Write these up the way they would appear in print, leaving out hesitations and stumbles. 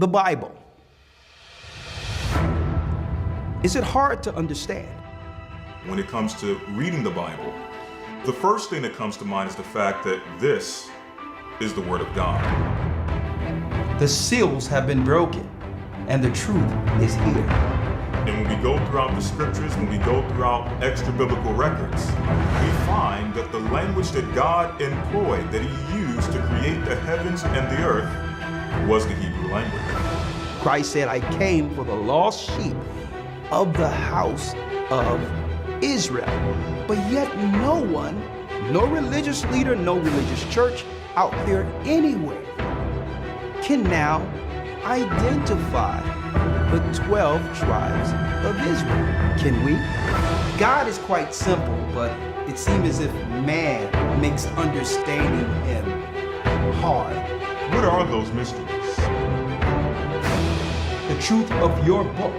the Bible. Is it hard to understand? When it comes to reading the Bible, the first thing that comes to mind is the fact that this is the Word of God. The seals have been broken, and the truth is here. And when we go throughout the scriptures, when we go throughout extra biblical records, we find that the language that God employed, that He used to create the heavens and the earth, was the Hebrew language. Christ said, I came for the lost sheep of the house of Israel. But yet no one, no religious leader, no religious church out there anywhere can now identify the 12 tribes of Israel. Can we? God is quite simple, but it seems as if man makes understanding Him hard. What are those mysteries? The truth of your book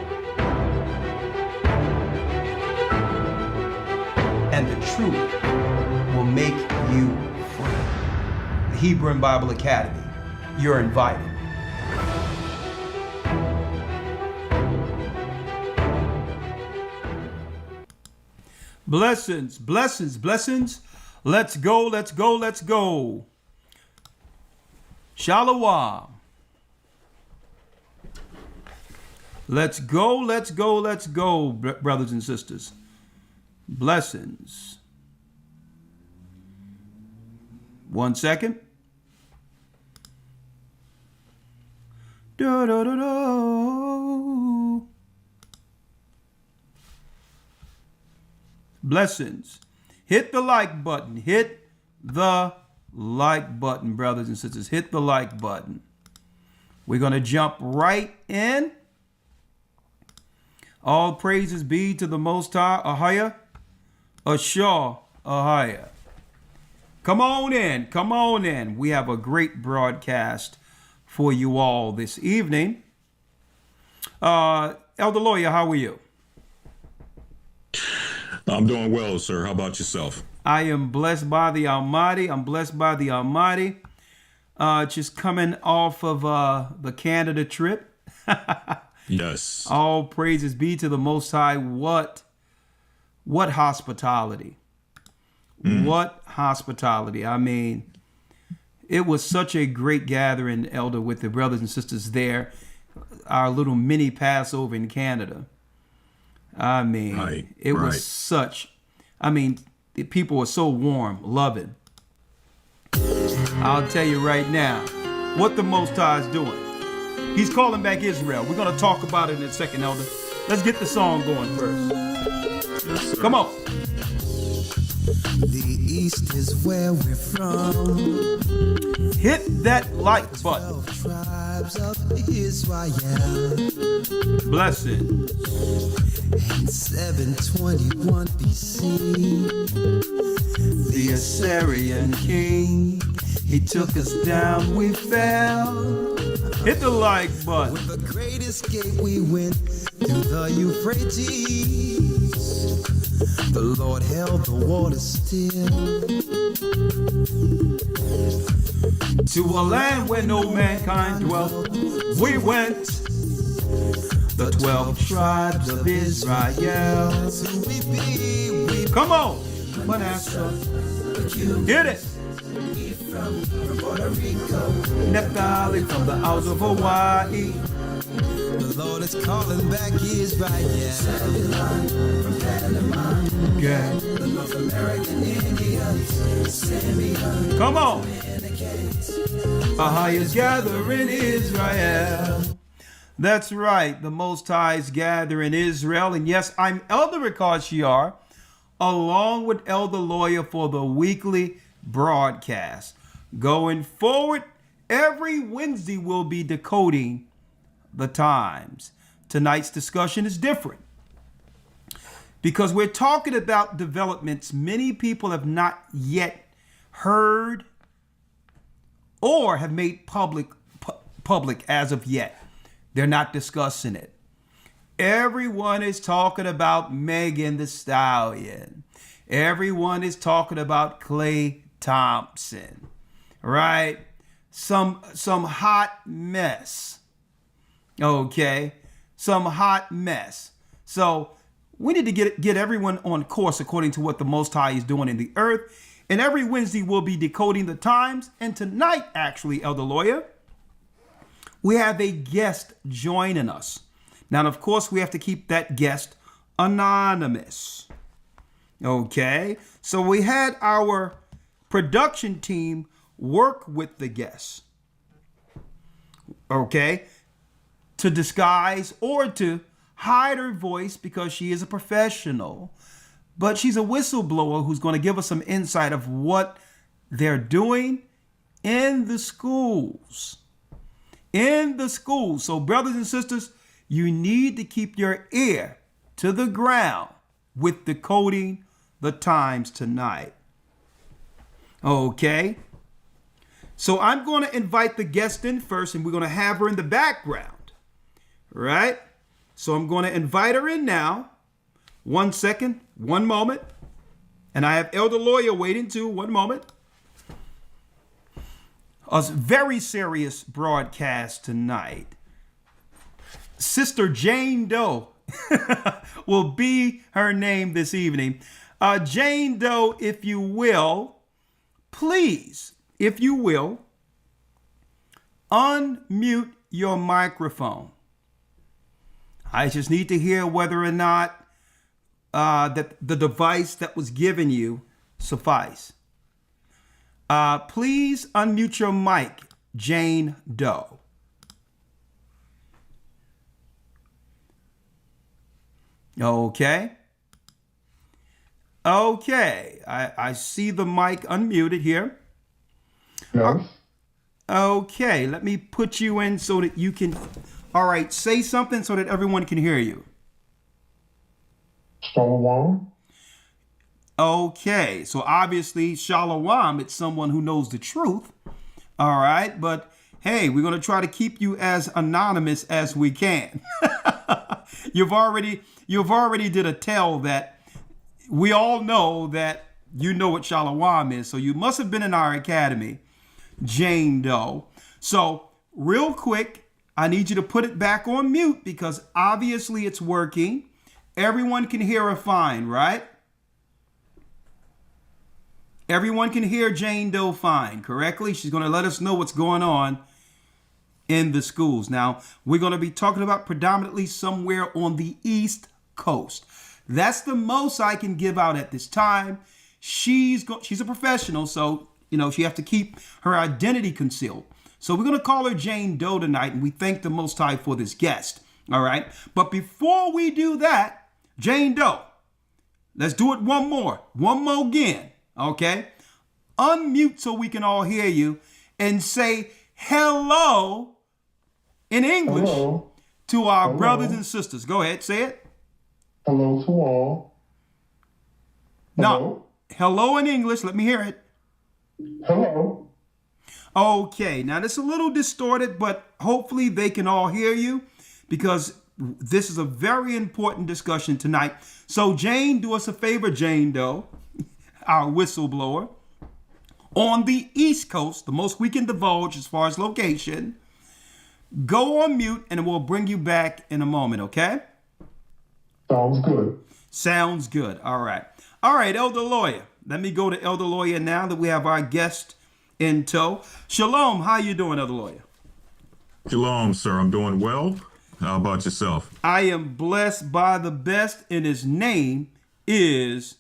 and the truth will make you free. The Hebrew and Bible Academy, you're invited. Blessings, blessings, blessings. Let's go, let's go, let's go. Shalom. Let's go, let's go, let's go, brothers and sisters. Blessings. 1 second. Da, da, da, da. Blessings. Hit the like button. Hit the like button, brothers and sisters. Hit the like button. We're going to jump right in. All praises be to the Most High, Ahaya, Ashah, Ahaya. Come on in. Come on in. We have a great broadcast for you all this evening. Elder Lawyer, how are you? I'm doing well, sir. How about yourself? I am blessed by the Almighty. I'm blessed by the Almighty. Just coming off of the Canada trip. Yes. All praises be to the Most High. What hospitality. What hospitality. I mean, it was such a great gathering, Elder, with the brothers and sisters there. Our little mini Passover in Canada. I mean, it was such, the people were so warm, loving. I'll tell you right now, what the Most High is doing. He's calling back Israel. We're going to talk about it in a second, Elder. Let's get the song going first. Yes, come on. The East is where we're from. Hit that like button. 12 tribes of Israel. Blessings. In 721 BC, The Assyrian king, he took us down, we fell. Hit the like button. with the great escape we went through the Euphrates. The Lord held the water still. To a land where no mankind dwelt, we went. The 12 tribes of Israel. Who we be, we Come on, Manasseh. Get it. from Puerto Rico. Naphtali from the house of Hawaii. The Lord is calling back Israel. From Panama, Yeah. the North American Indians, Simeon, Come on. Renegades. Ahaya's gathering Israel. That's right. The Most High is gathering Israel. And yes, I'm Elder Ricard Shiar, along with Elder Lawyer for the weekly broadcast. Going forward, every Wednesday we'll be decoding the times. Tonight's discussion is different because we're talking about developments many people have not yet heard or have made public as of yet. They're not discussing it. Everyone is talking about Megan Thee Stallion. Everyone is talking about Klay Thompson, right? Some hot mess. Okay, some hot mess. So we need to get everyone on course according to what the Most High is doing in the earth. And every Wednesday we'll be decoding the times. And tonight, actually, Elder Lawyer, we have a guest joining us. Now, of course, we have to keep that guest anonymous. Okay, so we had our production team work with the guest. Okay, to disguise or to hide her voice because she is a professional, but she's a whistleblower who's going to give us some insight of what they're doing in the schools. In the schools. So, brothers and sisters, you need to keep your ear to the ground with decoding the times tonight. Okay. So I'm going to invite the guest in first, and we're going to have her in the background. Right? So I'm going to invite her in now. 1 second, 1 moment. And I have Elder Lawyer waiting too. 1 moment. A very serious broadcast tonight. Sister Jane Doe will be her name this evening. Jane Doe, if you will, please, if you will, unmute your microphone. I just need to hear whether or not that the device that was given you suffice. Please unmute your mic, Jane Doe. Okay. Okay. I see the mic unmuted here. Yes. Okay. Let me put you in so that you can. All right. Say something so that everyone can hear you. Shalom. Okay. So obviously, Shalom, it's someone who knows the truth. All right. But hey, we're going to try to keep you as anonymous as we can. You've already did a tell that we all know that you know what Shalom is. So you must have been in our academy, Jane Doe. So real quick, I need you to put it back on mute because obviously it's working. Everyone can hear her fine, right? Everyone can hear Jane Doe fine, correctly? She's going to let us know what's going on in the schools. Now, we're going to be talking about predominantly somewhere on the East Coast. That's the most I can give out at this time. She's a professional, so, she has to keep her identity concealed. So we're going to call her Jane Doe tonight, and we thank the Most High for this guest. All right? But before we do that, Jane Doe, let's do it one more again, okay? Unmute so we can all hear you and say hello in English to our brothers and sisters. Go ahead, say it. Hello to all. No, hello in English. Let me hear it. Hello. Okay, now that's a little distorted, but hopefully they can all hear you because this is a very important discussion tonight. So Jane, do us a favor, Jane Doe, our whistleblower. On the East Coast, the most we can divulge as far as location, go on mute and we'll bring you back in a moment, okay? Sounds good. Sounds good. All right. All right, Elder Lawyer. Let me go to Elder Lawyer now that we have our guest in tow. Shalom. How you doing, Elder Lawyer? Shalom, sir. I'm doing well. How about yourself? I am blessed by the best, and his name is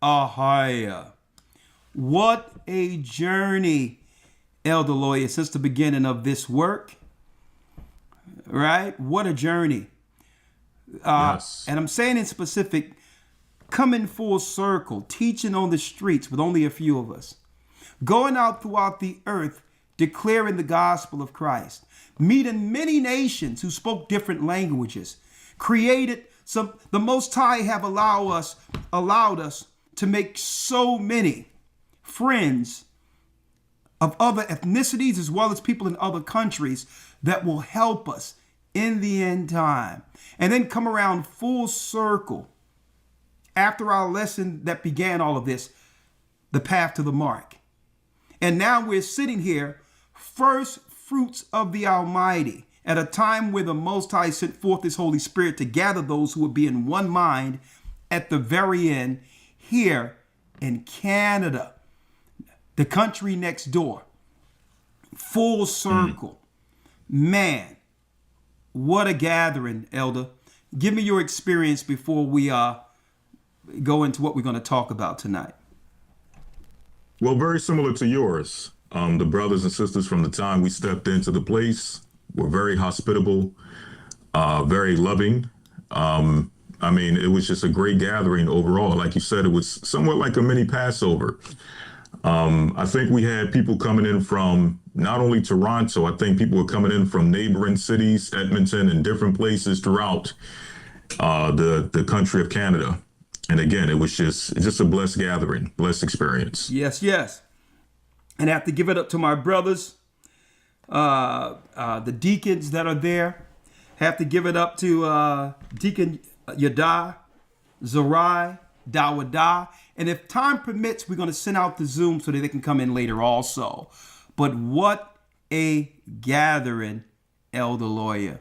Ahia. What a journey, Elder Lawyer, since the beginning of this work. Right? What a journey. Yes. And I'm saying in specific, coming full circle, teaching on the streets with only a few of us, going out throughout the earth, declaring the gospel of Christ, meeting many nations who spoke different languages, created some. The Most High have allowed us to make so many friends of other ethnicities as well as people in other countries that will help us in the end time. And then come around full circle after our lesson that began all of this, the path to the mark. And now we're sitting here, first fruits of the Almighty. at a time where the Most High sent forth his Holy Spirit to gather those who would be in one mind at the very end here in Canada, the country next door. Full circle. Man, what a gathering, Elder. Give me your experience before we go into what we're going to talk about tonight. Well, very similar to yours. The brothers and sisters from the time we stepped into the place were very hospitable, very loving. I mean, it was just a great gathering overall. Like you said, it was somewhat like a mini Passover. I think we had people coming in from not only Toronto, I think people were coming in from neighboring cities, Edmonton, and different places throughout the country of Canada. And again, it was just a blessed gathering, blessed experience. Yes, yes. And I have to give it up to my brothers, the deacons that are there. Have to give it up to Deacon Yada, Zarai, Dawada. And if time permits, we're going to send out the Zoom so that they can come in later also. But what a gathering, Elder Lawyer.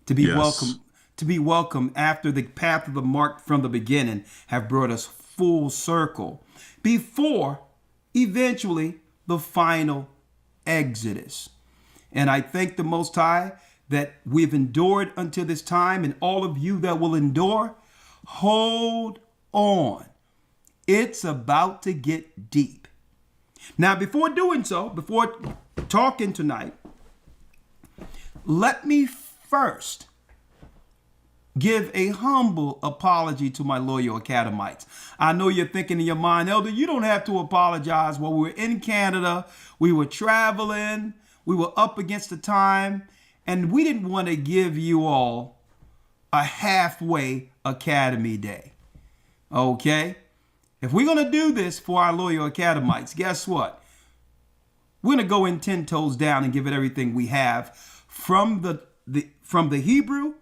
To be welcome after the path of the mark from the beginning have brought us full circle before eventually the final exodus. And I thank the Most High that we've endured until this time, and all of you that will endure, hold on. It's about to get deep. Now, before doing so, before talking tonight, let me first give a humble apology to my loyal Academites. I know you're thinking in your mind, Elder, you don't have to apologize. Well, we were in Canada, we were traveling, we were up against the time, and we didn't want to give you all a halfway Academy Day. Okay? If we're going to do this for our loyal Academites, guess what? We're going to go in 10 toes down and give it everything we have from the Hebrew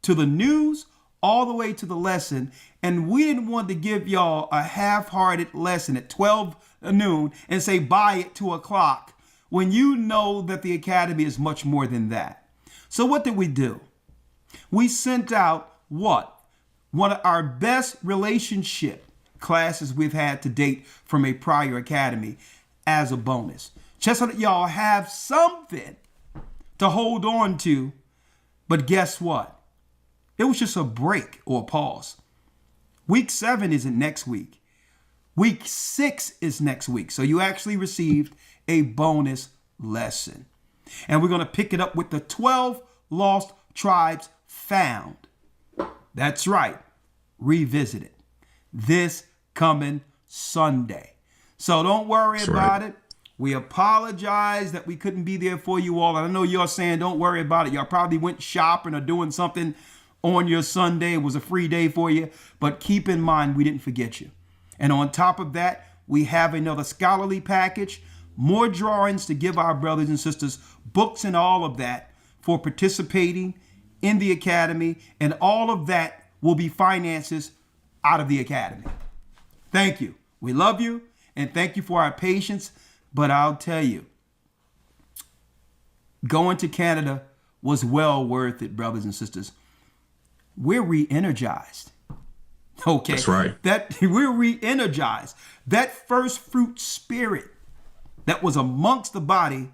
to the news, all the way to the lesson. And we didn't want to give y'all a half-hearted lesson at 12 noon and say bye at 2 o'clock when you know that the Academy is much more than that. So what did we do? We sent out what? One of our best relationship classes we've had to date from a prior Academy as a bonus. Just so that y'all have something to hold on to. But guess what? It was just a break or a pause. Week 7 isn't next week. Week 6 is next week. So you actually received a bonus lesson. And we're going to pick it up with the 12 lost tribes found. That's right. Revisit it. This coming Sunday. So don't worry about it. We apologize that we couldn't be there for you all. And I know you're saying don't worry about it. Y'all probably went shopping or doing something on your Sunday. It was a free day for you. But keep in mind, we didn't forget you. And on top of that, we have another scholarly package, more drawings to give our brothers and sisters, books and all of that for participating in the Academy. And all of that will be finances out of the Academy. Thank you. We love you. And thank you for our patience. But I'll tell you, going to Canada was well worth it, brothers and sisters. We're re-energized. Okay. That's right. We're re-energized. That first fruit spirit that was amongst the body,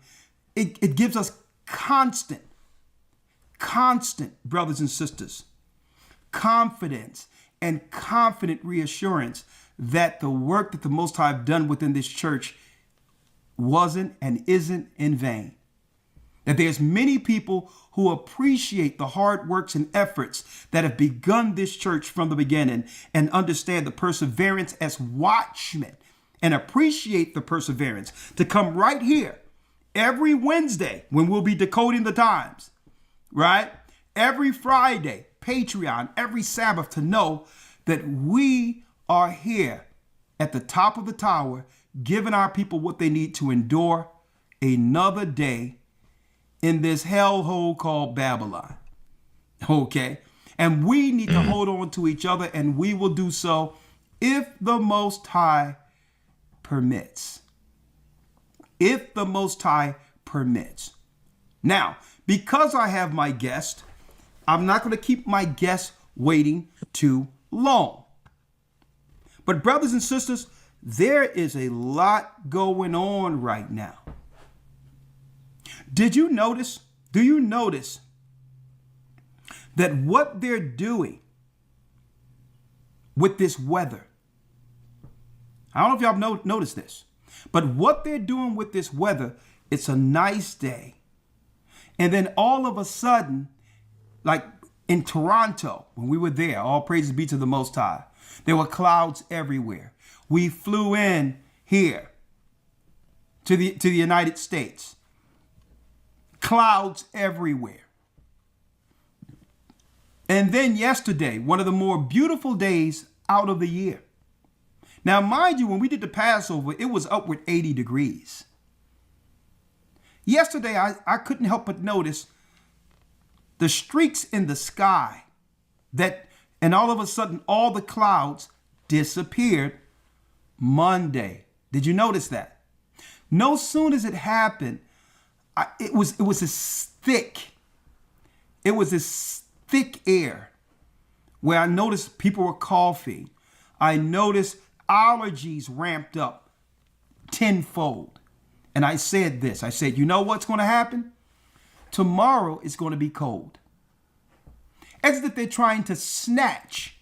it gives us constant, brothers and sisters, confidence and confident reassurance that the work that the Most High have done within this church wasn't and isn't in vain. That there's many people who appreciate the hard works and efforts that have begun this church from the beginning and understand the perseverance as watchmen and appreciate the perseverance to come right here every Wednesday when we'll be decoding the times, right? Every Friday, Patreon, every Sabbath, to know that we are here at the top of the tower, giving our people what they need to endure another day in this hellhole called Babylon. Okay? And we need to hold on to each other, and we will do so if the Most High permits. If the Most High permits. Now, because I have my guest, I'm not going to keep my guest waiting too long. But brothers and sisters, there is a lot going on right now. Do you notice that what they're doing with this weather? I don't know if y'all noticed this, but what they're doing with this weather, it's a nice day. And then all of a sudden, like in Toronto, when we were there, all praises be to the Most High, there were clouds everywhere. We flew in here to the United States. Clouds everywhere. And then yesterday, one of the more beautiful days out of the year. Now, mind you, when we did the Passover, it was upward 80 degrees. Yesterday, I couldn't help but notice the streaks in the sky and all of a sudden, all the clouds disappeared Monday. Did you notice that? No sooner as it happened, it was this thick air where I noticed people were coughing. I noticed allergies ramped up tenfold. And I said this, you know what's going to happen? Tomorrow it's going to be cold. As if they're trying to snatch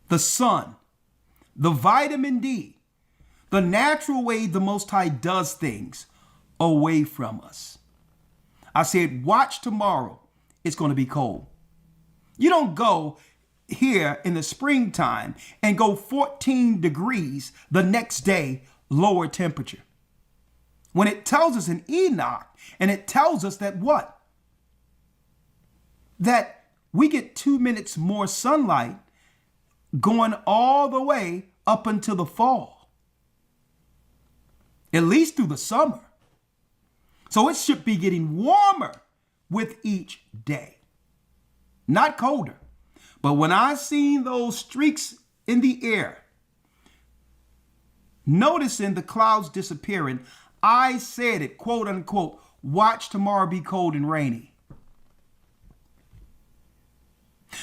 the sun, the vitamin D, the natural way the Most High does things away from us. I said, watch tomorrow. It's going to be cold. You don't go here in the springtime and go 14 degrees the next day, lower temperature. When it tells us in Enoch, and it tells us that what? That we get 2 minutes more sunlight going all the way up until the fall. At least through the summer. So it should be getting warmer with each day. Not colder. But when I seen those streaks in the air, noticing the clouds disappearing, I said it, quote unquote, watch tomorrow be cold and rainy.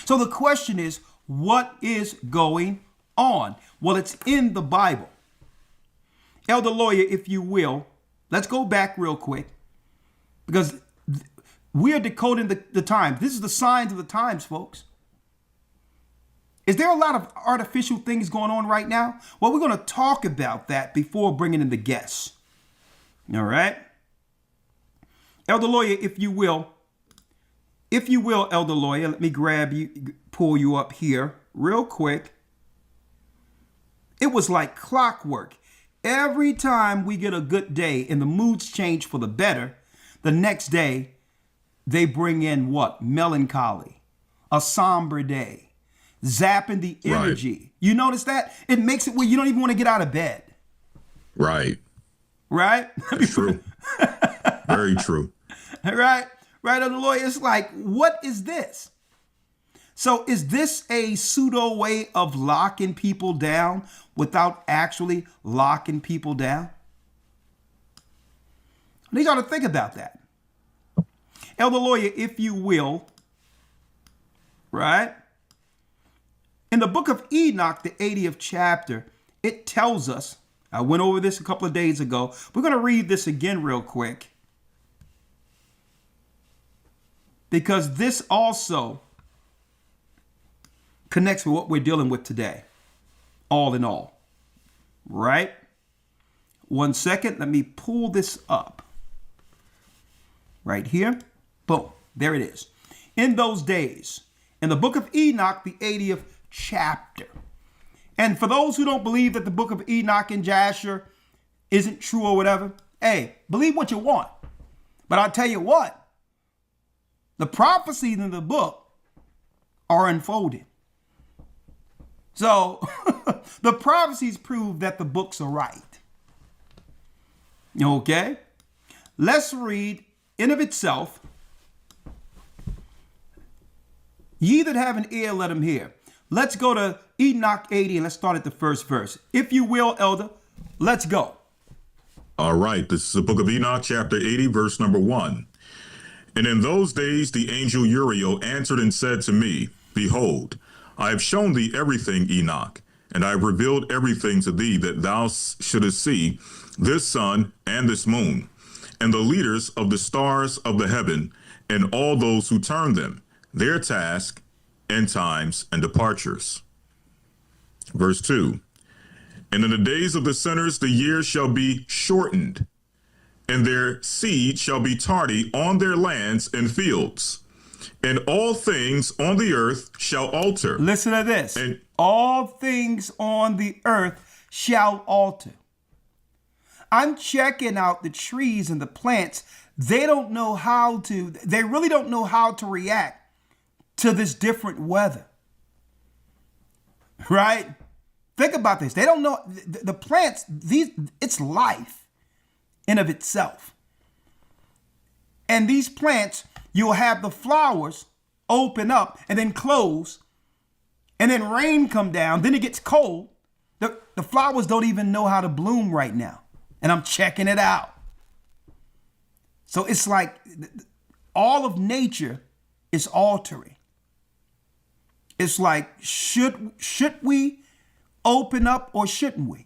So the question is, what is going on? Well, it's in the Bible. Elder Lawyer, if you will, let's go back real quick because we are decoding the times. This is the signs of the times, folks. Is there a lot of artificial things going on right now? Well, we're going to talk about that before bringing in the guests. All right. Elder Lawyer, if you will, Elder Lawyer, let me grab you, pull you up here real quick. It was like clockwork. Every time we get a good day and the moods change for the better, the next day they bring in what? Melancholy, a somber day, zapping the energy. Right. You notice that? It makes it where you don't even want to get out of bed. Right. Right? That's true. Very true. Right? Right, on the lawyer. It's like, what is this? So is this a pseudo way of locking people down without actually locking people down? I need y'all to think about that. Elder Lawyer, if you will, right? In the book of Enoch, the 80th chapter, it tells us, I went over this a couple of days ago. We're going to read this again real quick. Because this also connects with what we're dealing with today. All in all. Right? 1 second. Let me pull this up. Right here. Boom. There it is. In those days, in the book of Enoch, the 80th chapter. And for those who don't believe that the book of Enoch and Jasher isn't true or whatever, hey, believe what you want. But I'll tell you what, the prophecies in the book are unfolding. So the prophecies prove that the books are right. Okay? Let's read in of itself. Ye that have an ear, let him hear. Let's go to Enoch 80 and let's start at the first verse. If you will, Elder, let's go. All right, this is the book of Enoch, chapter 80, verse number 1. And in those days the angel Uriel answered and said to me, Behold, I have shown thee everything, Enoch, and I have revealed everything to thee that thou shouldest see this sun and this moon, and the leaders of the stars of the heaven, and all those who turn them, their task, and times, and departures. Verse 2. And in the days of the sinners the years shall be shortened, and their seed shall be tardy on their lands and fields, and all things on the earth shall alter. Listen to this. And all things on the earth shall alter. I'm checking out the trees and the plants. They really don't know how to react to this different weather. Right? Think about this. They don't know the plants, it's life in of itself. And these plants, you'll have the flowers open up and then close, and then rain come down, then it gets cold. The flowers don't even know how to bloom right now. And I'm checking it out. So it's like all of nature is altering. It's like, should we open up or shouldn't we?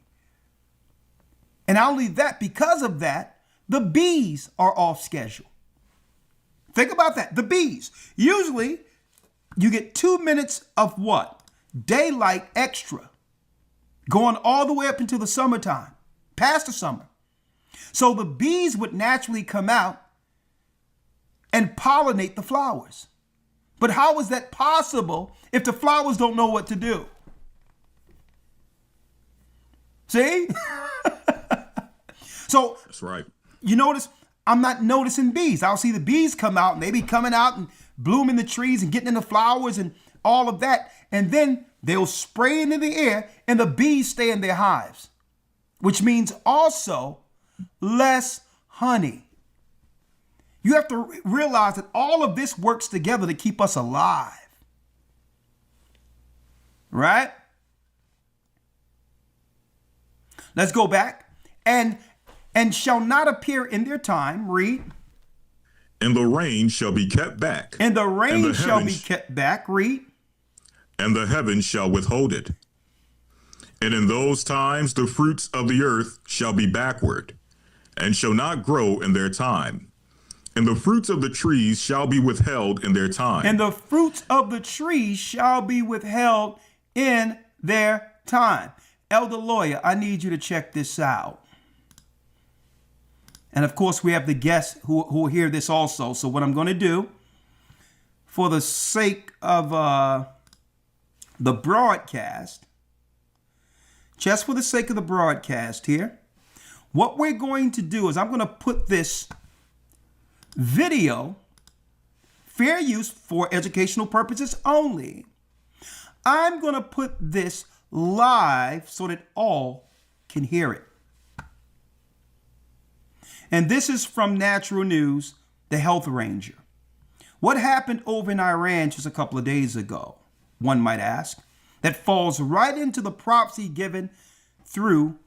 And not only that, because of that, the bees are off schedule. Think about that. The bees. Usually you get 2 minutes of what? Daylight extra. Going all the way up into the summertime, past the summer. So the bees would naturally come out and pollinate the flowers. But how is that possible if the flowers don't know what to do? See? So that's right. You notice I'm not noticing bees. I'll see the bees come out and they be coming out and blooming the trees and getting in the flowers and all of that. And then they'll spray into the air and the bees stay in their hives, which means also less honey. You have to realize that all of this works together to keep us alive. Right? Let's go back. And shall not appear in their time. Read. And the rain shall be kept back. And the rain shall be kept back. Read. And the heavens shall withhold it. And in those times the fruits of the earth shall be backward, and shall not grow in their time. And the fruits of the trees shall be withheld in their time. And the fruits of the trees shall be withheld in their time. Elder Lawyer, I need you to check this out. And of course, we have the guests who will hear this also. So what I'm going to do, for the sake of the broadcast, just for the sake of the broadcast here, what we're going to do is I'm going to put this video, fair use for educational purposes only. I'm going to put this live so that all can hear it. And this is from Natural News, the Health Ranger. What happened over in Iran just a couple of days ago, one might ask, that falls right into the prophecy given through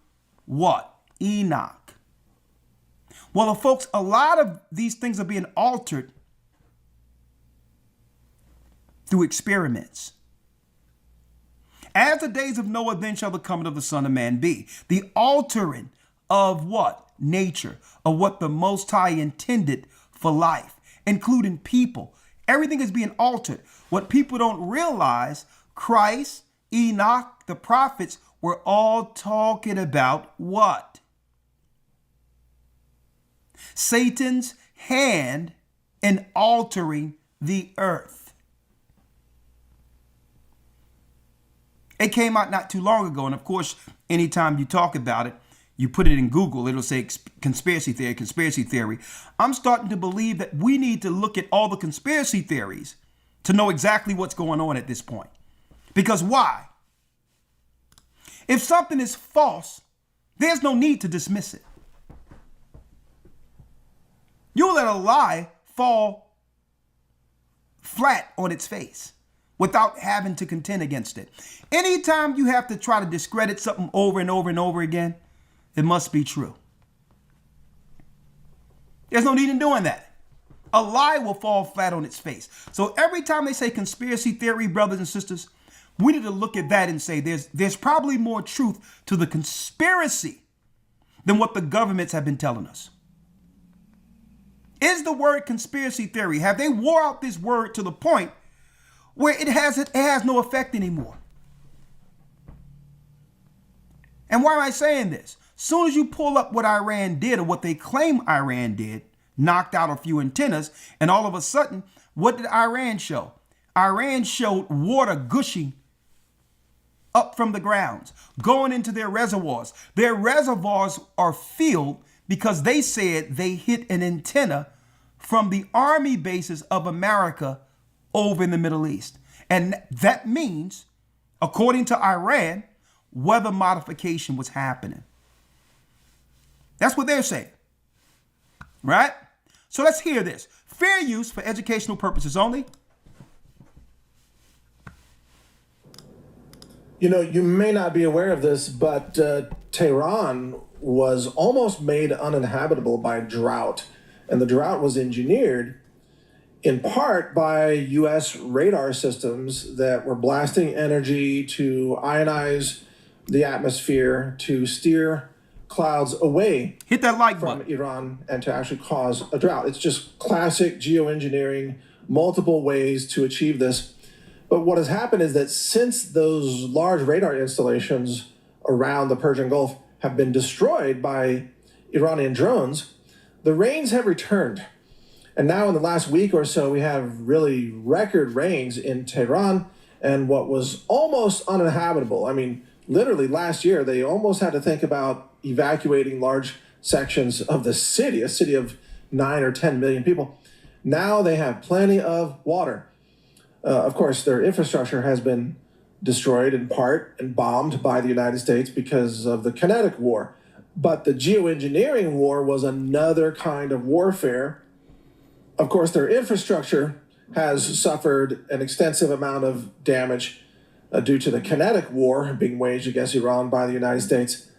what? Enoch. Well, folks, a lot of these things are being altered through experiments. As the days of Noah, then shall the coming of the Son of Man be. The altering of what? Nature, of what the Most High intended for life, including people. Everything is being altered. What people don't realize, Christ, Enoch, the prophets were all talking about what? Satan's hand in altering the earth. It came out not too long ago. And of course, anytime you talk about it, you put it in Google, it'll say conspiracy theory, conspiracy theory. I'm starting to believe that we need to look at all the conspiracy theories to know exactly what's going on at this point. Because why? If something is false, there's no need to dismiss it. You let a lie fall flat on its face without having to contend against it. Anytime you have to try to discredit something over and over and over again, it must be true. There's no need in doing that. A lie will fall flat on its face. So every time they say conspiracy theory, brothers and sisters, we need to look at that and say there's probably more truth to the conspiracy than what the governments have been telling us. Is the word conspiracy theory, have they wore out this word to the point where it has no effect anymore? And why am I saying this? Soon as you pull up what Iran did, or what they claim Iran did, knocked out a few antennas, and all of a sudden, what did Iran show? Iran showed water gushing up from the grounds, going into their reservoirs. Their reservoirs are filled because they said they hit an antenna from the army bases of America over in the Middle East. And that means, according to Iran, weather modification was happening. That's what they're saying, right? So let's hear this. Fair use for educational purposes only. You know, you may not be aware of this, but Tehran was almost made uninhabitable by drought. And the drought was engineered in part by U.S. radar systems that were blasting energy to ionize the atmosphere, to steer clouds away Hit that like from button. Iran, and to actually cause a drought. It's just classic geoengineering, multiple ways to achieve this. But what has happened is that since those large radar installations around the Persian Gulf have been destroyed by Iranian drones, the rains have returned. And now in the last week or so, we have really record rains in Tehran, and what was almost uninhabitable. I mean, literally last year, they almost had to think about evacuating large sections of the city, a city of 9 or 10 million people. Now they have plenty of water. Of course, their infrastructure has been destroyed in part and bombed by the United States because of the kinetic war. But the geoengineering war was another kind of warfare. Of course, their infrastructure has suffered an extensive amount of damage due to the kinetic war being waged against Iran by the United States.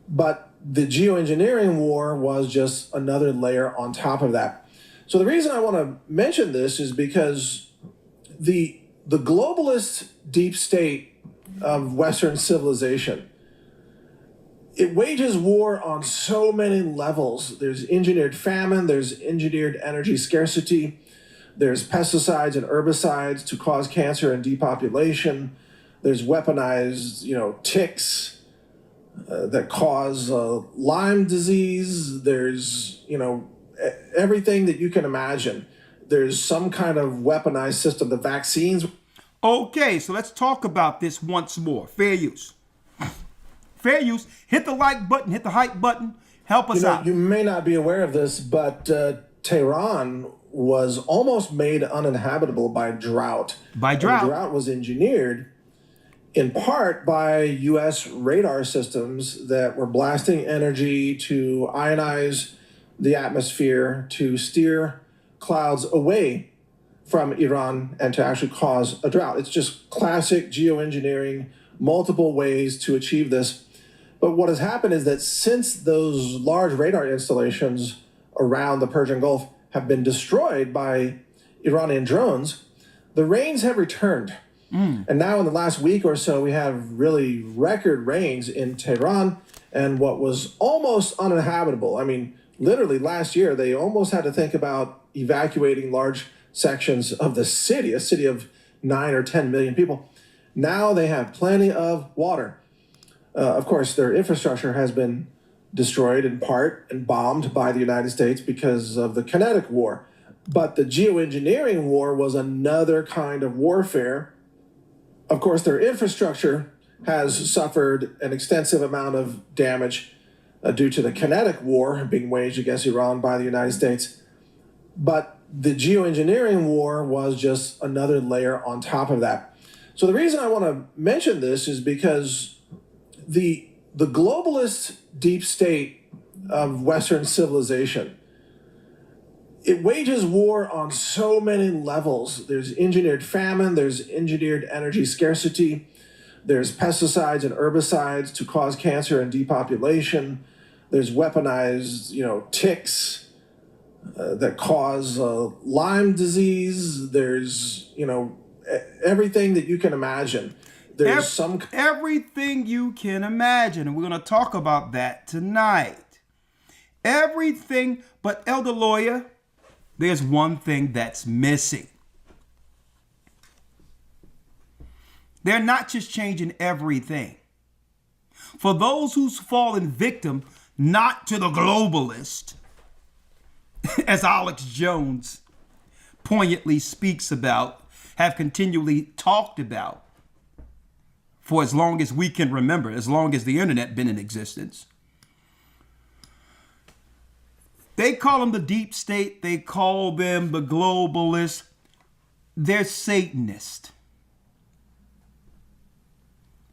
But the geoengineering war was just another layer on top of that. So the reason I want to mention this is because the globalist deep state of Western civilization, it wages war on so many levels. There's engineered famine, there's engineered energy scarcity, there's pesticides and herbicides to cause cancer and depopulation, there's weaponized, ticks that cause Lyme disease, there's, everything that you can imagine. There's some kind of weaponized system, the vaccines. Okay, so let's talk about this once more. Fair use. Fair use. Hit the like button, hit the hype button. Help us out. You may not be aware of this, but Tehran was almost made uninhabitable by drought. By drought? And the drought was engineered in part by U.S. radar systems that were blasting energy to ionize the atmosphere, to steer clouds away from Iran, and to actually cause a drought. It's just classic geoengineering, multiple ways to achieve this. But what has happened is that since those large radar installations around the Persian Gulf have been destroyed by Iranian drones, the rains have returned. And now in the last week or so, we have really record rains in Tehran, and what was almost uninhabitable. I mean, literally last year, they almost had to think about evacuating large sections of the city, a city of 9 or 10 million people. Now they have plenty of water. Of course, their infrastructure has been destroyed in part and bombed by the United States because of the kinetic war. But the geoengineering war was another kind of warfare. Of course, their infrastructure has suffered an extensive amount of damage due to the kinetic war being waged against Iran by the United States. But the geoengineering war was just another layer on top of that. So the reason I want to mention this is because the globalist deep state of Western civilization, it wages war on so many levels. There's engineered famine, there's engineered energy scarcity, there's pesticides and herbicides to cause cancer and depopulation, there's weaponized, ticks that cause Lyme disease. There's, everything that you can imagine. There's everything you can imagine. And we're going to talk about that tonight. Everything. But Elder Lawyer, there's one thing that's missing. They're not just changing everything. For those who's fallen victim, not to the globalist, as Alex Jones poignantly speaks about, have continually talked about for as long as we can remember, as long as the internet been in existence. They call them the deep state. They call them the globalists. They're Satanist.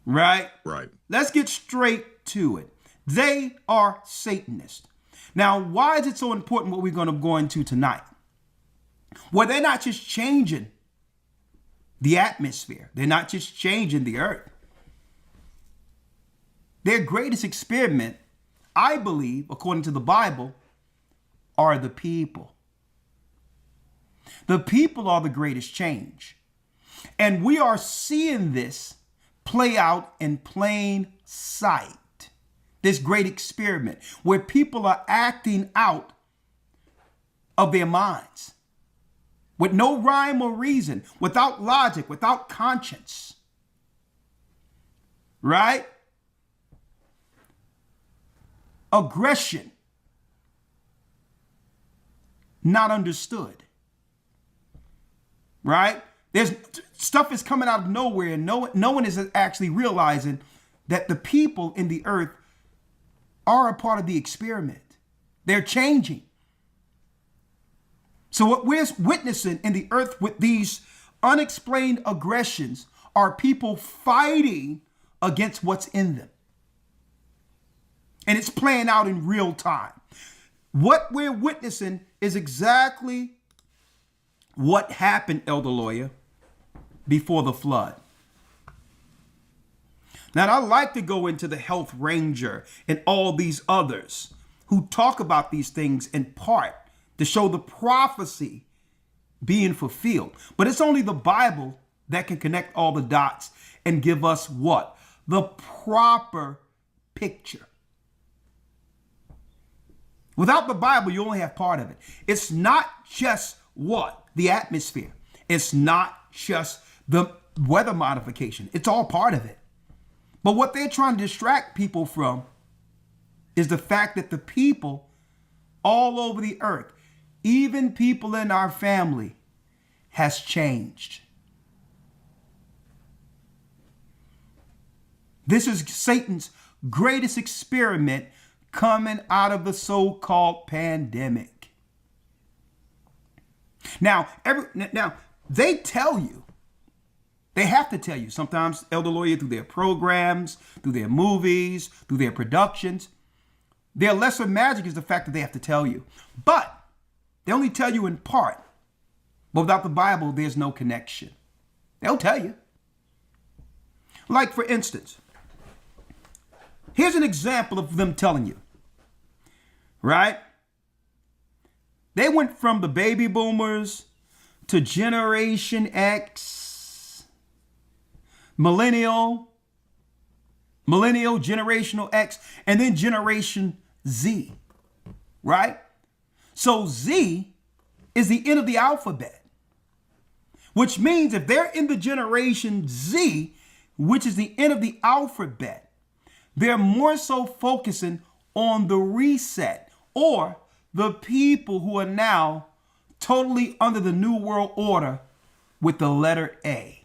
Right? Right. Let's get straight to it. They are Satanists. Now, why is it so important what we're going to go into tonight? Well, they're not just changing the atmosphere. They're not just changing the earth. Their greatest experiment, I believe, according to the Bible, are the people. The people are the greatest change. And we are seeing this play out in plain sight. This great experiment where people are acting out of their minds with no rhyme or reason, without logic, without conscience. Right? Aggression, not understood. Right? There's stuff is coming out of nowhere, and no one is actually realizing that the people in the earth are a part of the experiment. They're changing. So what we're witnessing in the earth with these unexplained aggressions are people fighting against what's in them. And it's playing out in real time. What we're witnessing is exactly what happened, Elder Lawyer, before the flood. Now, I like to go into the Health Ranger and all these others who talk about these things in part to show the prophecy being fulfilled. But it's only the Bible that can connect all the dots and give us what? The proper picture. Without the Bible, you only have part of it. It's not just what? The atmosphere. It's not just the weather modification. It's all part of it. But what they're trying to distract people from is the fact that the people all over the earth, even people in our family, has changed. This is Satan's greatest experiment coming out of the so-called pandemic. Now, they tell you, they have to tell you, sometimes, Elder Lawyer, through their programs, through their movies, through their productions, their lesser magic is the fact that they have to tell you. But they only tell you in part. But without the Bible, there's no connection. They'll tell you. Like, for instance, here's an example of them telling you. Right? They went from the baby boomers to Generation X, millennial, generational X, and then Generation Z. Right? So Z is the end of the alphabet, which means if they're in the Generation Z, which is the end of the alphabet, they're more so focusing on the reset, or the people who are now totally under the New World Order with the letter A.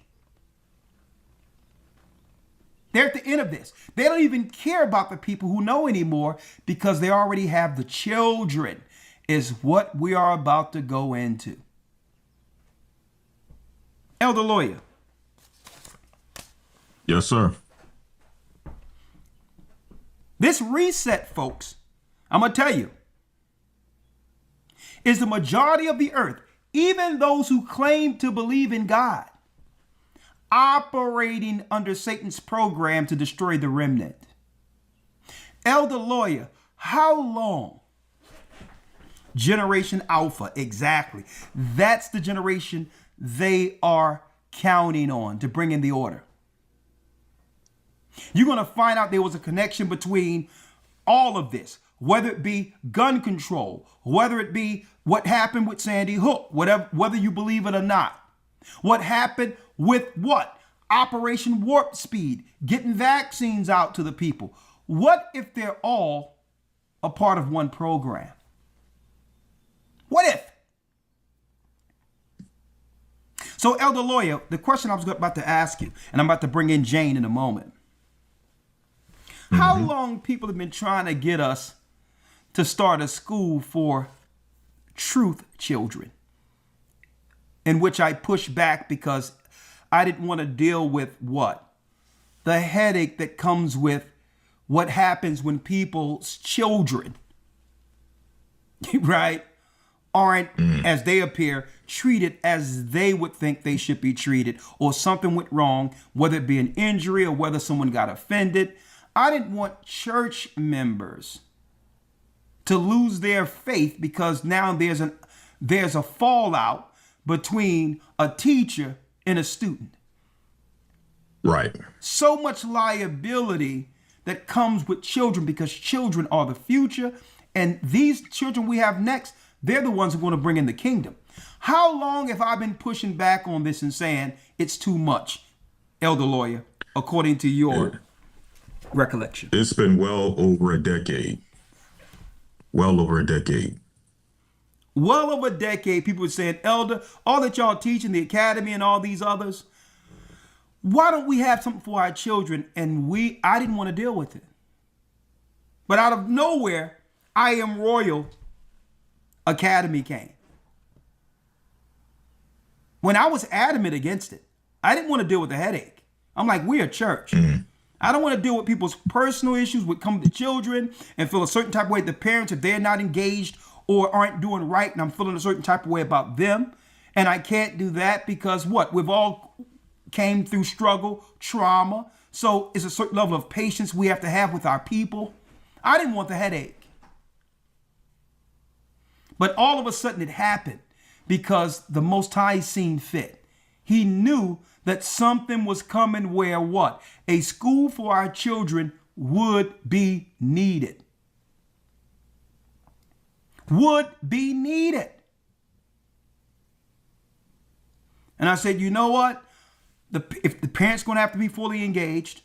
They're at the end of this. They don't even care about the people who know anymore because they already have the children, is what we are about to go into. Elder Lawyer. Yes, sir. This reset, folks, I'm going to tell you, is the majority of the earth, even those who claim to believe in God, operating under Satan's program to destroy the remnant. Elder Lawyer, how long Generation Alpha, exactly. That's the generation they are counting on to bring in the order. You're going to find out there was a connection between all of this, whether it be gun control, whether it be what happened with Sandy Hook, whether you believe it or not. What happened with what? Operation Warp Speed, getting vaccines out to the people. What if they're all a part of one program? What if? So, Elder Lawyer, the question I was about to ask you, and I'm about to bring in Jane in a moment. How long people have been trying to get us to start a school for truth children, in which I pushed back because I didn't want to deal with what? The headache that comes with what happens when people's children, right, aren't, as they appear, treated as they would think they should be treated, or something went wrong, whether it be an injury or whether someone got offended. I didn't want church members to lose their faith because now there's a fallout between a teacher and a student. Right. So much liability that comes with children because children are the future, and these children we have next, they're the ones who are going to bring in the kingdom. How long have I been pushing back on this and saying it's too much, Elder Lawyer, according to your recollection? It's been well over a decade. Well over a decade. Well over a decade, people were saying, Elder, all that y'all teach in the academy and all these others, why don't we have something for our children? And I didn't want to deal with it. But out of nowhere, I Am Royal Academy came. When I was adamant against it, I didn't want to deal with the headache. I'm like, we're a church. I don't want to deal with people's personal issues with coming to children and feel a certain type of way. The parents, if they're not engaged or aren't doing right, and I'm feeling a certain type of way about them. And I can't do that because what? We've all came through struggle, trauma. So it's a certain level of patience we have to have with our people. I didn't want the headache. But all of a sudden it happened because the Most High seen fit. He knew that something was coming where what? A school for our children would be needed. Would be needed. And I said, you know what? If the parents going to have to be fully engaged,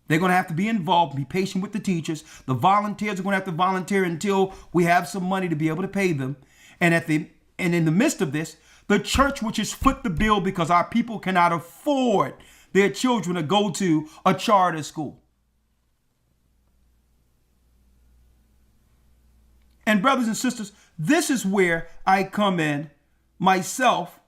they're going to have to be involved, be patient with the teachers. The volunteers are going to have to volunteer until we have some money to be able to pay them. And in the midst of this, the church, which has foot the bill because our people cannot afford their children to go to a charter school. And brothers and sisters, this is where I come in myself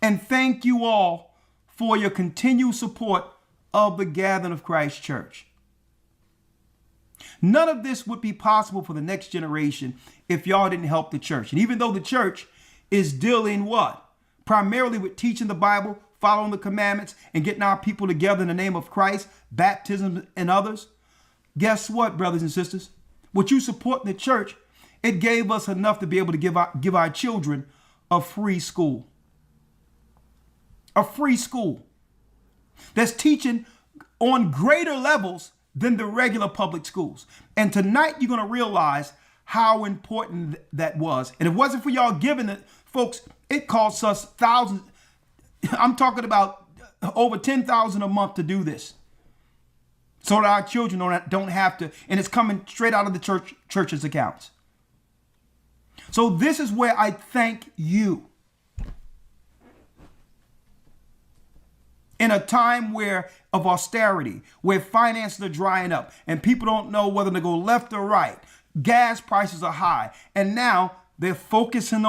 and thank you all for your continued support of the Gathering of Christ Church. None of this would be possible for the next generation if y'all didn't help the church. And even though the church is dealing what? Primarily with teaching the Bible, following the commandments, and getting our people together in the name of Christ, baptism and others. Guess what, brothers and sisters? What you support in the church, it gave us enough to be able to give our children a free school. A free school that's teaching on greater levels than the regular public schools. And tonight you're going to realize how important that was. And if it wasn't for y'all giving it, folks, it costs us thousands. I'm talking about over $10,000 a month to do this. So that our children don't have to, and it's coming straight out of the church's accounts. So this is where I thank you. In a time of austerity, where finances are drying up and people don't know whether to go left or right, gas prices are high, and now they're hyper-focusing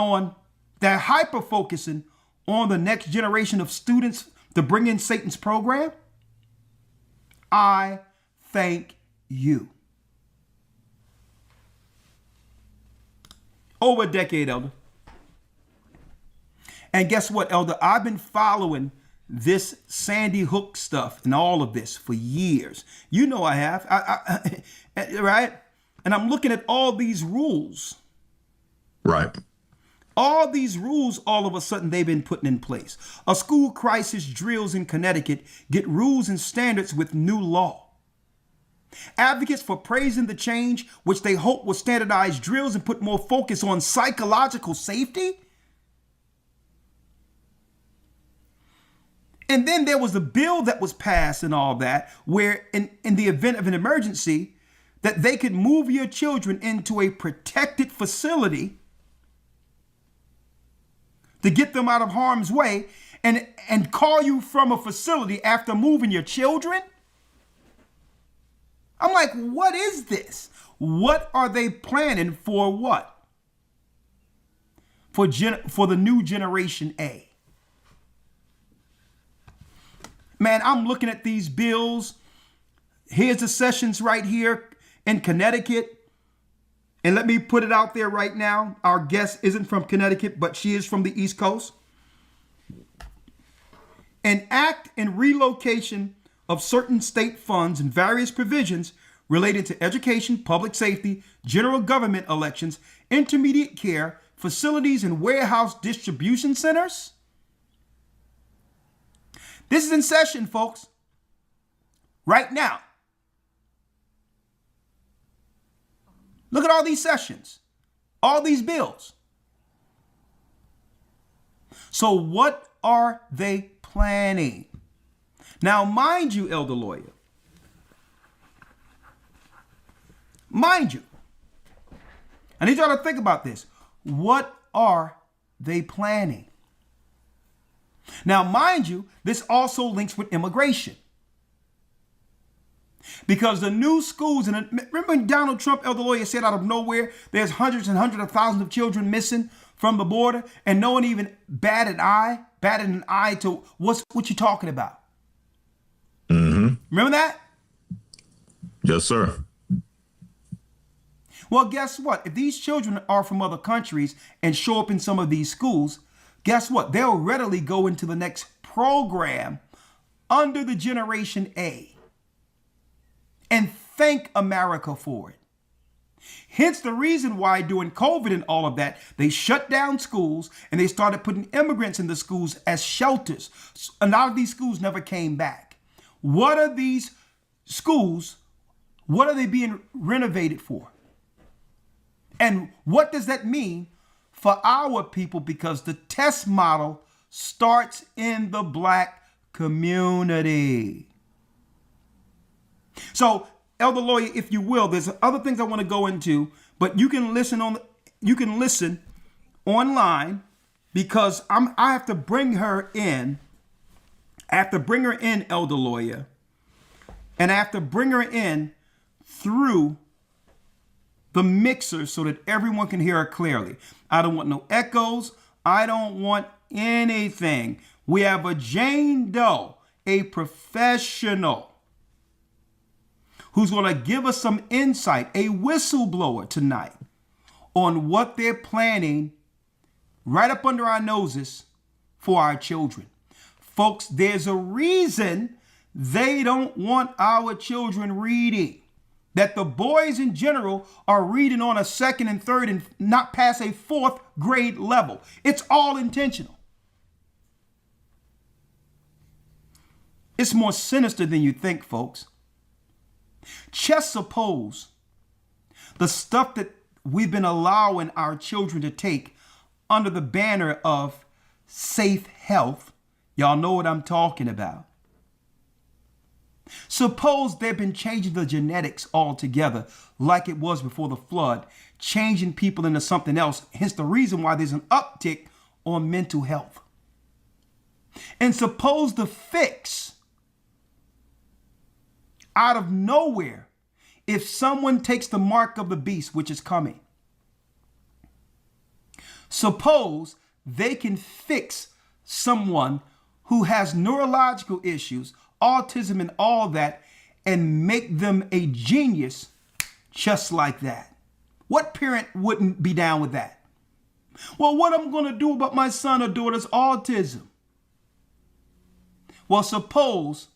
on the next generation of students to bring in Satan's program. I thank you. Over a decade, Elder. And guess what, Elder? I've been following this Sandy Hook stuff and all of this for years. You know I have. Right? And I'm looking at all these rules Right. All these rules, all of a sudden, they've been put in place. A school crisis drills in Connecticut get rules and standards with new law. Advocates for praising the change, which they hope will standardize drills and put more focus on psychological safety. And then there was a bill that was passed and all that, where in the event of an emergency, that they could move your children into a protected facility to get them out of harm's way and call you from a facility after moving your children. I'm like, what is this? What are they planning for? What? For the new generation A. Man, I'm looking at these bills. Here's the sessions right here in Connecticut. And let me put it out there right now. Our guest isn't from Connecticut, but she is from the East Coast. An act and relocation of certain state funds and various provisions related to education, public safety, general government elections, intermediate care, facilities, and warehouse distribution centers. This is in session, folks, right now. Look at all these sessions, all these bills. So what are they planning? Now, mind you, Elder Lawyer, mind you, I need y'all to think about this. What are they planning? Now, mind you, this also links with immigration. Because the new schools, and remember when Donald Trump, Elder Lawyer, said out of nowhere, there's hundreds and hundreds of thousands of children missing from the border, and no one even batted an eye to what you talking about. Mm-hmm. Remember that? Yes, sir. Well, guess what? If these children are from other countries and show up in some of these schools, guess what? They'll readily go into the next program under the Generation A and thank America for it. Hence the reason why during COVID and all of that, they shut down schools and they started putting immigrants in the schools as shelters. A lot of these schools never came back. What are these schools? What are they being renovated for? And what does that mean for our people? Because the test model starts in the Black community. So, Elder Lawyer, if you will, there's other things I want to go into, but you can listen online because I have to bring her in. I have to bring her in, Elder Lawyer, and I have to bring her in through the mixer so that everyone can hear her clearly. I don't want no echoes. I don't want anything. We have a Jane Doe, a professional, who's going to give us some insight, a whistleblower tonight, on what they're planning right up under our noses for our children. Folks, there's a reason they don't want our children reading. That the boys in general are reading on a second and third and not past a fourth grade level. It's all intentional. It's more sinister than you think, folks. Just suppose the stuff that we've been allowing our children to take under the banner of safe health. Y'all know what I'm talking about. Suppose they've been changing the genetics altogether like it was before the flood, changing people into something else. Hence the reason why there's an uptick on mental health. And suppose the fix out of nowhere, if someone takes the mark of the beast, which is coming, suppose they can fix someone who has neurological issues, autism and all that, and make them a genius just like that. What parent wouldn't be down with that? Well, what am I going to do about my son or daughter's autism? Well, suppose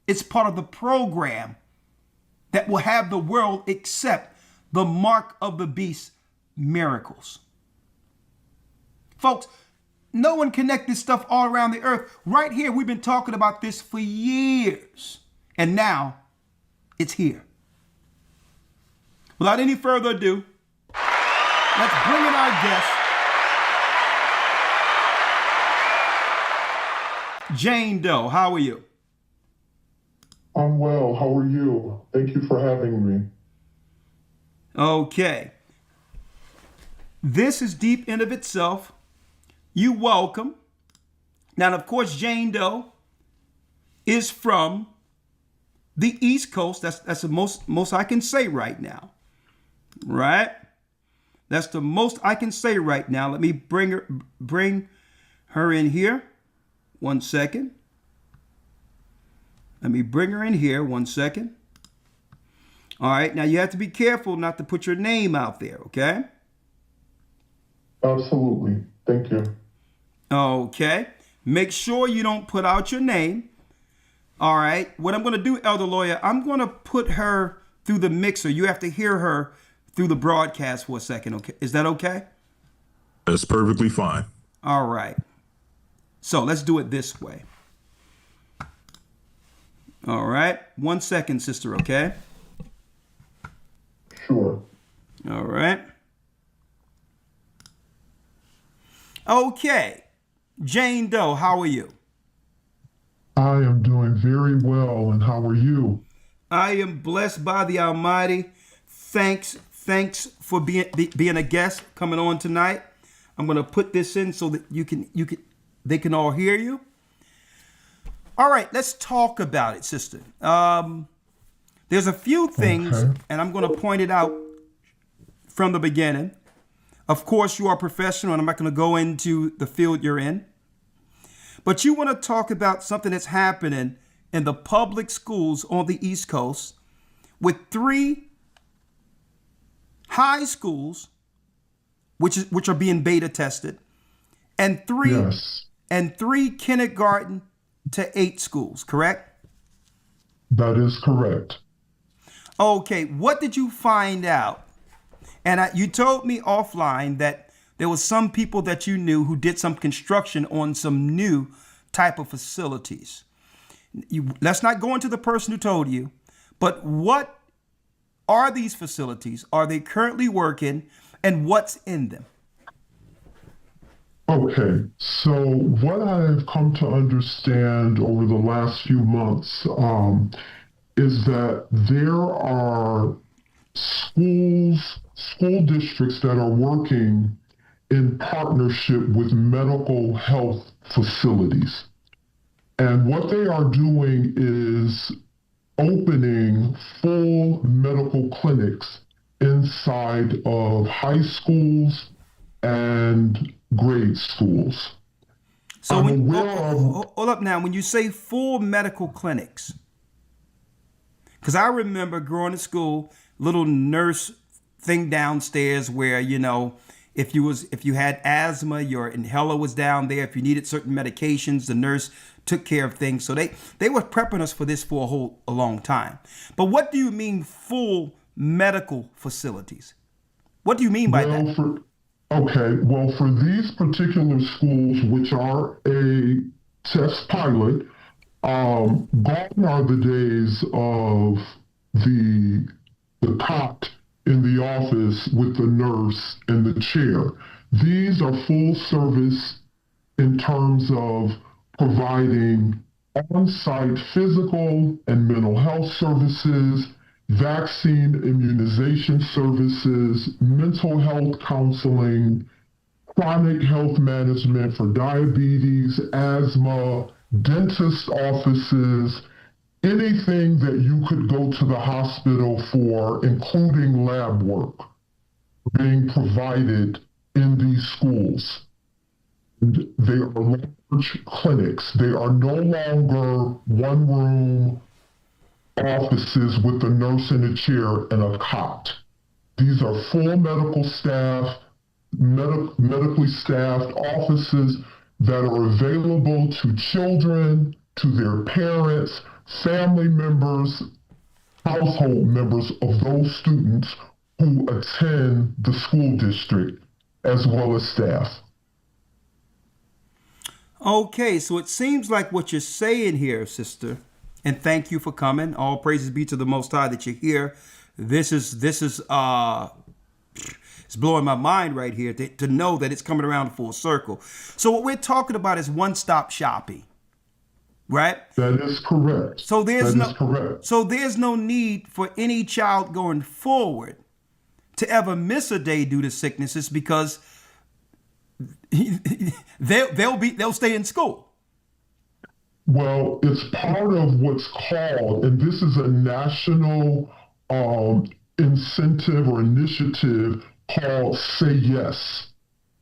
it's part of the program that will have the world accept the mark of the beast miracles. Folks, no one connect this stuff all around the earth. Right here, we've been talking about this for years. And now, it's here. Without any further ado, let's bring in our guest, Jane Doe. How are you? I'm well. How are you? Thank you for having me. Okay. This is deep in of itself. You welcome. Now, of course, Jane Doe is from the East Coast. That's the most I can say right now. Right? That's the most I can say right now. Let me bring her in here. 1 second. Let me bring her in here. 1 second. All right. Now you have to be careful not to put your name out there. Okay. Absolutely. Thank you. Okay. Make sure you don't put out your name. All right. What I'm going to do, Elder Lawyer, I'm going to put her through the mixer. You have to hear her through the broadcast for a second. Okay. Is that okay? That's perfectly fine. All right. So let's do it this way. All right. 1 second, sister. Okay. Sure. All right. Okay. Jane Doe, how are you? I am doing very well, and how are you? I am blessed by the Almighty. Thanks for being a guest coming on tonight. I'm going to put this in so that they can all hear you. All right, let's talk about it, sister. There's a few things, and I'm going to point it out from the beginning. Of course, you are a professional, and I'm not going to go into the field you're in. But you want to talk about something that's happening in the public schools on the East Coast with 3 high schools, which are being beta tested, and 3 kindergarten to 8 schools, correct? That is correct. Okay, what did you find out? And you told me offline that there was some people that you knew who did some construction on some new type of facilities. Let's not go into the person who told you, but what are these facilities? Are they currently working, and what's in them? Okay, so what I've come to understand over the last few months is that there are school districts that are working in partnership with medical health facilities. And what they are doing is opening full medical clinics inside of high schools and grade schools. So hold up now, when you say full medical clinics, because I remember growing to school, little nurse thing downstairs where, if you had asthma, your inhaler was down there. If you needed certain medications, the nurse took care of things. So they were prepping us for this for a long time. But what do you mean full medical facilities? What do you mean by that? For these particular schools, which are a test pilot, gone are the days of the cot in the office with the nurse and the chair. These are full service in terms of providing on-site physical and mental health services, vaccine immunization services, mental health counseling, chronic health management for diabetes, asthma, dentist offices, anything that you could go to the hospital for, including lab work, being provided in these schools. They are large clinics. They are no longer one-room offices with a nurse in a chair and a cot. These are full medical staff, medically staffed offices that are available to children, to their parents, family members, household members of those students who attend the school district, as well as staff. Okay, so it seems like what you're saying here, sister, and thank you for coming. All praises be to the Most High that you're here. This is it's blowing my mind right here to know that it's coming around full circle. So what we're talking about is one-stop shopping, right? That is correct. So there's That is correct. so there's no need for any child going forward to ever miss a day due to sicknesses because they'll stay in school. Well, it's part of what's called, and this is a national incentive or initiative called Say Yes.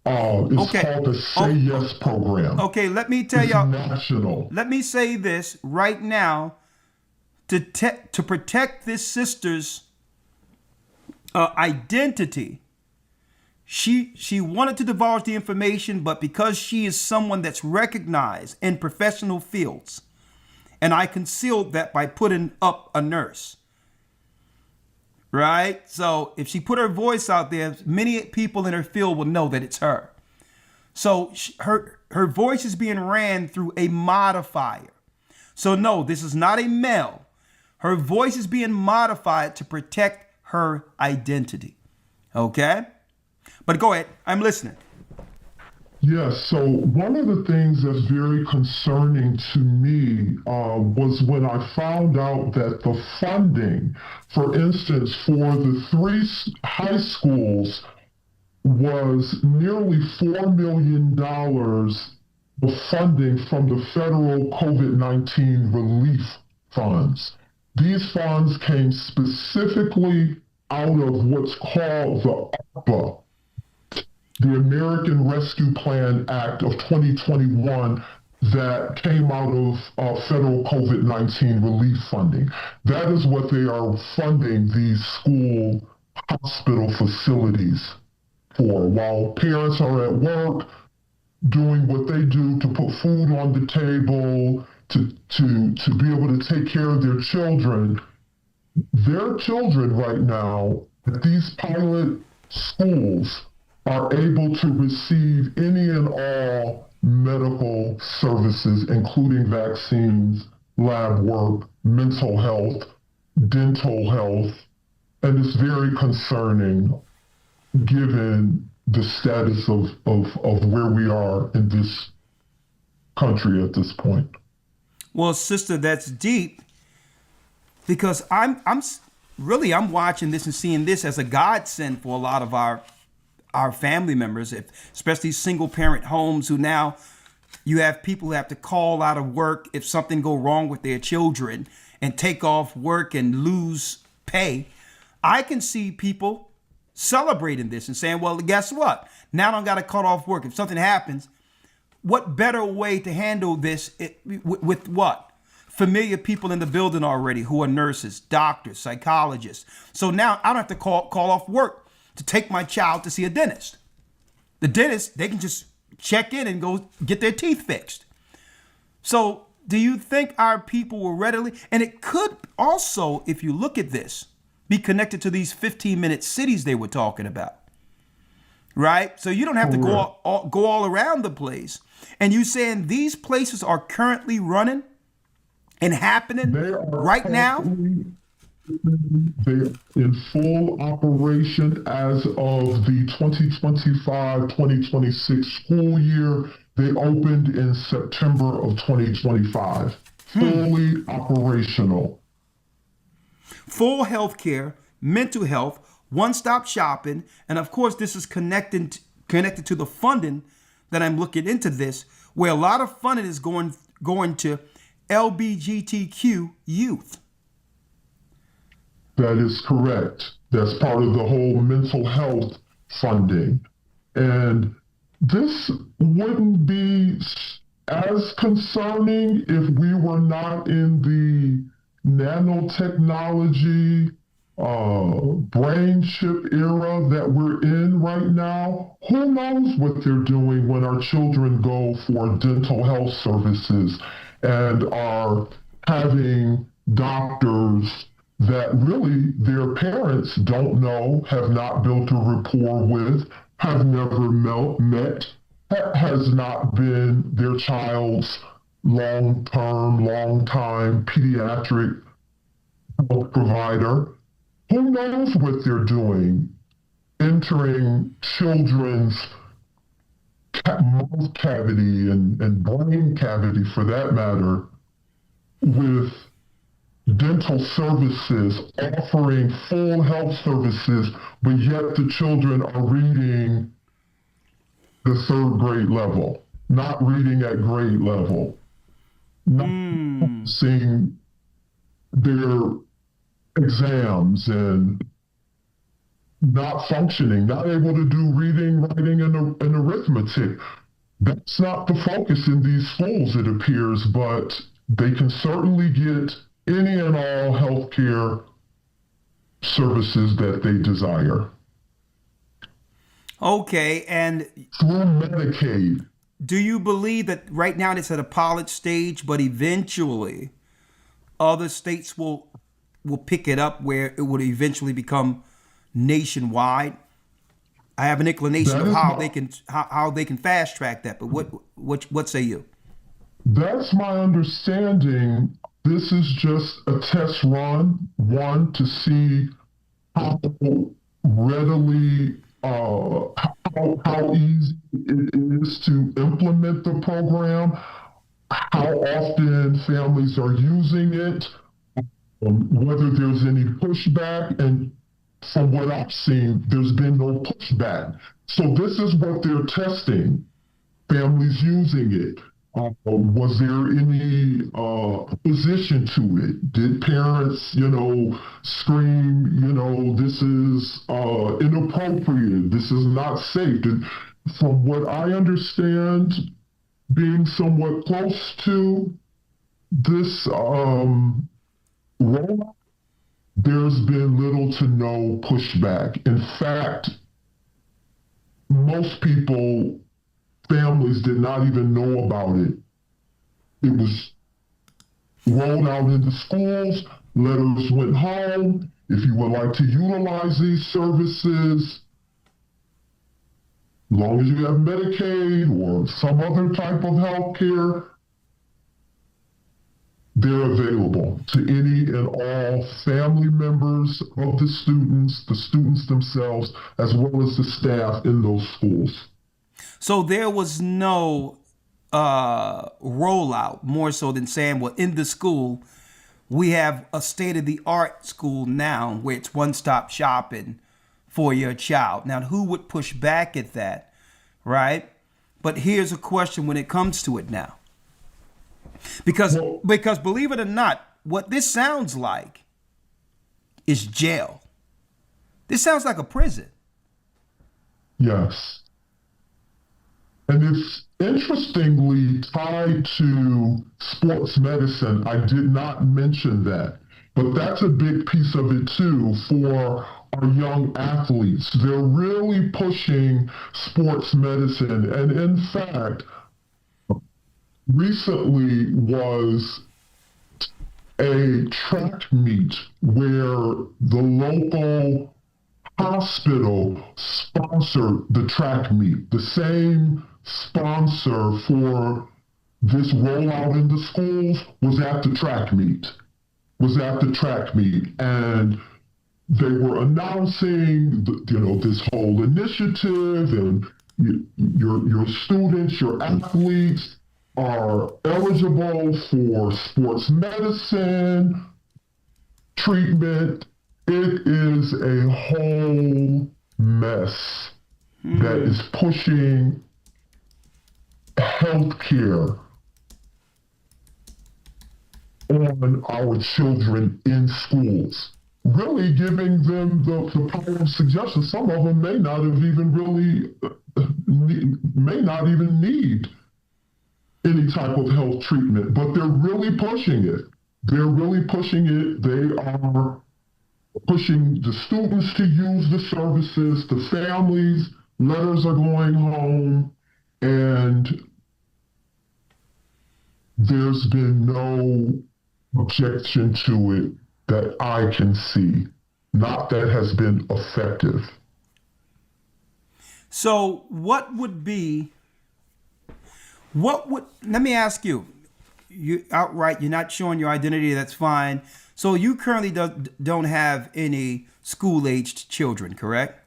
It's Okay. called the Say Yes program. Okay, let me tell It's y'all. national. Let me say this right now to protect this sister's identity. She wanted to divulge the information, but because she is someone that's recognized in professional fields, and I concealed that by putting up a nurse. Right? So if she put her voice out there, many people in her field will know that it's her. So her voice is being ran through a modifier. So no, this is not a male. Her voice is being modified to protect her identity. Okay? But go ahead. I'm listening. Yes, so one of the things that's very concerning to me was when I found out that the funding, for instance, for the three high schools was nearly $4 million of funding from the federal COVID-19 relief funds. These funds came specifically out of what's called the ARPA, the American Rescue Plan Act of 2021 that came out of federal COVID-19 relief funding. That is what they are funding these school hospital facilities for. While parents are at work doing what they do to put food on the table, to be able to take care of their children right now at these pilot schools are able to receive any and all medical services, including vaccines, lab work, mental health, dental health, and it's very concerning given the status of where we are in this country at this point. Well, sister, that's deep because I'm watching this and seeing this as a godsend for a lot of our family members, especially single parent homes who now you have people who have to call out of work if something go wrong with their children and take off work and lose pay. I can see people celebrating this and saying, well, guess what? Now I don't got to cut off work. If something happens, what better way to handle this with what? Familiar people in the building already who are nurses, doctors, psychologists. So now I don't have to call off work to take my child to see a dentist. The dentist, they can just check in and go get their teeth fixed. So do you think our people will readily, and it could also, if you look at this, be connected to these 15-minute cities they were talking about, right? So you don't have to go all around the place. And you saying these places are currently running and happening right now? They're in full operation as of the 2025-2026 school year. They opened in September of 2025. Fully operational. Full health care, mental health, one-stop shopping, and of course this is connected to the funding that I'm looking into this, where a lot of funding is going to LGBTQ youth. That is correct. That's part of the whole mental health funding. And this wouldn't be as concerning if we were not in the nanotechnology, brain chip era that we're in right now. Who knows what they're doing when our children go for dental health services and are having doctors that really their parents don't know, have not built a rapport with, have never met, has not been their child's long-term, long-time pediatric health provider. Who knows what they're doing, entering children's mouth cavity and brain cavity, for that matter, with dental services, offering full health services, but yet the children are reading the third grade level, not reading at grade level, not seeing their exams and not functioning, not able to do reading, writing, and arithmetic. That's not the focus in these schools, it appears, but they can certainly get any and all healthcare services that they desire. Okay, and through Medicaid. do you believe that right now it's at a pilot stage, but eventually other states will pick it up where it would eventually become nationwide? I have an inclination of how they can fast track that, but what say you? That's my understanding. This is just a test run, one, to see how readily, how easy it is to implement the program, how often families are using it, whether there's any pushback, and from what I've seen, there's been no pushback. So this is what they're testing, families using it. Was there any opposition to it? Did parents, scream, this is inappropriate, this is not safe? From what I understand, being somewhat close to this rollout, there's been little to no pushback. In fact, most people, families, did not even know about it. It was rolled out into schools, letters went home. If you would like to utilize these services, as long as you have Medicaid or some other type of health care, they're available to any and all family members of the students themselves, as well as the staff in those schools. So there was no rollout, more so than saying, well, in the school, we have a state-of-the-art school now where it's one-stop shopping for your child. Now, who would push back at that, right? But here's a question when it comes to it now. Because believe it or not, what this sounds like is jail. This sounds like a prison. Yes. And it's interestingly tied to sports medicine. I did not mention that, but that's a big piece of it too for our young athletes. They're really pushing sports medicine. And in fact, recently was a track meet where the local hospital sponsored the track meet. The same sponsor for this rollout in the schools was at the track meet. And they were announcing, this whole initiative, and your students, your athletes are eligible for sports medicine treatment. It is a whole mess that is pushing healthcare on our children in schools, really giving them the power of suggestion. Some of them may not even need any type of health treatment, but they're really pushing it. They are pushing the students to use the services, the families, letters are going home, and there's been no objection to it that I can see. Not that has been effective. So what would be Let me ask you, you outright, you're not showing your identity, that's fine. So you currently don't have any school-aged children, correct?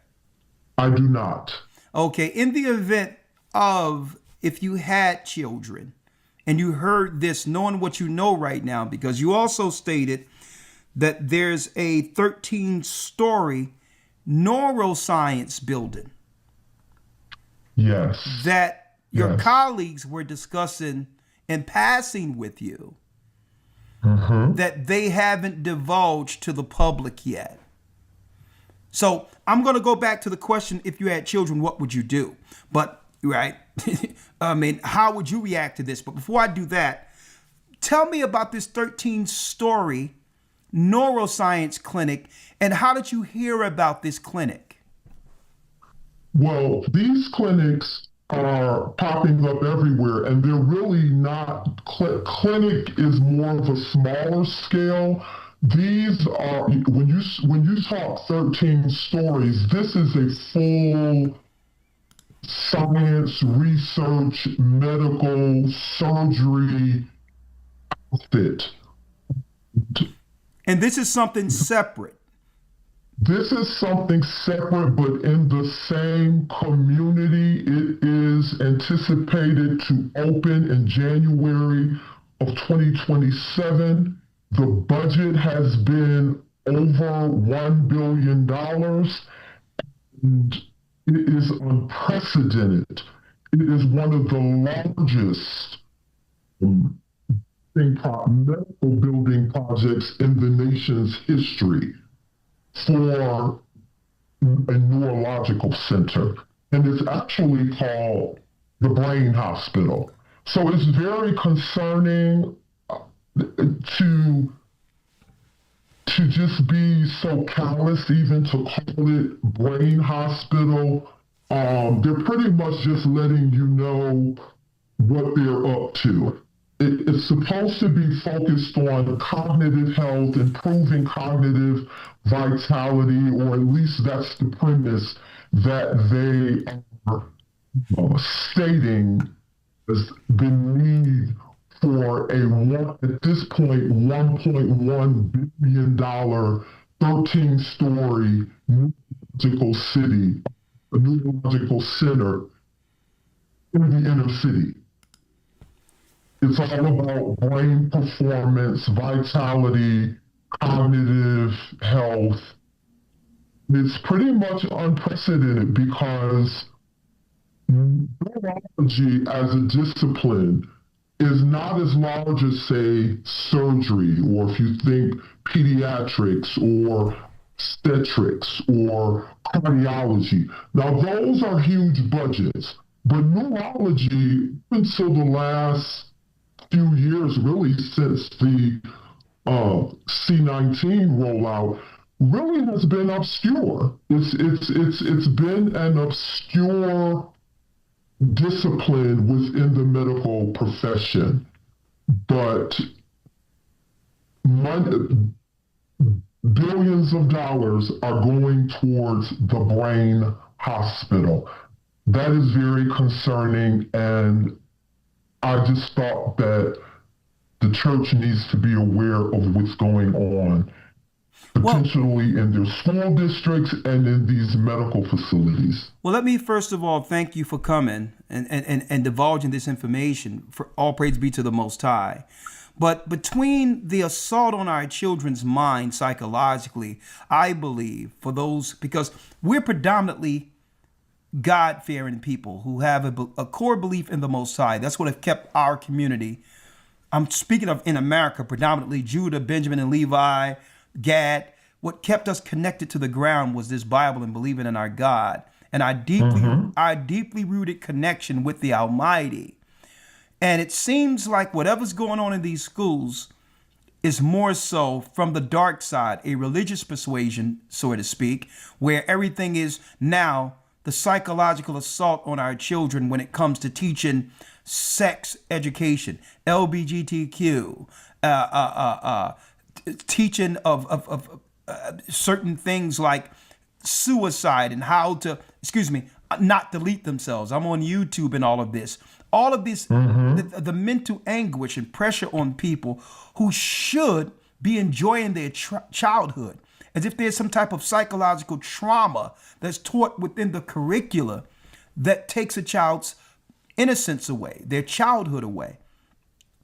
I do not. Okay, in the event of if you had children and you heard this, knowing what you know right now, because you also stated that there's a 13-story neuroscience building Yes. that your Yes. colleagues were discussing and passing with you that they haven't divulged to the public yet. So I'm going to go back to the question, if you had children, what would you do? But, right, I mean, how would you react to this? But before I do that, tell me about this 13-story neuroscience clinic, and how did you hear about this clinic? Well, these clinics are popping up everywhere, and they're really not. Clinic is more of a smaller scale. These are when you talk 13 stories. This is a full science, research, medical, surgery outfit. And this is something separate. This is something separate, but in the same community. It is anticipated to open in January of 2027. The budget has been over $1 billion, and it is unprecedented. It is one of the largest medical building projects in the nation's history for a neurological center. And it's actually called the Brain Hospital. So it's very concerning to just be so callous, even to call it Brain Hospital. They're pretty much just letting you know what they're up to. It's supposed to be focused on cognitive health, improving cognitive vitality, or at least that's the premise that they are stating as the need for at this point, $1.1 billion, 13-story neurological city, a neurological center in the inner city. It's all about brain performance, vitality, cognitive health. It's pretty much unprecedented because neurology as a discipline is not as large as, say, surgery, or if you think pediatrics or obstetrics or cardiology. Now, those are huge budgets, but neurology, until the last few years, really since the C-19 rollout, really has been obscure. It's been an obscure discipline within the medical profession, but billions of dollars are going towards the Brain Hospital. That is very concerning, and I just thought that the church needs to be aware of what's going on, potentially in their school districts and in these medical facilities. Well, let me first of all thank you for coming and divulging this information. For all praise be to the Most High. But between the assault on our children's minds psychologically, I believe for those, because we're predominantly God-fearing people who have a core belief in the Most High. That's what have kept our community. I'm speaking of in America, predominantly Judah, Benjamin, and Levi, Gad. What kept us connected to the ground was this Bible and believing in our God, and our deeply rooted connection with the Almighty. And it seems like whatever's going on in these schools is more so from the dark side, a religious persuasion, so to speak, where everything is now the psychological assault on our children when it comes to teaching sex education, LGBTQ, teaching of certain things like suicide and how to, not delete themselves. I'm on YouTube and all of this. all of this, the mental anguish and pressure on people who should be enjoying their childhood, as if there's some type of psychological trauma that's taught within the curricula that takes a child's innocence away, their childhood away.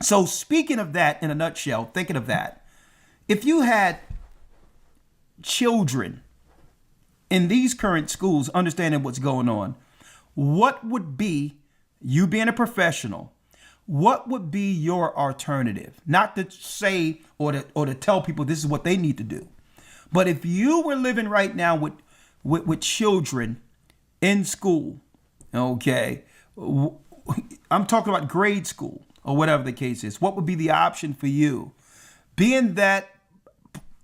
So speaking of that in a nutshell, thinking of that, if you had children in these current schools understanding what's going on, what would be, you being a professional, what would be your alternative? Not to say or to tell people this is what they need to do, but if you were living right now with children in school, okay, I'm talking about grade school or whatever the case is, what would be the option for you? Being that,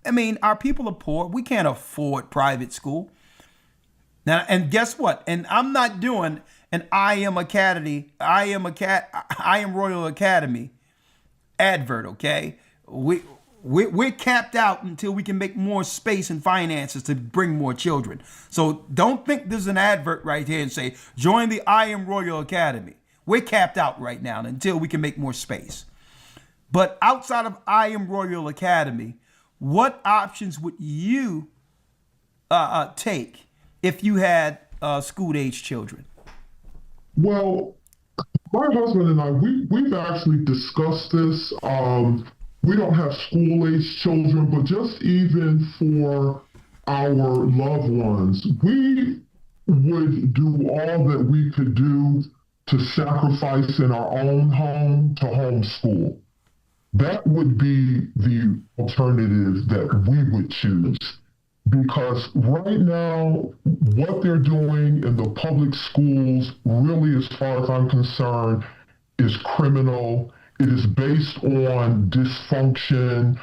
I mean, our people are poor. We can't afford private school. Now, and guess what? And I'm not doing an I am Royal Academy advert, okay? We're capped out until we can make more space and finances to bring more children. So don't think there's an advert right here and say, join the I Am Royal Academy. We're capped out right now until we can make more space. But outside of I Am Royal Academy, what options would you take if you had school-age children? Well, my husband and I, we've actually discussed this. We don't have school-age children, but just even for our loved ones, we would do all that we could do to sacrifice in our own home to homeschool. That would be the alternative that we would choose. Because right now, what they're doing in the public schools, really, as far as I'm concerned, is criminal. It is based on dysfunction.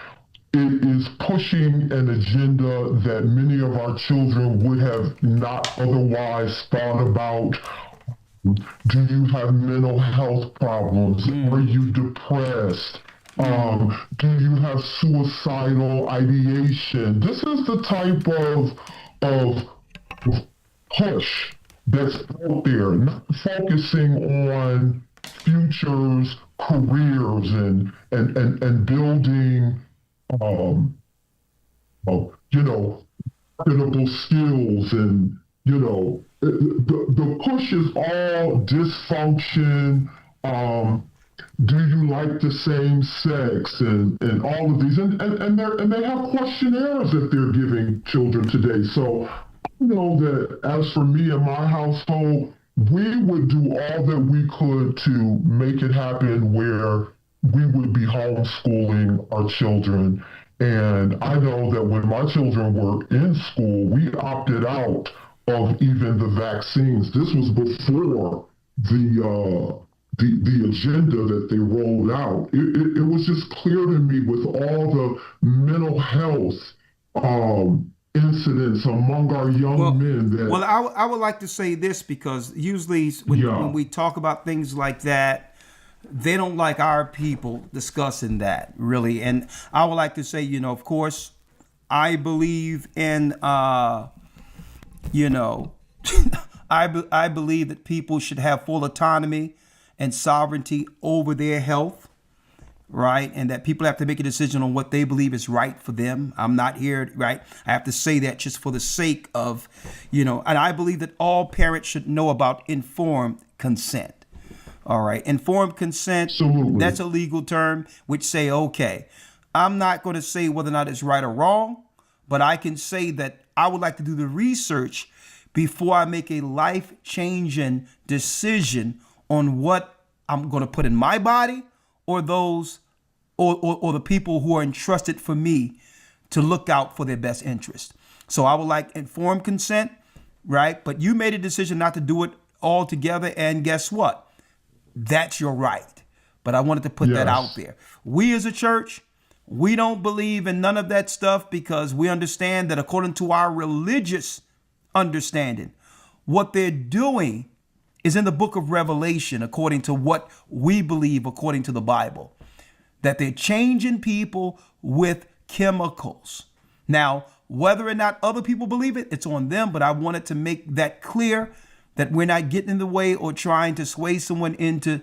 It is pushing an agenda that many of our children would have not otherwise thought about. Do you have mental health problems? Are you depressed? Do you have suicidal ideation? This is the type of push that's out there, not focusing on futures, careers, and building, marketable skills, and the push is all dysfunction. Do you like the same sex, and all of these, and they have questionnaires that they're giving children today. So I know that as for me and my household, we would do all that we could to make it happen where we would be homeschooling our children. And I know that when my children were in school, we opted out of even the vaccines. This was before the agenda that they rolled out. It was just clear to me with all the mental health incidents among our young men that... Well, I would like to say this, because usually when we talk about things like that, they don't like our people discussing that, really. And I would like to say, of course, I believe in, I believe that people should have full autonomy and sovereignty over their health, right? And that people have to make a decision on what they believe is right for them. I'm not here, right? I have to say that just for the sake of, and I believe that all parents should know about informed consent. All right. Informed consent, absolutely. That's a legal term which say, okay, I'm not going to say whether or not it's right or wrong, but I can say that I would like to do the research before I make a life-changing decision on what I'm going to put in my body, or those, or the people who are entrusted for me to look out for their best interest. So I would like informed consent, right? But you made a decision not to do it all together, and guess what? That's your right. But I wanted to put that out there. We as a church, we don't believe in none of that stuff, because we understand that according to our religious understanding, what they're doing is in the book of Revelation, according to what we believe, according to the Bible, that they're changing people with chemicals. Now, whether or not other people believe it, it's on them, but I wanted to make that clear that we're not getting in the way or trying to sway someone into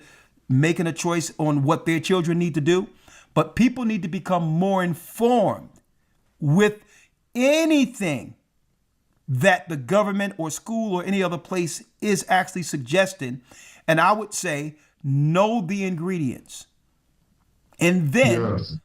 making a choice on what their children need to do. But people need to become more informed with anything that the government or school or any other place is actually suggesting. And I would say, know the ingredients. And then, Yes.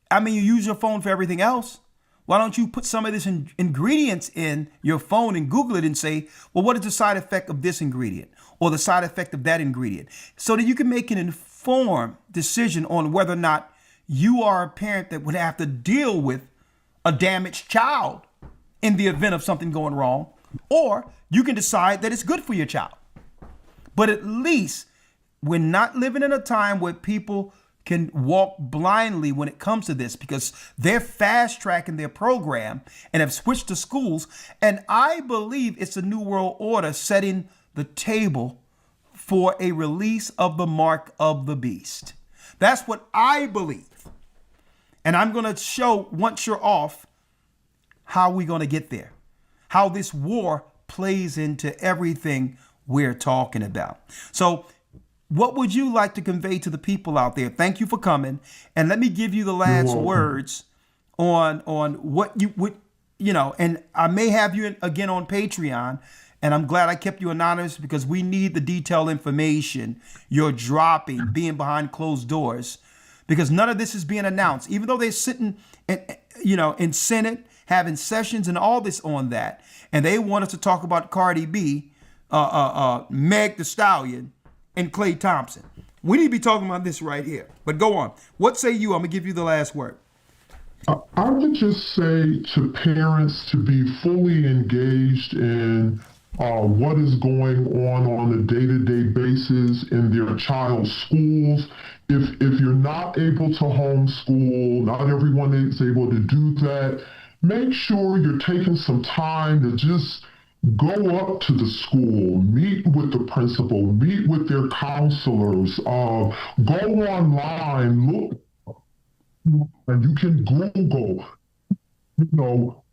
I mean, you use your phone for everything else. Why don't you put some of this ingredients in your phone and Google it and say, well, what is the side effect of this ingredient or the side effect of that ingredient? So that you can make an informed decision on whether or not you are a parent that would have to deal with a damaged child in the event of something going wrong, or you can decide that it's good for your child. But at least we're not living in a time where people can walk blindly when it comes to this, because they're fast tracking their program and have switched to schools. And I believe it's a new world order setting the table for a release of the mark of the beast. That's what I believe. And I'm going to show, once you're off, how we're going to get there, how this war plays into everything we're talking about. So what would you like to convey to the people out there? Thank you for coming. And let me give you the last words on what you would, and I may have you again on Patreon. And I'm glad I kept you anonymous, because we need the detailed information you're dropping, being behind closed doors, because none of this is being announced, even though they're sitting in Senate, having sessions and all this on that. And they want us to talk about Cardi B, Meg Thee Stallion, and Clay Thompson. We need to be talking about this right here. But go on. What say you? I'm going to give you the last word. I would just say to parents to be fully engaged in what is going on a day-to-day basis in their child's schools. If you're not able to homeschool, not everyone is able to do that, make sure you're taking some time to just go up to the school, meet with the principal, meet with their counselors, go online, look, and you can Google,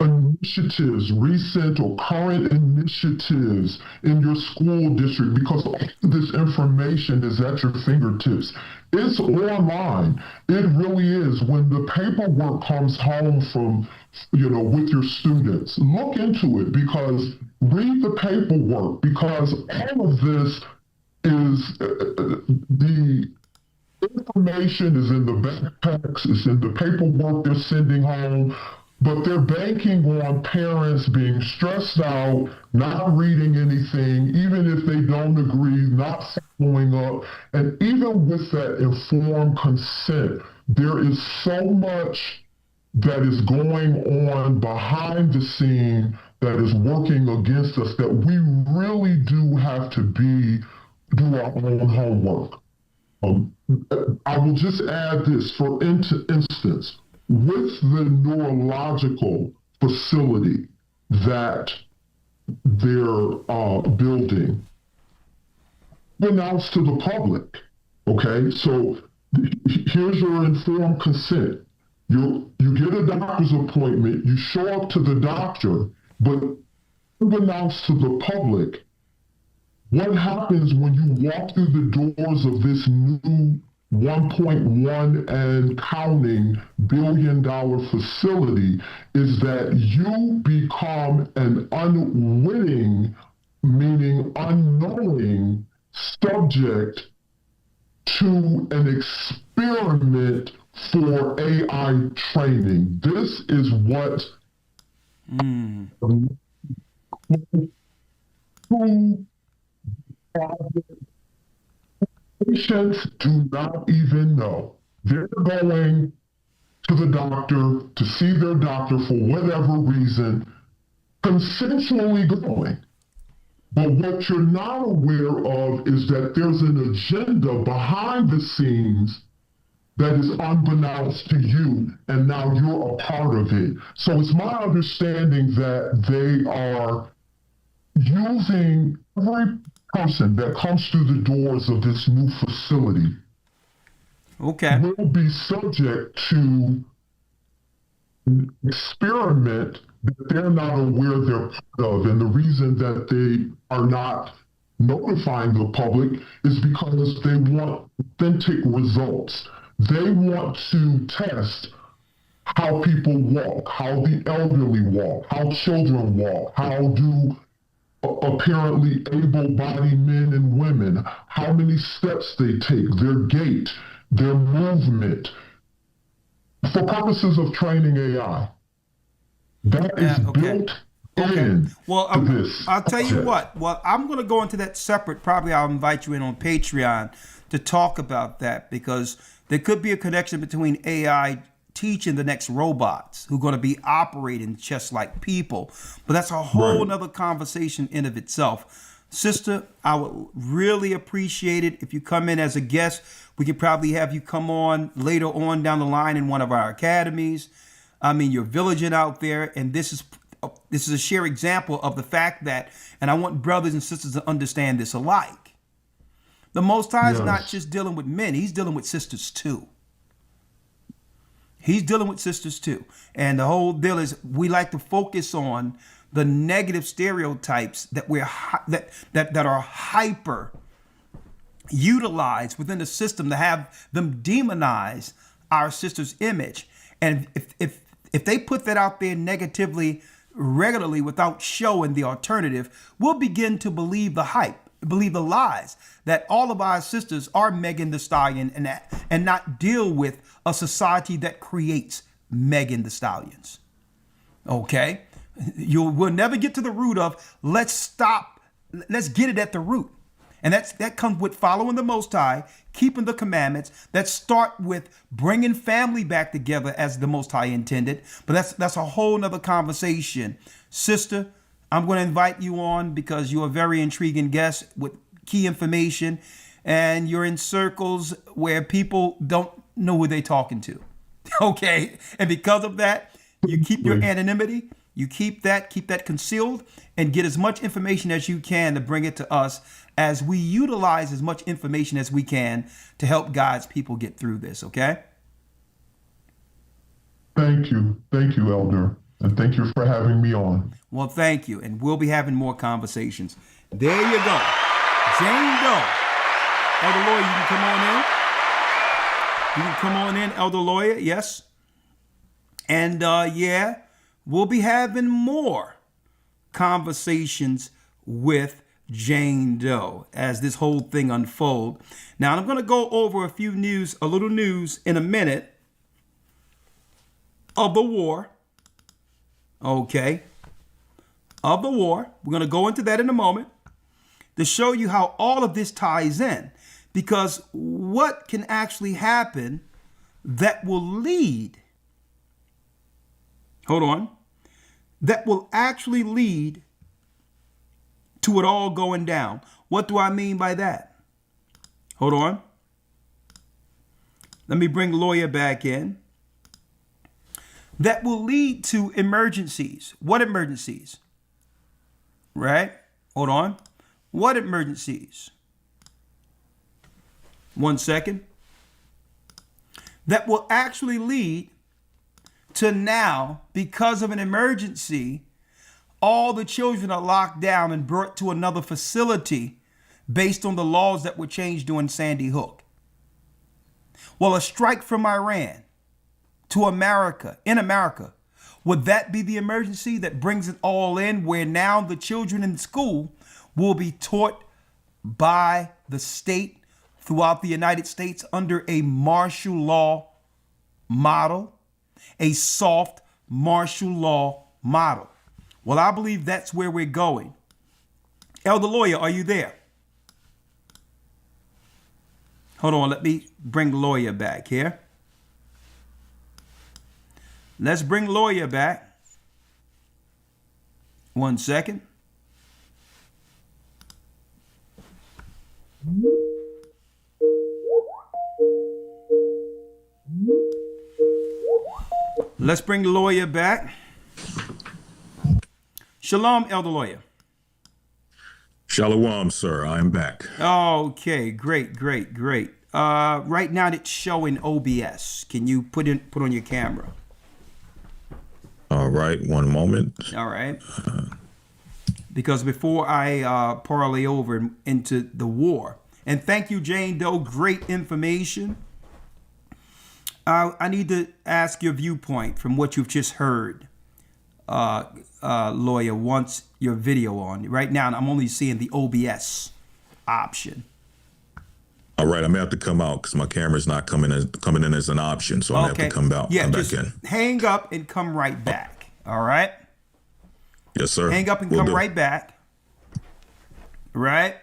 initiatives, recent or current initiatives in your school district, because all of this information is at your fingertips. It's online. It really is. When the paperwork comes home from, with your students, look into it, because read the paperwork, because all of this is the information is in the backpacks, it's in the paperwork they're sending home, but they're banking on parents being stressed out, not reading anything, even if they don't agree, not following up. And even with that informed consent, there is so much that is going on behind the scene that is working against us, that we really do have to do our own homework. I will just add this, for instance, with the neurological facility that they're building, announced to the public, okay? So here's your informed consent. You get a doctor's appointment, you show up to the doctor, but unbeknownst to the public, what happens when you walk through the doors of this new 1.1 and counting $1 billion facility is that you become an unwitting, meaning unknowing, subject to an experiment for AI training. This is what patients do not even know. They're going to the doctor to see their doctor for whatever reason, consensually going. But what you're not aware of is that there's an agenda behind the scenes that is unbeknownst to you, and now you're a part of it. So it's my understanding that they are using every person that comes through the doors of this new facility will be subject to experiment that they're not aware they're part of. And the reason that they are not notifying the public is because they want authentic results. They want to test how people walk, how the elderly walk, how children walk, how do apparently able-bodied men and women, how many steps they take, their gait, their movement, for purposes of training AI. That is built in Well, to this. I'll tell you project. what. Well, I'm going to go into that separate. Probably I'll invite you in on Patreon to talk about that, because there could be a connection between AI teaching the next robots who are going to be operating just like people. But that's a whole Right. nother conversation in of itself. Sister, I would really appreciate it if you come in as a guest. We could probably have you come on later on down the line in one of our academies. I mean, you're villaging out there, and this is a sheer example of the fact that, and I want brothers and sisters to understand this alike. The Most High is not Yes. just dealing with men; He's dealing with sisters too. He's dealing with sisters too, and the whole deal is we like to focus on the negative stereotypes that that are hyper utilized within the system to have them demonize our sister's image. And if they put that out there negatively regularly without showing the alternative, we'll begin to believe the hype, believe the lies that all of our sisters are Megan the Stallion, and not deal with a society that creates Megan the Stallions. Okay? We'll never get to the root of let's get it at the root. And that comes with following the Most High, keeping the commandments. That start with bringing family back together as the Most High intended. But that's a whole nother conversation. Sister, I'm going to invite you on because you're a very intriguing guest with key information, and you're in circles where people don't know who they're talking to. Okay? And because of that, you keep your anonymity. You keep that concealed, and get as much information as you can to bring it to us as we utilize as much information as we can to help God's people get through this, okay? Thank you, Elder, and thank you for having me on. Well, thank you, and we'll be having more conversations. There you go. Jane Doe. Elder Lawyer, you can come on in. You can come on in, Elder Lawyer, yes. And yeah, we'll be having more conversations with Jane Doe as this whole thing unfold. Now, I'm going to go over a little news in a minute of the war. Okay. Of the war. We're going to go into that in a moment to show you how all of this ties in, because what can actually happen that will lead, that will actually lead to it all going down. What do I mean by that? Hold on. Let me bring Lawyer back in. That will lead to emergencies. What emergencies? Right? Hold on. What emergencies? 1 second. That will actually lead to now, because of an emergency, all the children are locked down and brought to another facility based on the laws that were changed during Sandy Hook. Well, a strike from Iran to America, in America, would that be the emergency that brings it all in, where now the children in school will be taught by the state throughout the United States under a martial law model, a soft martial law model? Well, I believe that's where we're going. Elder Lawyer, are you there? Hold on, let me bring Lawyer back here. Let's bring Lawyer back. 1 second. Let's bring the Lawyer back. Shalom, Elder Lawyer. Shalom, sir. I'm back. Okay, great. Right now it's showing OBS. Can you put on your camera? All right, one moment. All right. Because before I parlay over into the war, and thank you, Jane Doe, great information. I need to ask your viewpoint from what you've just heard, lawyer, once your video on. Right now, I'm only seeing the OBS option. All right, I'm gonna have to come out because my camera's not coming in as an option, so I'm gonna have to come out. Yeah, come just back in. hang up and come right back. All right. Yes, sir. Hang up and Will come do. right back. Right.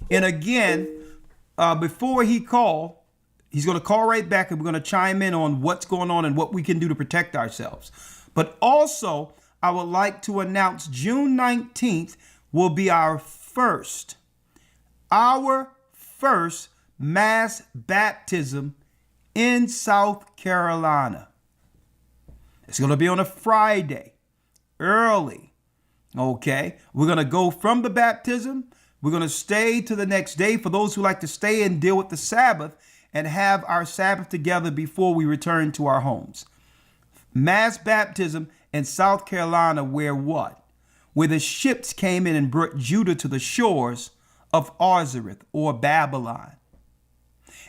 And again, before he call, he's going to call right back, and we're going to chime in on what's going on and what we can do to protect ourselves. But also, I would like to announce June 19th will be our first mass baptism in South Carolina. It's going to be on a Friday, early. Okay, we're going to go from the baptism. We're going to stay to the next day for those who like to stay and deal with the Sabbath and have our Sabbath together before we return to our homes. Mass baptism in South Carolina, where what? Where the ships came in and brought Judah to the shores of Arzareth or Babylon.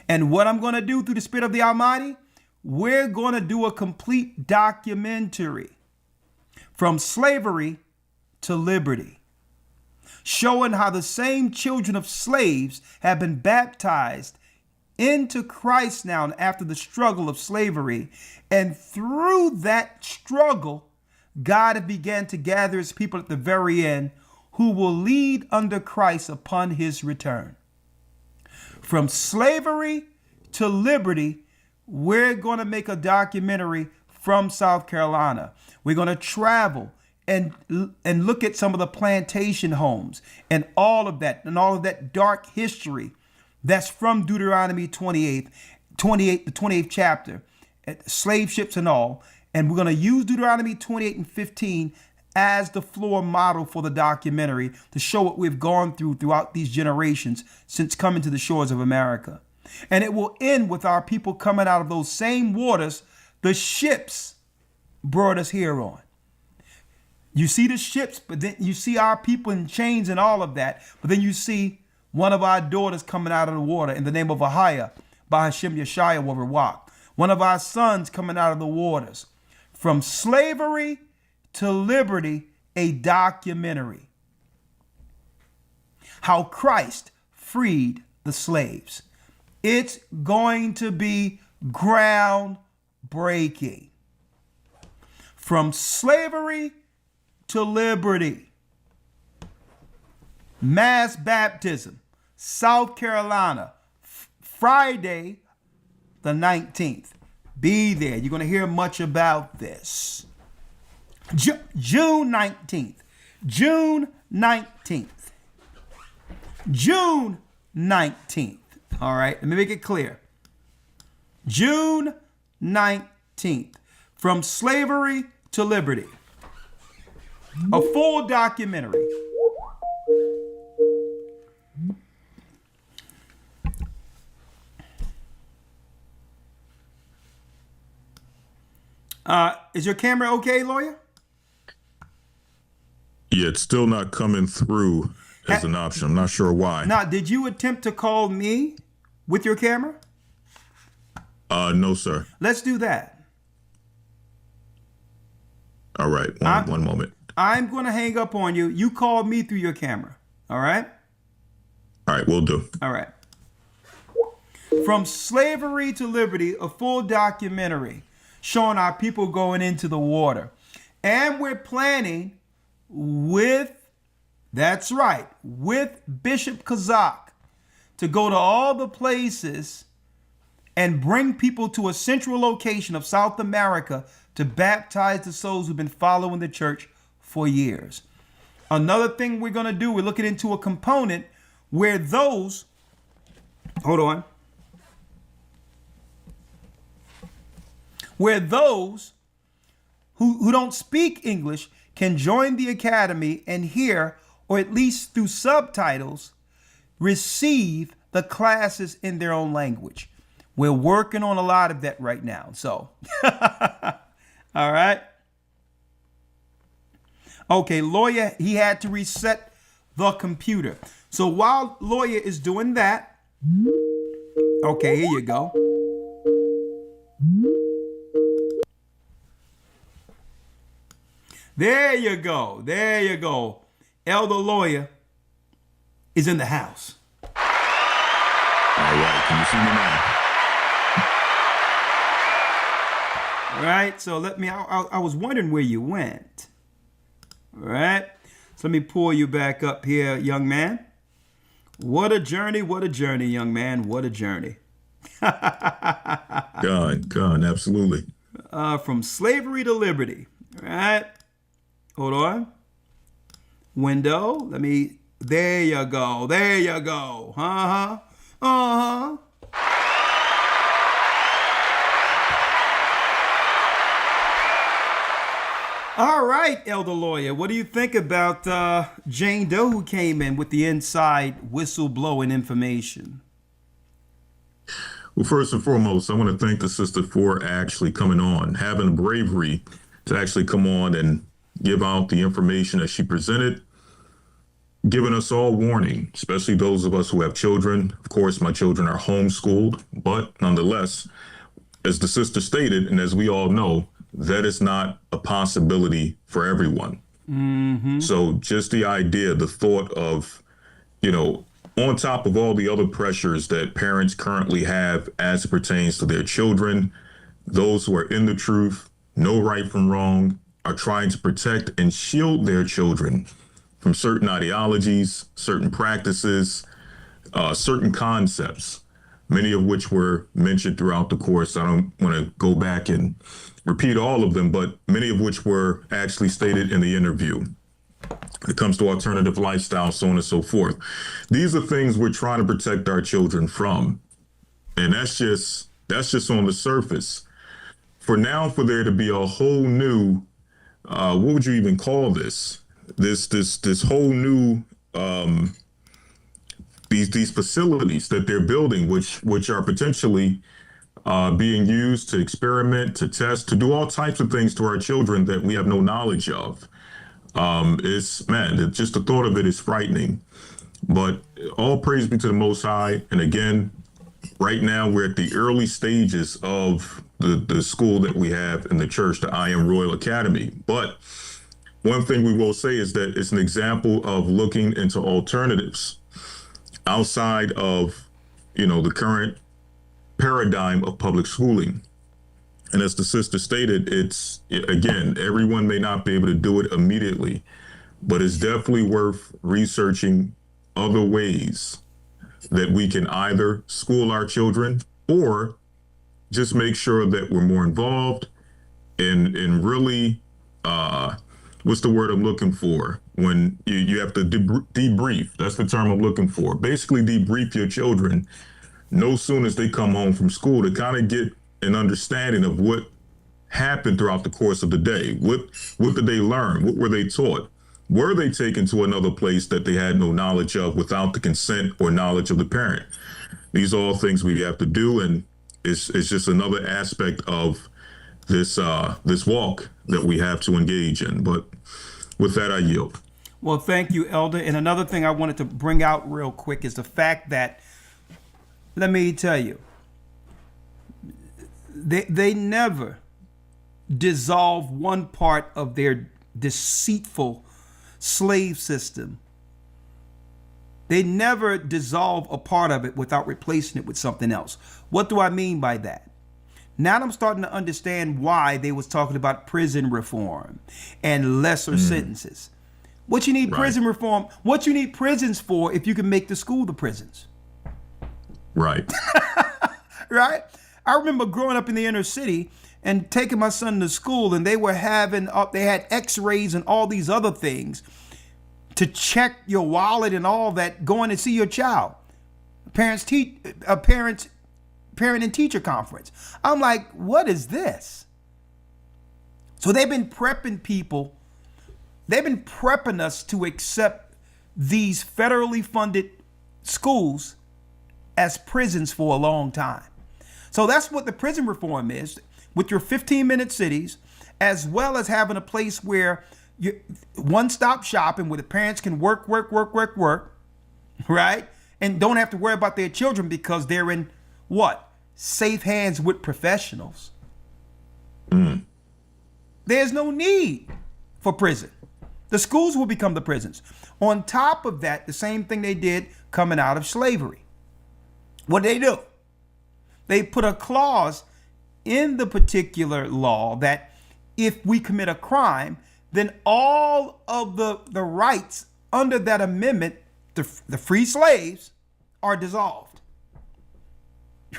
And what I'm going to do through the Spirit of the Almighty, we're going to do a complete documentary from slavery to liberty, showing how the same children of slaves have been baptized into Christ now after the struggle of slavery. And through that struggle, God began to gather his people at the very end who will lead under Christ upon his return. From slavery to liberty, we're going to make a documentary from South Carolina. We're going to travel and look at some of the plantation homes and all of that dark history that's from Deuteronomy 28, the 28th chapter, slave ships and all. And we're going to use Deuteronomy 28 and 15 as the floor model for the documentary to show what we've gone throughout these generations since coming to the shores of America. And it will end with our people coming out of those same waters the ships brought us here on. You see the ships, but then you see our people in chains and all of that. But then you see one of our daughters coming out of the water in the name of Ahiah, by Hashem Yeshaya will walk. One of our sons coming out of the waters. From slavery to liberty, a documentary. How Christ freed the slaves. It's going to be groundbreaking. From slavery to liberty. Mass baptism, South Carolina, Friday the 19th. Be there. You're going to hear much about this. June 19th. June 19th. June 19th. All right, let me make it clear. June 19th. From slavery to liberty. A full documentary. Is your camera okay, lawyer? Yeah, it's still not coming through as an option. I'm not sure why. Now, did you attempt to call me with your camera? No, sir. Let's do that. All right, one moment. I'm going to hang up on you. You call me through your camera. All right? All right, will do. All right. From slavery to liberty, a full documentary showing our people going into the water. And we're planning with Bishop Kazak to go to all the places and bring people to a central location of South America to baptize the souls who've been following the church for years. Another thing we're going to do, we're looking into a component where those, where those who don't speak English can join the academy and hear, or at least through subtitles, receive the classes in their own language. We're working on a lot of that right now. So, all right. Okay, lawyer, he had to reset the computer. So while lawyer is doing that, okay, here you go. There you go. There you go. Elder lawyer is in the house. All right, can you see me now? All right, so I was wondering where you went. All right, so let me pull you back up here, young man. What a journey, young man, what a journey. God, absolutely. From slavery to liberty, all right? Hold on. Window, there you go, uh-huh. All right, elder lawyer, what do you think about Jane Doe who came in with the inside whistleblowing information? Well, first and foremost, I want to thank the sister for actually coming on, having the bravery to actually come on and give out the information that she presented, giving us all warning, especially those of us who have children. Of course, my children are homeschooled, but nonetheless, as the sister stated, and as we all know, that is not a possibility for everyone. Mm-hmm. So just the idea, the thought of, on top of all the other pressures that parents currently have as it pertains to their children, those who are in the truth, know right from wrong, are trying to protect and shield their children from certain ideologies, certain practices, certain concepts, many of which were mentioned throughout the course. I don't want to go back and repeat all of them, but many of which were actually stated in the interview. It comes to alternative lifestyle, so on and so forth. These are things we're trying to protect our children from. And that's just on the surface. For there to be a whole new, what would you even call this? This whole new, these facilities that they're building, which are potentially being used to experiment, to test, to do all types of things to our children that we have no knowledge of. Just the thought of it is frightening. But all praise be to the Most High. And again, right now we're at the early stages of the school that we have in the church, the I Am Royal Academy. But one thing we will say is that it's an example of looking into alternatives outside of, the current paradigm of public schooling. And as the sister stated, it's, again, everyone may not be able to do it immediately, but it's definitely worth researching other ways that we can either school our children or just make sure that we're more involved and really, what's the word I'm looking for? When you have to debrief, that's the term I'm looking for. Basically debrief your children no sooner as they come home from school to kind of get an understanding of what happened throughout the course of the day. What did they learn? What were they taught? Were they taken to another place that they had no knowledge of without the consent or knowledge of the parent? These are all things we have to do, and it's just another aspect of this walk that we have to engage in. But with that, I yield. Well, thank you, Elder. And another thing I wanted to bring out real quick is the fact that, let me tell you, they never dissolve one part of their deceitful slave system. They never dissolve a part of it without replacing it with something else. What do I mean by that? Now I'm starting to understand why they was talking about prison reform and lesser sentences. What you need prison reform, what you need prisons for if you can make the school the prisons. Right. Right? I remember growing up in the inner city and taking my son to school, and they had x-rays and all these other things to check your wallet and all that, going to see your child. Parent and teacher conference. I'm like, what is this? So they've been prepping people. They've been prepping us to accept these federally funded schools as prisons for a long time. So that's what the prison reform is, with your 15-minute cities, as well as having a place where one-stop shopping where the parents can work, right? And don't have to worry about their children because they're in what? Safe hands with professionals. There's no need for prison. The schools will become the prisons. On top of that, the same thing they did coming out of slavery. What did they do? They put a clause in the particular law that if we commit a crime, then all of the rights under that amendment, the free slaves, are dissolved.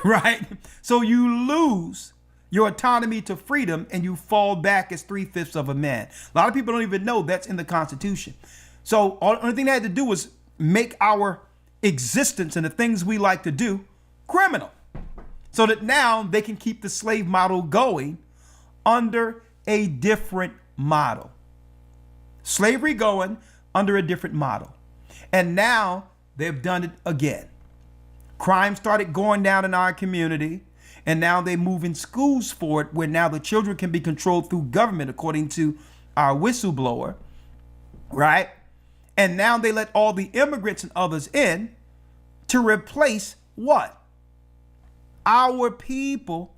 Right? So you lose your autonomy to freedom and you fall back as 3/5 of a man. A lot of people don't even know that's in the Constitution. So the only thing they had to do was make our existence and the things we like to do criminal, so that now they can keep the slave model going under a different model. Slavery going under a different model. And now they've done it again. Crime started going down in our community, and now they move in schools for it, where now the children can be controlled through government, according to our whistleblower, right? And now they let all the immigrants and others in to replace what? Our people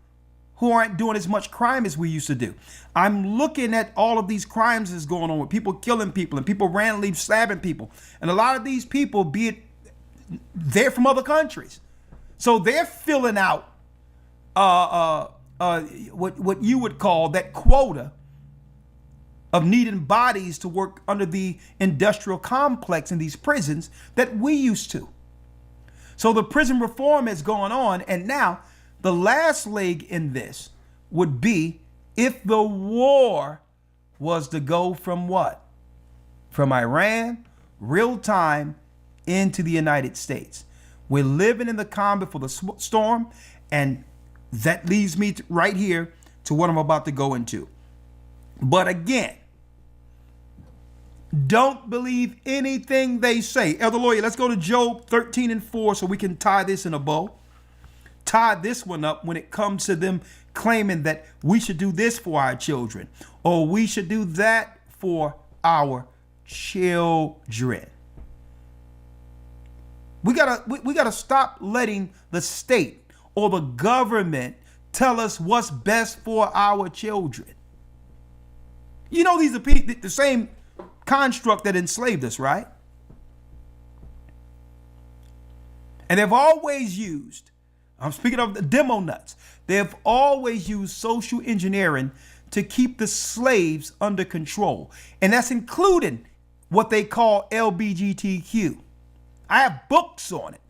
who aren't doing as much crime as we used to do. I'm looking at all of these crimes that's going on with people killing people and people randomly stabbing people. And a lot of these people, be it they're from other countries. So they're filling out what you would call that quota of needing bodies to work under the industrial complex in these prisons that we used to. So the prison reform is going on, and now the last leg in this would be if the war was to go from what? From Iran, real time, into the United States. We're living in the calm before the storm, and that leads me right here to what I'm about to go into. But again, don't believe anything they say. Elder Lawyer, let's go to Job 13:4 so we can tie this in a bow. Tie this one up when it comes to them claiming that we should do this for our children or we should do that for our children. We gotta stop letting the state or the government tell us what's best for our children. You know, these are the same construct that enslaved us, right? And they've always used, I'm speaking of the demo nuts, they've always used social engineering to keep the slaves under control. And that's including what they call LGBTQ. I have books on it.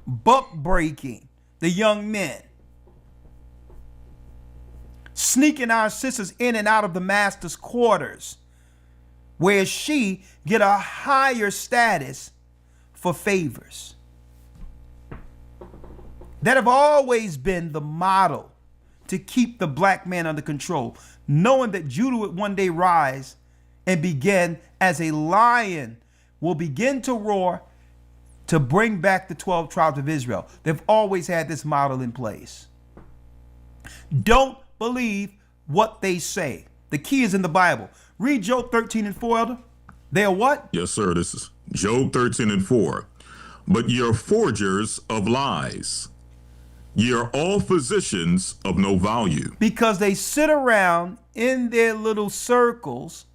Buck breaking the young men. Sneaking our sisters in and out of the master's quarters, where she get a higher status for favors. That have always been the model to keep the black man under control, knowing that Judah would one day rise and begin as a lion will begin to roar to bring back the 12 tribes of Israel. They've always had this model in place. Don't believe what they say. The key is in the Bible. Read Job 13:4, Elder. They are what? Yes, sir. This is Job 13:4. But ye are forgers of lies. Ye are all physicians of no value. Because they sit around in their little circles,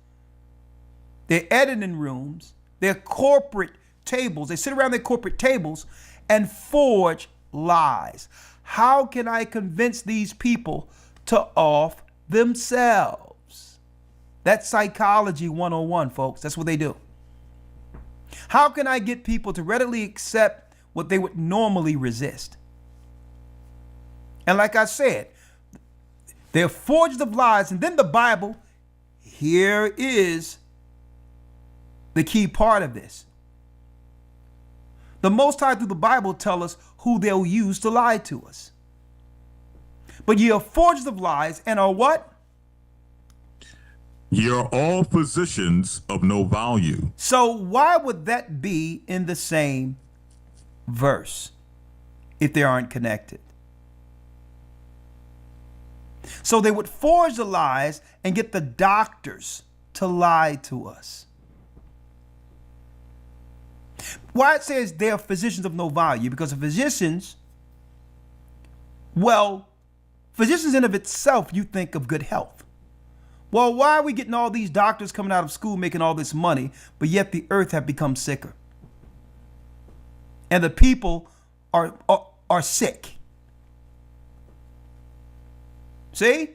their editing rooms, their corporate tables. They sit around their corporate tables and forge lies. How can I convince these people to off themselves? That's psychology 101, folks. That's what they do. How can I get people to readily accept what they would normally resist? And like I said, they're forged of lies. And then the Bible, here is the key part of this. The Most High through the Bible tell us who they'll use to lie to us. But ye are forged of lies and are what? Ye are all physicians of no value. So why would that be in the same verse if they aren't connected? So they would forge the lies and get the doctors to lie to us. Why it says they are physicians of no value? Because the physicians, well, physicians in of itself, you think of good health. Well, why are we getting all these doctors coming out of school making all this money, but yet the earth have become sicker? And the people are sick. See?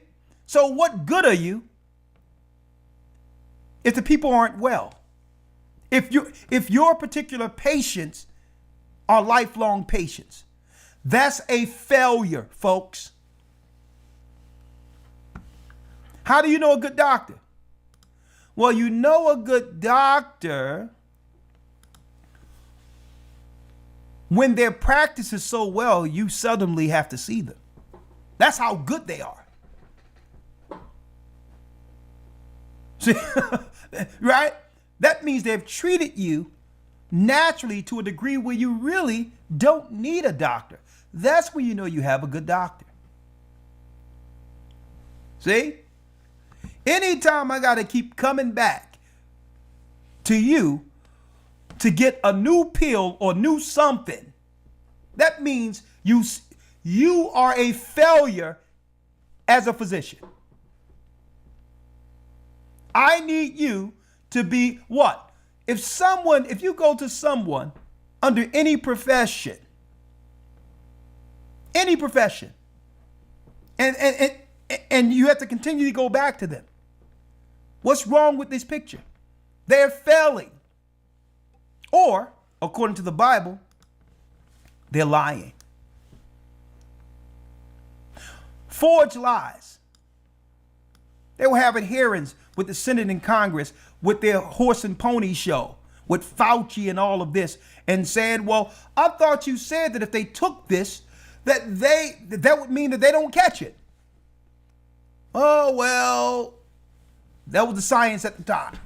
So what good are you if the people aren't well? If your particular patients are lifelong patients, that's a failure, folks. How do you know a good doctor? Well, you know a good doctor when their practice is so well, you seldomly have to see them. That's how good they are. See, right? That means they've treated you naturally to a degree where you really don't need a doctor. That's when you know you have a good doctor. See? Anytime I got to keep coming back to you to get a new pill or new something, that means you are a failure as a physician. I need you to be what? If you go to someone under any profession, and you have to continually go back to them. What's wrong with this picture? They're failing. Or, according to the Bible, they're lying. Forged lies. They were having hearings with the Senate and Congress with their horse and pony show, with Fauci and all of this, and saying, well, I thought you said that if they took this, that would mean that they don't catch it. Oh, well, that was the science at the time.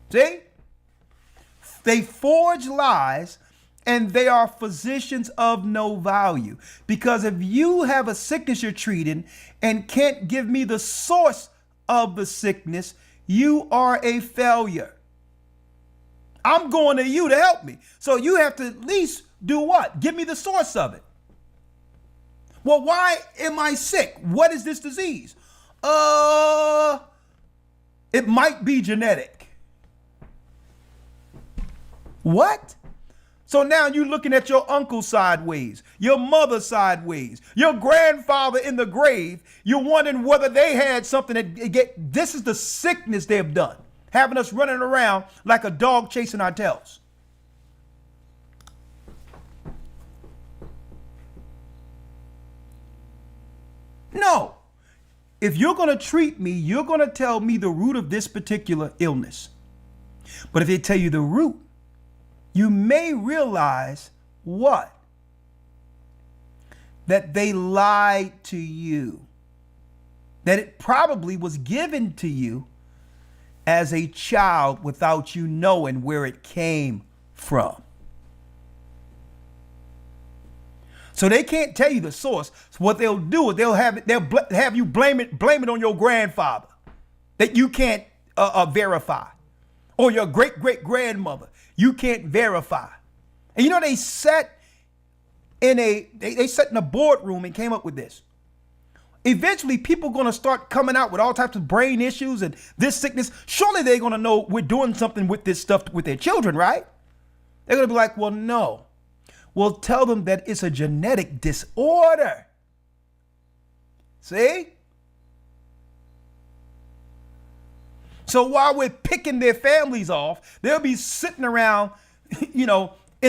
See? They forge lies, and they are physicians of no value. Because if you have a sickness you're treating and can't give me the source of the sickness, you are a failure. I'm going to you to help me. So you have to at least do what? Give me the source of it. Well, why am I sick? What is this disease? It might be genetic. What? So now you're looking at your uncle sideways, your mother sideways, your grandfather in the grave. You're wondering whether they had something that get. This is the sickness they've done, having us running around like a dog chasing our tails. No. If you're going to treat me, you're going to tell me the root of this particular illness. But if they tell you the root, you may realize what? That they lied to you. That it probably was given to you as a child without you knowing where it came from. So they can't tell you the source. So what they'll do is they'll have you blame it on your grandfather that you can't verify, or your great-great-grandmother you can't verify. And you know they sat in a boardroom and came up with this. Eventually, people are going to start coming out with all types of brain issues and this sickness. Surely they're going to know we're doing something with this stuff with their children, right? They're going to be like, well, no. We'll tell them that it's a genetic disorder. See? So while we're picking their families off, they'll be sitting around, in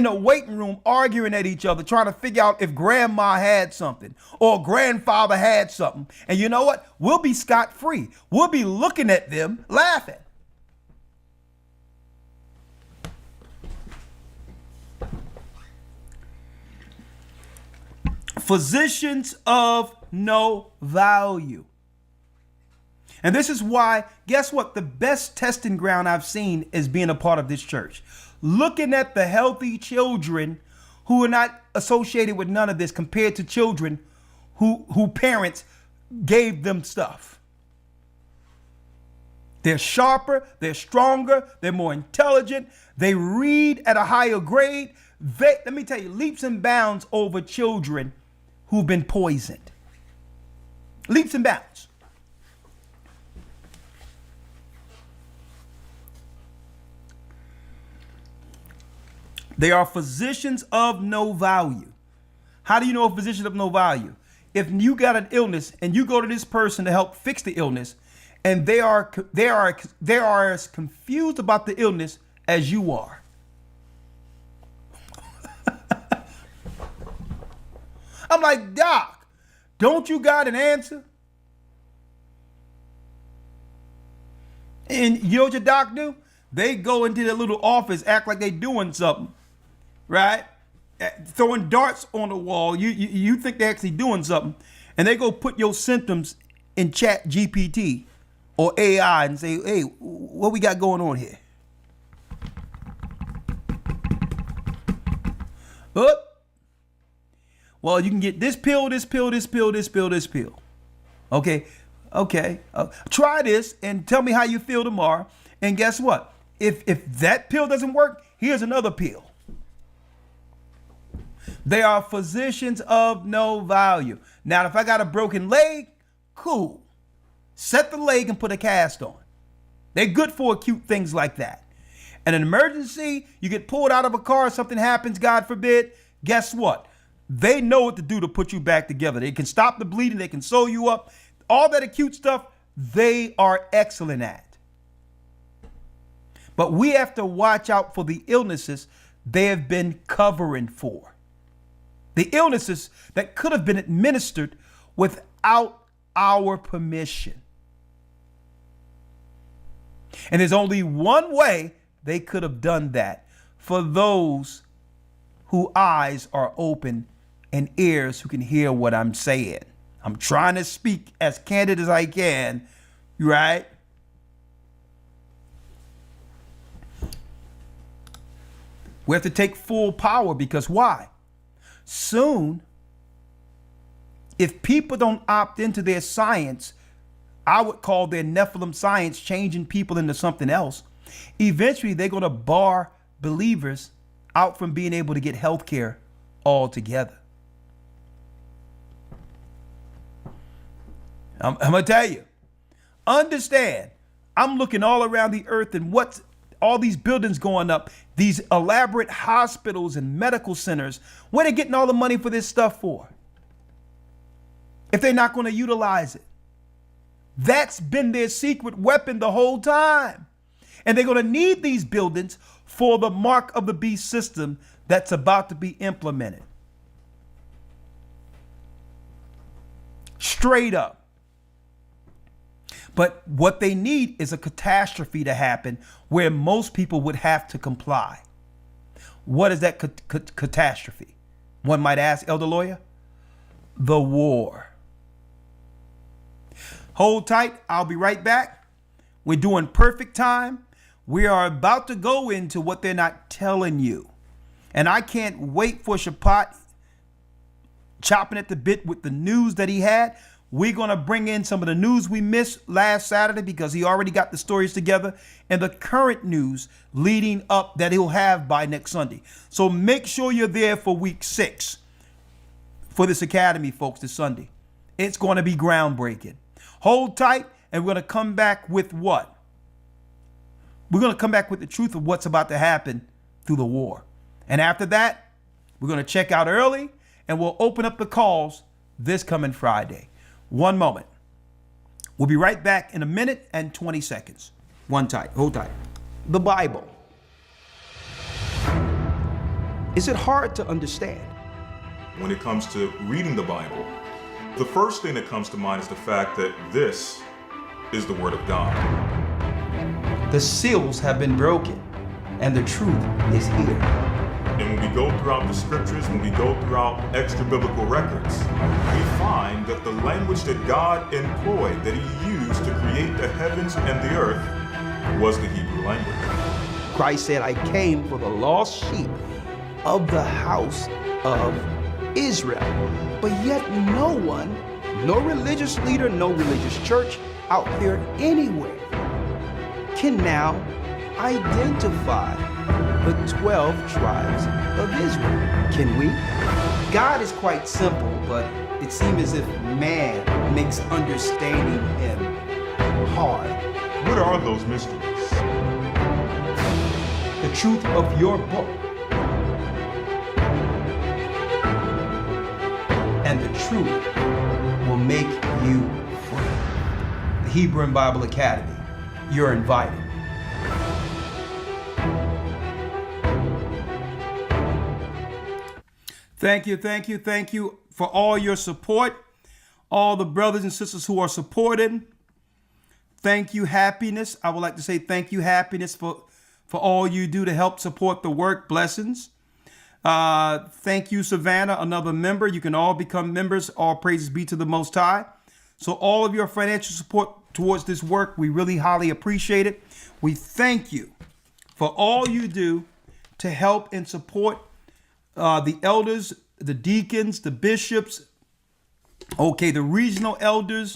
a waiting room arguing at each other, trying to figure out if grandma had something or grandfather had something. And you know what? We'll be scot-free. We'll be looking at them laughing. Physicians of no value. And this is why, guess what? The best testing ground I've seen is being a part of this church. Looking at the healthy children who are not associated with none of this compared to children who parents gave them stuff. They're sharper, they're stronger, they're more intelligent, they read at a higher grade. Let me tell you, leaps and bounds over children who've been poisoned. Leaps and bounds. They are physicians of no value. How do you know a physician of no value? If you got an illness and you go to this person to help fix the illness, and they are as confused about the illness as you are. I'm like, Doc, don't you got an answer? And you know what your doc do? They go into their little office, act like they doing something, right? Throwing darts on the wall. You think they're actually doing something, and they go put your symptoms in Chat GPT or AI and say, hey, what we got going on here? Well, you can get this pill, this pill, this pill, this pill, this pill. Okay. Try this and tell me how you feel tomorrow. And guess what? If that pill doesn't work, here's another pill. They are physicians of no value. Now, if I got a broken leg, cool. Set the leg and put a cast on. They're good for acute things like that. In an emergency, you get pulled out of a car, something happens, God forbid. Guess what? They know what to do to put you back together. They can stop the bleeding. They can sew you up. All that acute stuff, they are excellent at. But we have to watch out for the illnesses they have been covering for. The illnesses that could have been administered without our permission. And there's only one way they could have done that for those whose eyes are open and ears who can hear what I'm saying. I'm trying to speak as candid as I can, right? We have to take full power because why? Soon, if people don't opt into their science, I would call their Nephilim science changing people into something else. Eventually, they're going to bar believers out from being able to get health care altogether. I'm going to tell you, understand, I'm looking all around the earth and what's all these buildings going up, these elaborate hospitals and medical centers, where they getting all the money for this stuff for? If they're not going to utilize it. That's been their secret weapon the whole time. And they're going to need these buildings for the mark of the beast system that's about to be implemented. Straight up. But what they need is a catastrophe to happen where most people would have to comply. What is that catastrophe? One might ask, Elder Lawyer. The war. Hold tight. I'll be right back. We're doing perfect time. We are about to go into what they're not telling you. And I can't wait for Shapat chopping at the bit with the news that he had. We're going to bring in some of the news we missed last Saturday because he already got the stories together and the current news leading up that he'll have by next Sunday. So make sure you're there for week 6 for this academy, folks, this Sunday. It's going to be groundbreaking. Hold tight, and we're going to come back with what? We're going to come back with the truth of what's about to happen through the war. And after that, we're going to check out early, and we'll open up the calls this coming Friday. One moment. We'll be right back in a minute and 20 seconds. Hold tight. The Bible. Is it hard to understand? When it comes to reading the Bible, the first thing that comes to mind is the fact that this is the Word of God. The seals have been broken, and the truth is here. And when we go throughout the scriptures, when we go throughout extra biblical records, we find that the language that God employed, that he used to create the heavens and the earth, was the Hebrew language. Christ said, I came for the lost sheep of the house of Israel. But yet no one No religious leader, no religious church out there anywhere can now identify the 12 tribes of Israel. Can we? God is quite simple, but it seems as if man makes understanding him hard. What are those mysteries? The truth of your book and the truth will make you free. The Hebrew and Bible Academy, you're invited. Thank you for all your support. All the brothers and sisters who are supporting. Thank you, Happiness. I would like to say thank you, Happiness, for all you do to help support the work. Blessings. Thank you, Savannah, another member. You can all become members. All praises be to the Most High. So all of your financial support towards this work, we really highly appreciate it. We thank you for all you do to help and support the elders, the deacons, the bishops, the regional elders,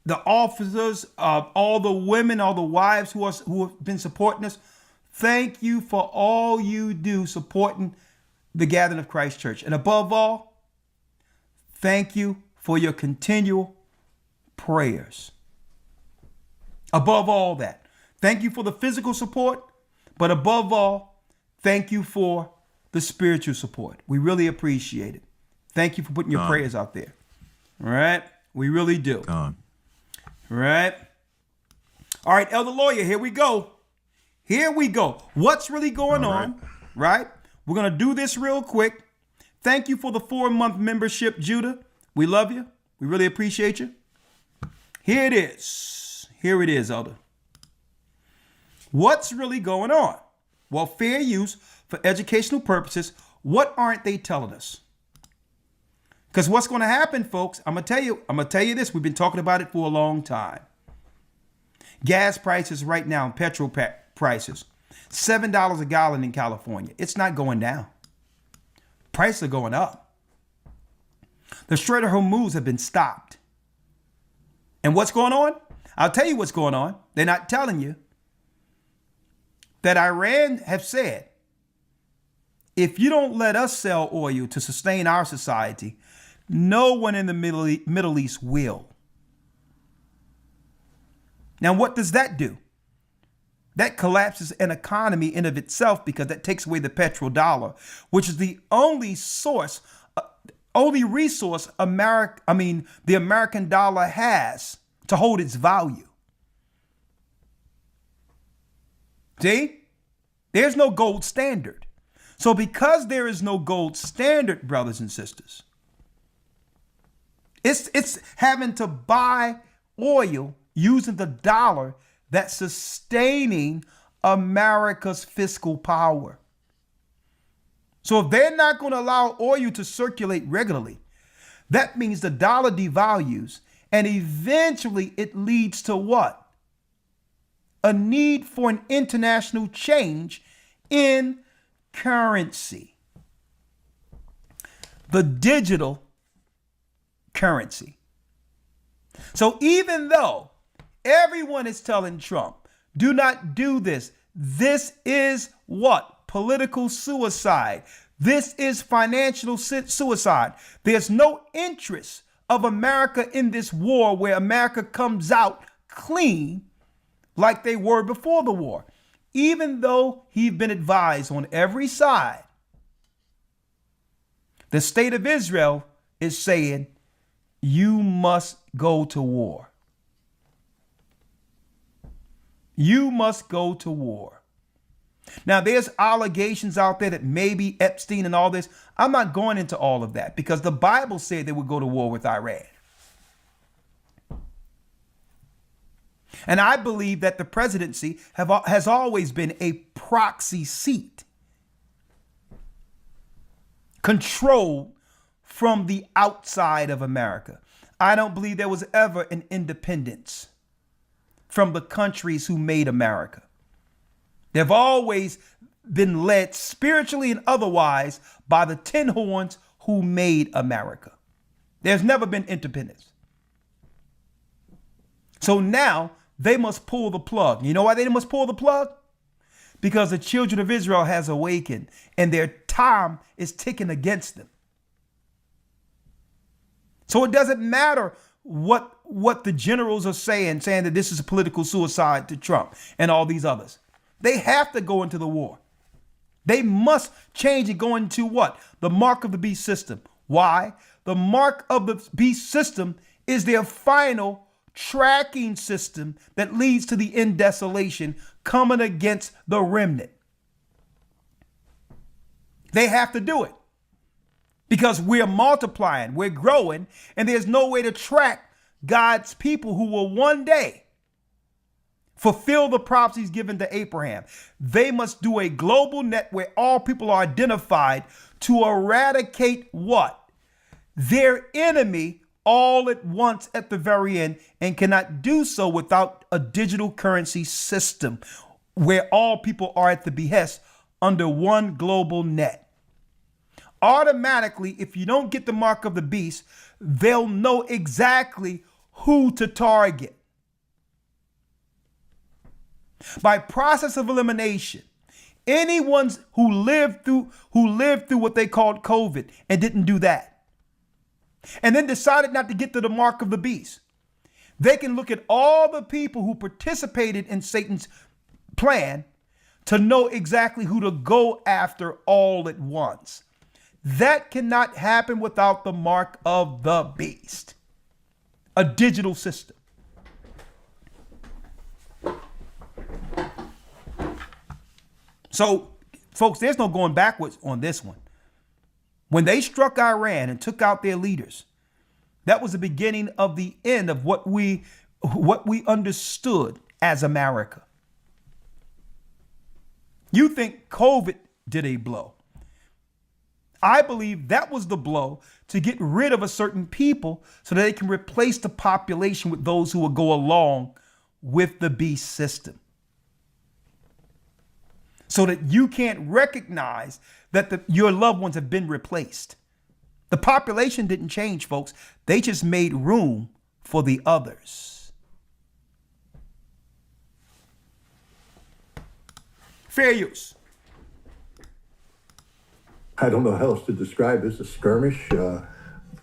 the officers, all the women, all the wives who have been supporting us. Thank you for all you do supporting the Gathering of Christ Church. And above all, thank you for your continual prayers. Above all that, thank you for the physical support, but above all, thank you for the spiritual support. We really appreciate it. Thank you for putting your prayers out there. All right? We really do. All right? All right, Elder Lawyer, here we go. Here we go. What's really going on? Right? We're going to do this real quick. Thank you for the 4-month membership, Judah. We love you. We really appreciate you. Here it is. Here it is, Elder. What's really going on? Well, fair use for educational purposes. What aren't they telling us? Because what's going to happen, folks, I'm going to tell you this. We've been talking about it for a long time. Gas prices right now, and petrol prices, $7 a gallon in California. It's not going down. Prices are going up. The Strait of Hormuz have been stopped. And what's going on? I'll tell you what's going on. They're not telling you that Iran have said, if you don't let us sell oil to sustain our society, no one in the Middle East will. Now, what does that do? That collapses an economy in of itself, because that takes away the petrodollar, which is the only resource the American dollar has to hold its value. See? There's no gold standard. So because there is no gold standard, brothers and sisters, it's having to buy oil using the dollar that's sustaining America's fiscal power. So if they're not going to allow oil to circulate regularly, that means the dollar devalues, and eventually it leads to what? A need for an international change in currency. The digital currency. So even though everyone is telling Trump, do not do this. This is what? Political suicide. This is financial suicide. There's no interest of America in this war where America comes out clean like they were before the war. Even though he'd been advised on every side, the state of Israel is saying, you must go to war. You must go to war. Now, there's allegations out there that maybe Epstein and all this. I'm not going into all of that because the Bible said they would go to war with Iran. And I believe that the presidency has always been a proxy seat, controlled from the outside of America. I don't believe there was ever an independence from the countries who made America. They've always been led spiritually and otherwise by the tin horns who made America. There's never been independence. So now they must pull the plug. You know why they must pull the plug? Because the children of Israel has awakened and their time is ticking against them. So it doesn't matter what the generals are saying that this is a political suicide to Trump and all these others. They have to go into the war. They must change and go into what? The mark of the beast system. Why? The mark of the beast system is their final tracking system that leads to the end desolation coming against the remnant. They have to do it because we're multiplying, we're growing, and there's no way to track God's people who will one day fulfill the prophecies given to Abraham. They must do a global net where all people are identified to eradicate what? Their enemy all at once at the very end, and cannot do so without a digital currency system where all people are at the behest under one global net. Automatically, if you don't get the mark of the beast, they'll know exactly who to target. By process of elimination, anyone who lived through what they called COVID and didn't do that, and then decided not to get to the mark of the beast, they can look at all the people who participated in Satan's plan to know exactly who to go after all at once. That cannot happen without the mark of the beast, a digital system. So, folks, there's no going backwards on this one. When they struck Iran and took out their leaders, that was the beginning of the end of what we understood as America. You think COVID did a blow. I believe that was the blow to get rid of a certain people so that they can replace the population with those who will go along with the beast system. So that you can't recognize that your loved ones have been replaced. The population didn't change, folks. They just made room for the others. Fair use. I don't know how else to describe this, a skirmish,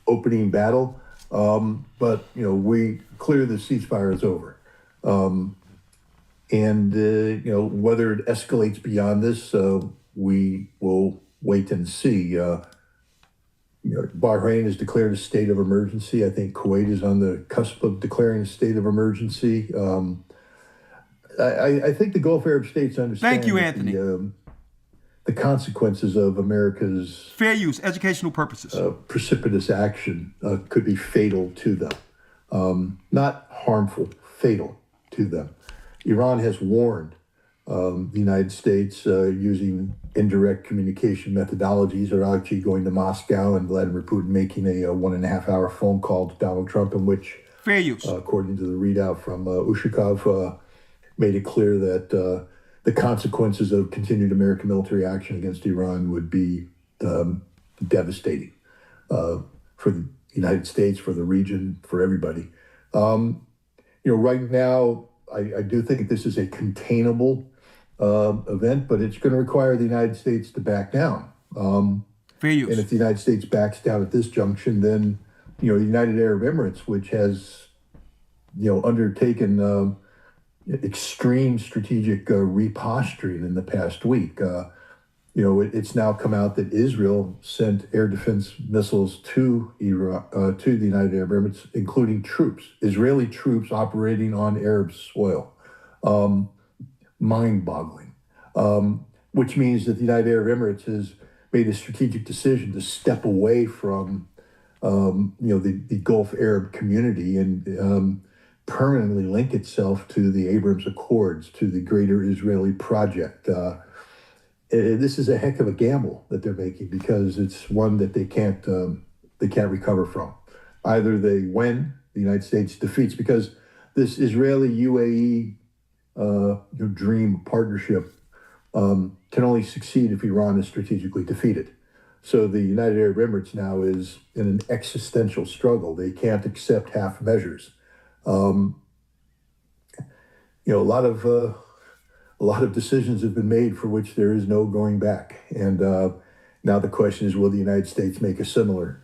opening battle. But, we clear the ceasefire is over. Whether it escalates beyond this, we will wait and see. Bahrain has declared a state of emergency. I think Kuwait is on the cusp of declaring a state of emergency. I think the Gulf Arab states understand. Thank you, Anthony. The consequences of America's fair use, educational purposes, precipitous action could be fatal to them. Not harmful, fatal to them. Iran has warned the United States using indirect communication methodologies are actually going to Moscow and Vladimir Putin making a 1.5-hour phone call to Donald Trump in which, fair use, according to the readout from Ushakov, made it clear that the consequences of continued American military action against Iran would be devastating for the United States, for the region, for everybody. Right now, I do think this is a containable event, but it's going to require the United States to back down. Fair use. And if the United States backs down at this junction, then the United Arab Emirates, which has undertaken extreme strategic reposturing in the past week. It's now come out that Israel sent air defense missiles to Iraq, to the United Arab Emirates, including Israeli troops operating on Arab soil. Mind-boggling. Which means that the United Arab Emirates has made a strategic decision to step away from, the Gulf Arab community and permanently link itself to the Abraham Accords, to the greater Israeli project. This is a heck of a gamble that they're making because it's one that they can't recover from. Either they win, the United States defeats, because this Israeli-UAE dream partnership can only succeed if Iran is strategically defeated. So the United Arab Emirates now is in an existential struggle. They can't accept half measures. a lot of decisions have been made for which there is no going back. And now the question is, will the United States make a similar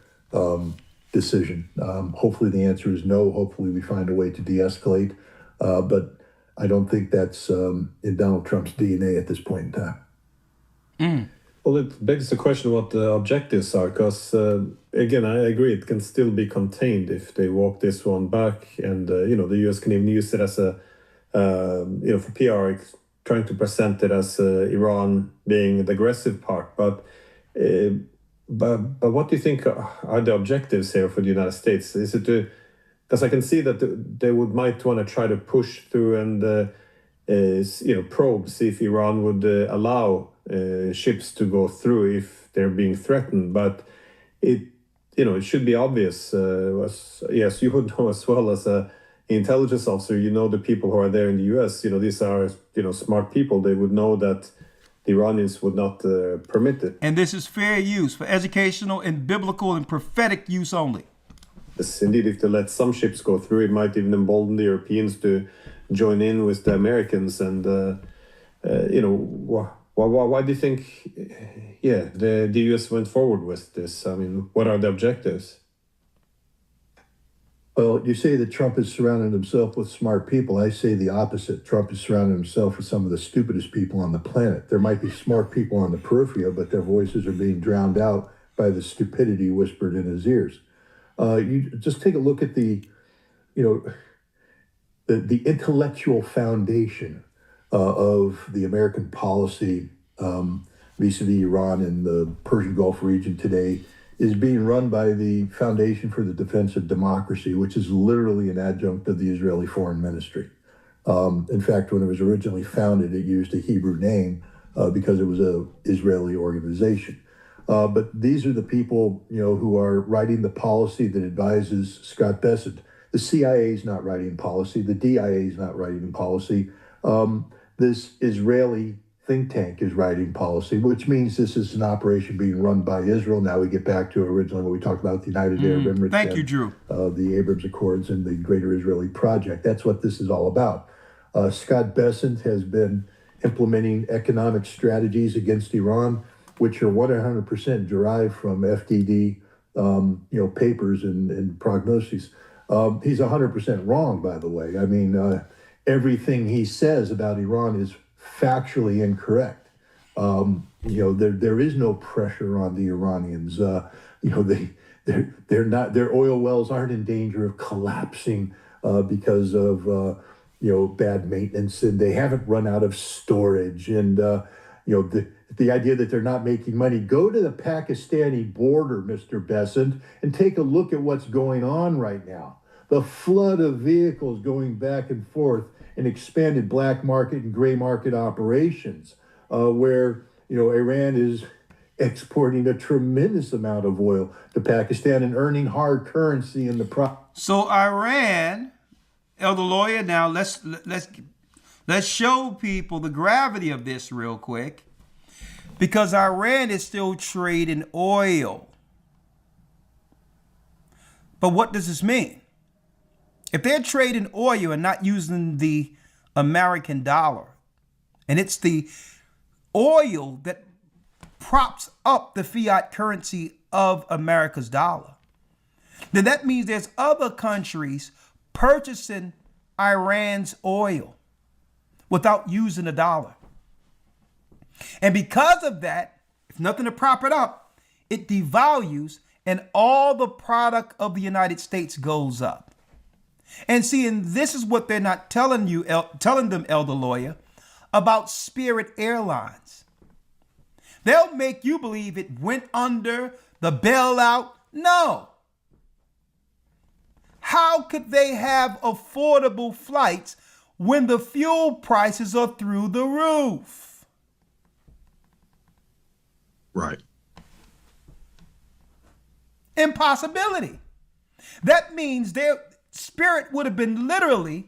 decision? Hopefully the answer is no. Hopefully we find a way to de-escalate. But I don't think that's in Donald Trump's DNA at this point in time. Well, it begs the question what the objectives are, because again, I agree it can still be contained if they walk this one back, and the U.S. can even use it as a for PR, trying to present it as Iran being the aggressive part. But what do you think are the objectives here for the United States? Is it to, because I can see that they might want to try to push through and probe, see if Iran would allow ships to go through if they're being threatened. But it should be obvious. Yes, you would know as well as a intelligence officer. The people who are there in the U.S. These are smart people. They would know that the Iranians would not permit it. And this is fair use for educational and biblical and prophetic use only. Yes, indeed. If they let some ships go through, it might even embolden the Europeans to join in with the Americans. And why do you think the US went forward with this? I mean, what are the objectives? Well, you say that Trump has surrounded himself with smart people. I say the opposite. Trump has surrounded himself with some of the stupidest people on the planet. There might be smart people on the periphery, but their voices are being drowned out by the stupidity whispered in his ears. You just take a look at the intellectual foundation of the American policy vis-a-vis Iran and the Persian Gulf region today is being run by the Foundation for the Defense of Democracy, which is literally an adjunct of the Israeli Foreign Ministry. In fact, when it was originally founded, it used a Hebrew name because it was an Israeli organization. But these are the people, who are writing the policy that advises Scott Bessent. The CIA is not writing policy. The DIA is not writing policy. This Israeli think tank is writing policy, which means this is an operation being run by Israel. Now we get back to originally what we talked about, the United Arab Emirates. Thank you, Drew. The Abrams Accords and the Greater Israeli Project. That's what this is all about. Scott Bessent has been implementing economic strategies against Iran, which are 100% derived from FDD, papers and prognoses. He's 100% wrong, by the way. I mean, everything he says about Iran is factually incorrect. There is no pressure on the Iranians. They're not, their oil wells aren't in danger of collapsing because of bad maintenance, and they haven't run out of storage. And the idea that they're not making money. Go to the Pakistani border, Mr. Bessent, and take a look at what's going on right now. The flood of vehicles going back and forth and expanded black market and gray market operations, where Iran is exporting a tremendous amount of oil to Pakistan and earning hard currency in the So Iran, Elder Lawyer, now let's show people the gravity of this real quick, because Iran is still trading oil. But what does this mean? If they're trading oil and not using the American dollar, and it's the oil that props up the fiat currency of America's dollar, then that means there's other countries purchasing Iran's oil without using the dollar. And because of that, if nothing to prop it up, it devalues and all the product of the United States goes up. And see, and this is what they're not telling them, Elder Lawyer, about Spirit Airlines. They'll make you believe it went under, the bailout. No. How could they have affordable flights when the fuel prices are through the roof? Right. Impossibility. That means their Spirit would have been literally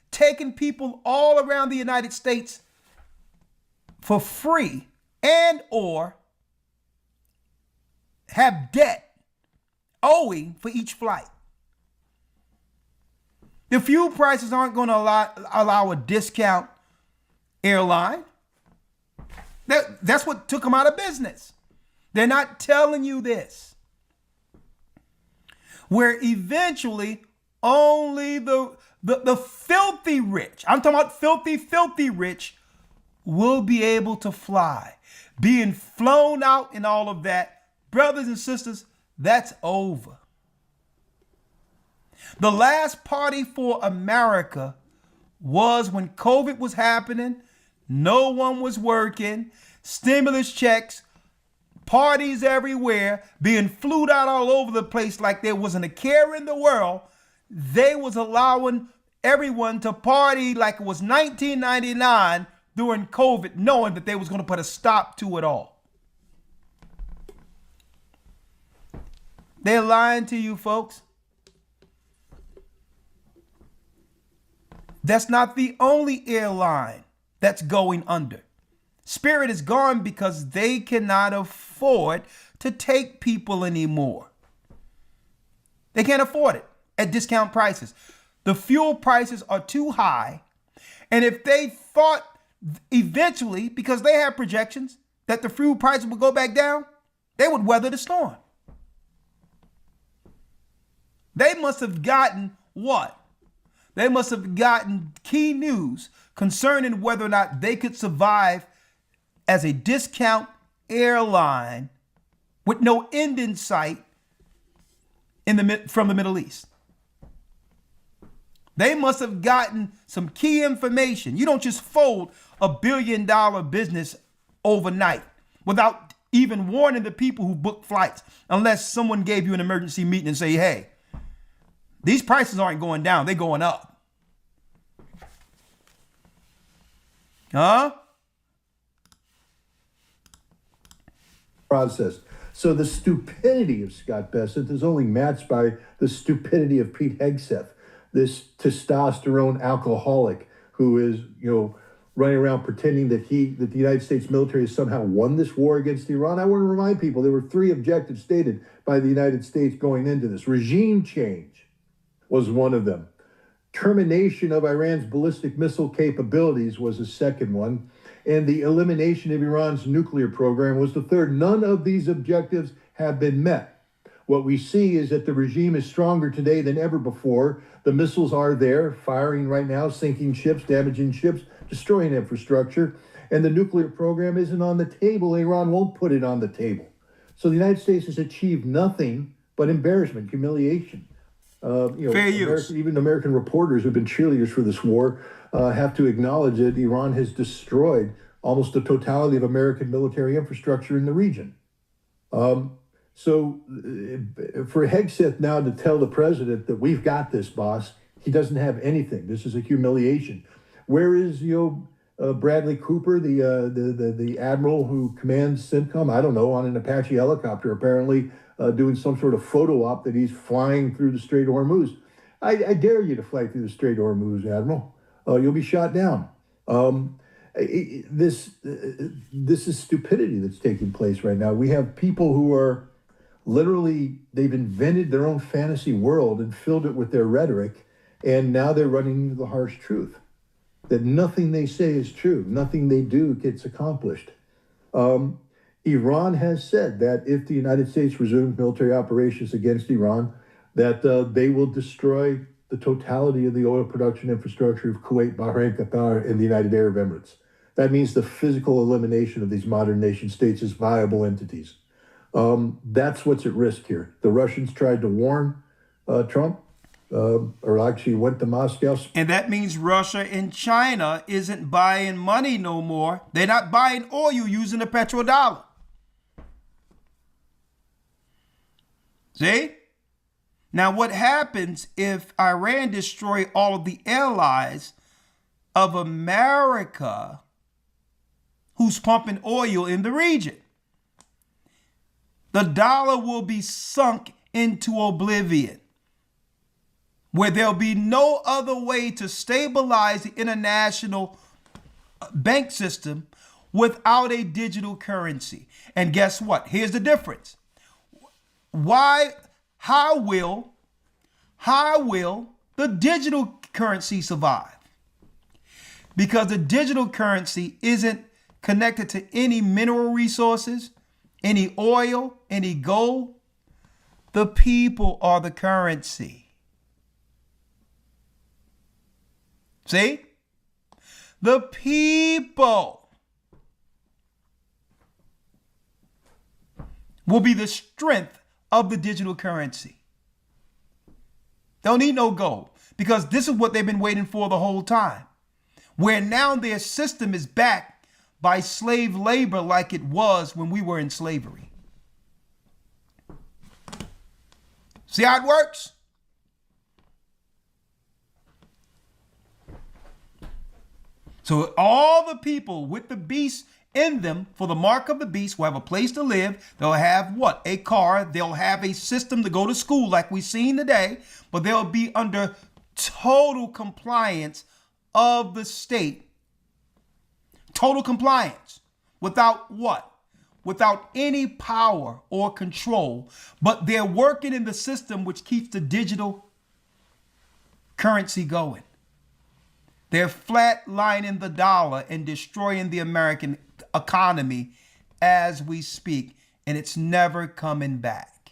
taking people all around the United States for free and or have debt owing for each flight. The fuel prices aren't going to allow a discount airline. That's what took them out of business. They're not telling you this. Where eventually only the filthy rich, I'm talking about filthy rich, will be able to fly. Being flown out and all of that, brothers and sisters, that's over. The last party for America was when COVID was happening. No one was working. Stimulus checks, parties everywhere, being flued out all over the place like there wasn't a care in the world. They was allowing everyone to party like it was 1999 during COVID, knowing that they was going to put a stop to it all. They're lying to you, folks. That's not the only airline that's going under. Spirit is gone because they cannot afford to take people anymore. They can't afford it at discount prices. The fuel prices are too high. And if they thought eventually, because they have projections, that the fuel prices would go back down, they would weather the storm. They must have gotten what? They must have gotten key news concerning whether or not they could survive as a discount airline with no end in sight from the Middle East. They must have gotten some key information. You don't just fold $1 billion business overnight without even warning the people who book flights, unless someone gave you an emergency meeting and say, hey, these prices aren't going down, they're going up. Huh? Process. So the stupidity of Scott Bessent is only matched by the stupidity of Pete Hegseth, this testosterone alcoholic who is, running around pretending that the United States military has somehow won this war against Iran. I want to remind people there were 3 objectives stated by the United States going into this. Regime change was one of them. Termination of Iran's ballistic missile capabilities was the second one. And the elimination of Iran's nuclear program was the third. None of these objectives have been met. What we see is that the regime is stronger today than ever before. The missiles are there, firing right now, sinking ships, damaging ships, destroying infrastructure. And the nuclear program isn't on the table. Iran won't put it on the table. So the United States has achieved nothing but embarrassment, humiliation. Fair use. Even American reporters who've been cheerleaders for this war have to acknowledge that Iran has destroyed almost the totality of American military infrastructure in the region. So for Hegseth now to tell the president that we've got this, boss, he doesn't have anything. This is a humiliation. Where is Bradley Cooper, the admiral who commands CENTCOM? I don't know, on an Apache helicopter, apparently doing some sort of photo op that he's flying through the Strait of Hormuz. I dare you to fly through the Strait of Hormuz, Admiral. You'll be shot down. This is stupidity that's taking place right now. We have people who are literally, they've invented their own fantasy world and filled it with their rhetoric, and now they're running the harsh truth. That nothing they say is true. Nothing they do gets accomplished. Iran has said that if the United States resumes military operations against Iran, that they will destroy the totality of the oil production infrastructure of Kuwait, Bahrain, Qatar, and the United Arab Emirates. That means the physical elimination of these modern nation states as viable entities. That's what's at risk here. The Russians tried to warn Trump, or actually went to Moscow. And that means Russia and China isn't buying money no more. They're not buying oil using the petrodollar. See? Now, what happens if Iran destroy all of the allies of America who's pumping oil in the region? The dollar will be sunk into oblivion, where there'll be no other way to stabilize the international bank system without a digital currency. And guess what? Here's the difference. How will the digital currency survive? Because the digital currency isn't connected to any mineral resources, any oil, any gold. The people are the currency. See? The people will be the strength of the digital currency. Don't need no gold, because this is what they've been waiting for the whole time. Where now their system is backed by slave labor like it was when we were in slavery. See how it works? So all the people with the beast in them, for the mark of the beast, will have a place to live. They'll have what? A car. They'll have a system to go to school like we've seen today, but they'll be under total compliance of the state. Total compliance. Without what? Without any power or control, but they're working in the system which keeps the digital currency going. They're flatlining the dollar and destroying the American economy as we speak, and it's never coming back.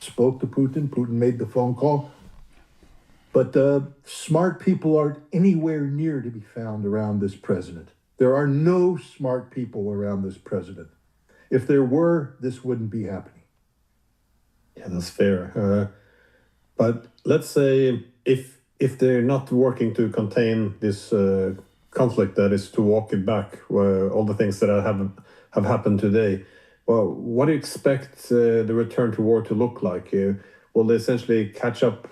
Spoke to Putin. Putin made the phone call. But smart people aren't anywhere near to be found around this president. There are no smart people around this president. If there were, this wouldn't be happening. Yeah, that's fair. But let's say if they're not working to contain this conflict, that is to walk it back, all the things that have happened today. Well, what do you expect the return to war to look like? Will they essentially catch up,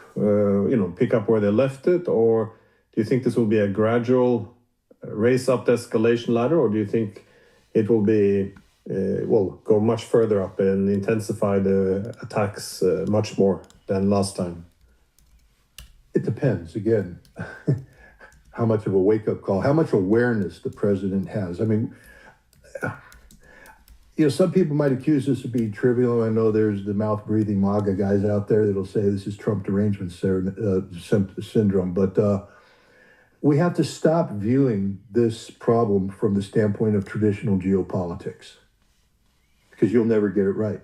pick up where they left it? Or do you think this will be a gradual race up the escalation ladder? Or do you think it will be, go much further up and intensify the attacks much more than last time? It depends, again, how much of a wake-up call, how much awareness the president has. I mean, some people might accuse this of being trivial. I know there's the mouth-breathing MAGA guys out there that'll say this is Trump derangement syndrome, but we have to stop viewing this problem from the standpoint of traditional geopolitics, because you'll never get it right.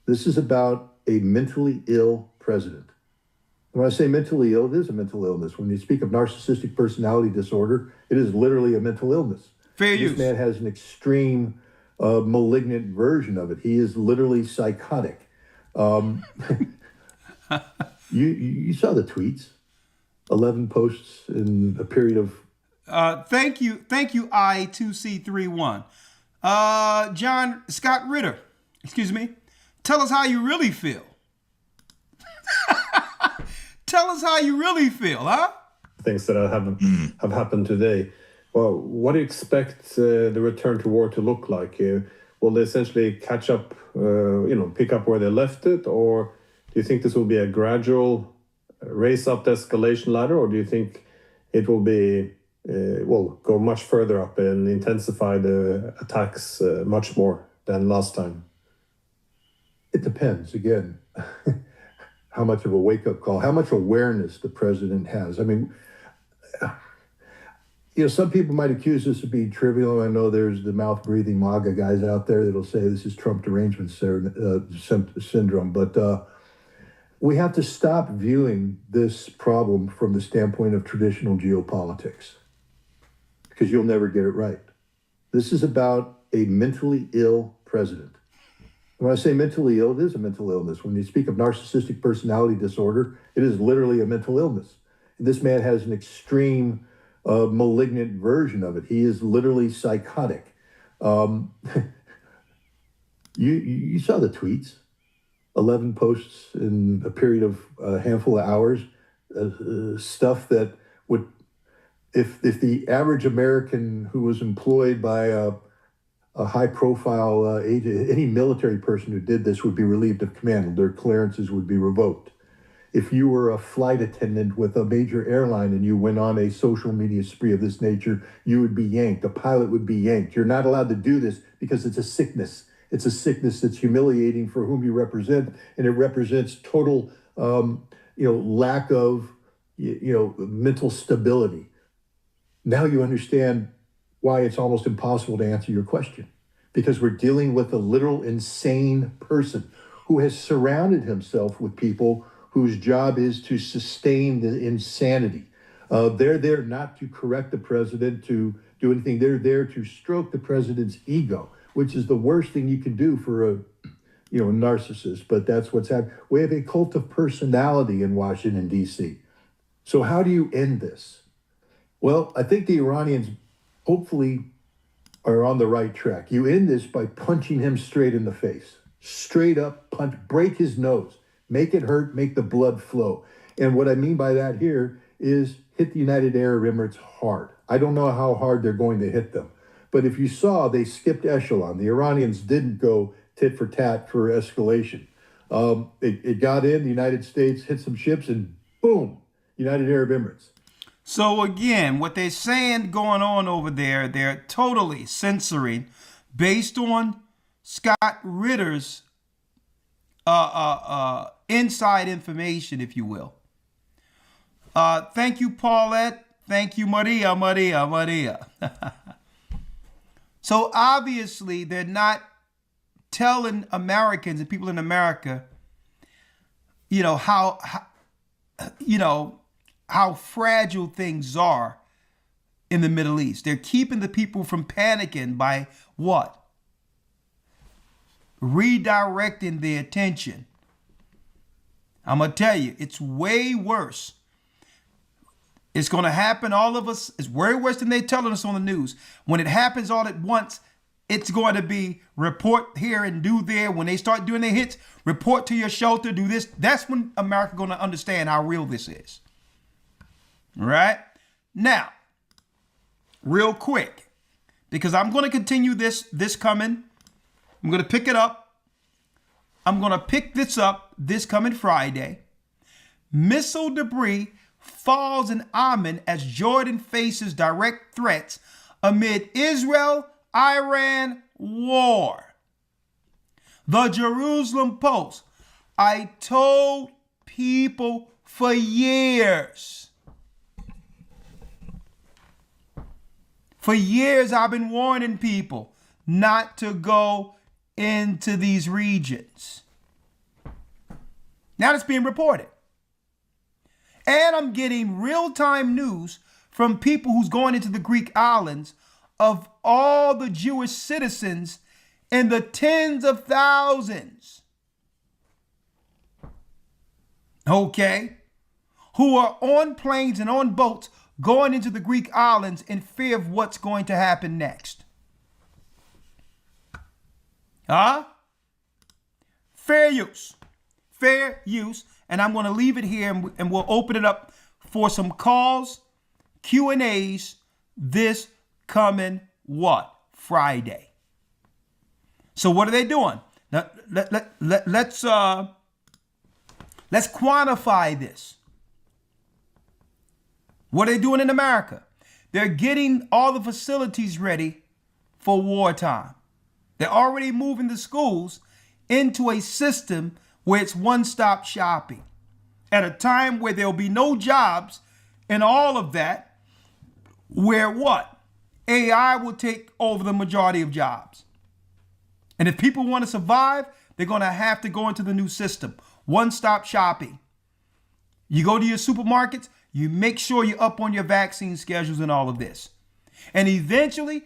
This is about a mentally ill president. When I say mentally ill, it is a mental illness. When you speak of narcissistic personality disorder, it is literally a mental illness. Fair use. This man has an extreme malignant version of it. He is literally psychotic. You saw the tweets. 11 posts in a period of... Thank you, I2C31. John Scott Ritter, excuse me. Tell us how you really feel. Tell us how you really feel, huh? Things that have happened today. Well, what do you expect the return to war to look like? Will they essentially catch up, pick up where they left it? Or do you think this will be a gradual race up the escalation ladder? Or do you think it will be, go much further up and intensify the attacks much more than last time? It depends, again, how much of a wake-up call, how much awareness the president has. I mean, some people might accuse this of being trivial. I know there's the mouth-breathing MAGA guys out there that'll say this is Trump derangement syndrome, but we have to stop viewing this problem from the standpoint of traditional geopolitics, because you'll never get it right. This is about a mentally ill president. When I say mentally ill, it is a mental illness. When you speak of narcissistic personality disorder, it is literally a mental illness. This man has an extreme malignant version of it. He is literally psychotic. You saw the tweets. 11 posts in a period of a handful of hours. Stuff that would, if the average American who was employed by a high-profile agent, any military person who did this would be relieved of command. Their clearances would be revoked. If you were a flight attendant with a major airline and you went on a social media spree of this nature, you would be yanked. A pilot would be yanked. You're not allowed to do this because it's a sickness. It's a sickness that's humiliating for whom you represent, and it represents total, lack of, mental stability. Now you understand why it's almost impossible to answer your question, because we're dealing with a literal insane person who has surrounded himself with people whose job is to sustain the insanity. They're there not to correct the president, to do anything. They're there to stroke the president's ego, which is the worst thing you can do for a narcissist. But that's what's happening. We have a cult of personality in Washington, D.C. So how do you end this? Well, I think the Iranians hopefully are on the right track. You end this by punching him straight in the face. Straight up punch, break his nose, make it hurt, make the blood flow. And what I mean by that here is hit the United Arab Emirates hard. I don't know how hard they're going to hit them. But if you saw, they skipped echelon. The Iranians didn't go tit for tat for escalation. It got in, the United States hit some ships, and boom, United Arab Emirates. So again, what they're saying going on over there, they're totally censoring based on Scott Ritter's inside information, if you will. Thank you, Paulette. Thank you, Maria. So obviously, they're not telling Americans and people in America, how fragile things are in the Middle East. They're keeping the people from panicking by what? Redirecting their attention. I'm going to tell you, it's way worse. It's going to happen, all of us. It's way worse than they're telling us on the news. When it happens all at once, it's going to be report here and do there. When they start doing their hits, report to your shelter, do this. That's when America going to understand how real this is. All right? Now, real quick, because I'm going to continue this coming. I'm going to pick it up. I'm going to pick this up this coming Friday. Missile debris falls in Amman as Jordan faces direct threats amid Israel-Iran war. The Jerusalem Post. I told people for years. For years, I've been warning people not to go into these regions. Now it's being reported. And I'm getting real-time news from people who's going into the Greek islands of all the Jewish citizens in the tens of thousands. Okay? Who are on planes and on boats going into the Greek islands in fear of what's going to happen next. Fair use. Fair use. And I'm going to leave it here and we'll open it up for some calls, Q&As this coming Friday. So what are they doing? Now, let's quantify this. What are they doing in America? They're getting all the facilities ready for wartime. They're already moving the schools into a system where it's one-stop shopping. At a time where there'll be no jobs and all of that, where what? AI will take over the majority of jobs. And if people want to survive, they're going to have to go into the new system. One-stop shopping. You go to your supermarkets, you make sure you're up on your vaccine schedules and all of this. And eventually,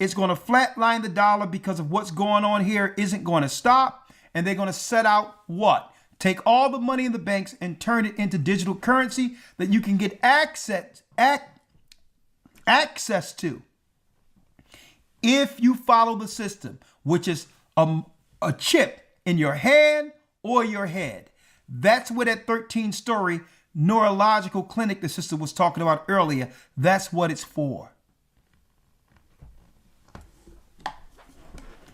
it's going to flatline the dollar because of what's going on here isn't going to stop. And they're going to set out what? Take all the money in the banks and turn it into digital currency that you can get access to if you follow the system, which is a chip in your hand or your head. That's what that 13-story neurological clinic the sister was talking about earlier, that's what it's for.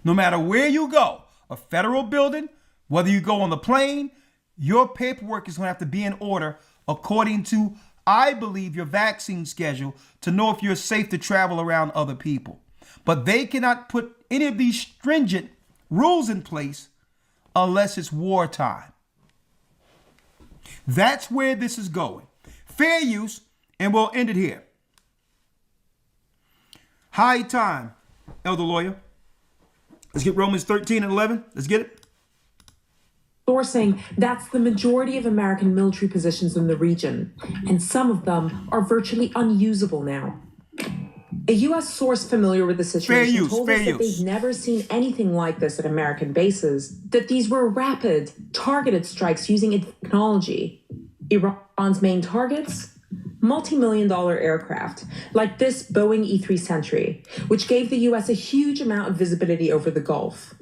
No matter where you go, a federal building, whether you go on the plane, Your paperwork is going to have to be in order according to, I believe, your vaccine schedule to know if you're safe to travel around other people. But they cannot put any of these stringent rules in place unless it's wartime. That's where this is going. Fair use, and we'll end it here. High time, elder lawyer. Let's get Romans 13 and 11. Let's get it. Sourcing, that's the majority of American military positions in the region, and some of them are virtually unusable now. A U.S. source familiar with the situation told us that they've never seen anything like this at American bases, that these were rapid, targeted strikes using technology. Iran's main targets? Multi-million-dollar aircraft, like this Boeing E-3 Sentry, which gave the U.S. a huge amount of visibility over the Gulf.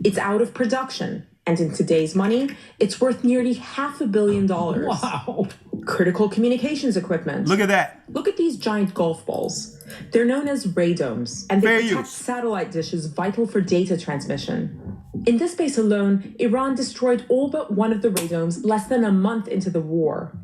It's out of production, and in today's money, it's worth nearly $500 million. Wow. Critical communications equipment. Look at that. Look at these giant golf balls. They're known as radomes, and they protect satellite dishes vital for data transmission. In this base alone, Iran destroyed all but one of the radomes less than a month into the war.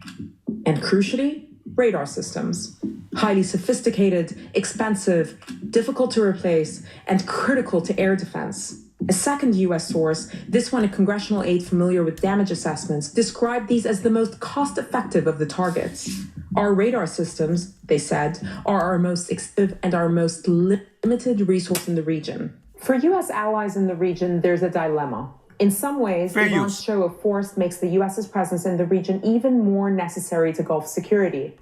And crucially, radar systems. Highly sophisticated, expensive, difficult to replace, and critical to air defense. A second U.S. source, this one a congressional aide familiar with damage assessments, described these as the most cost-effective of the targets. Our radar systems, they said, are our most expensive and our most limited resource in the region. For U.S. allies in the region, there's a dilemma. In some ways, Iran's show of force makes the U.S.'s presence in the region even more necessary to Gulf security.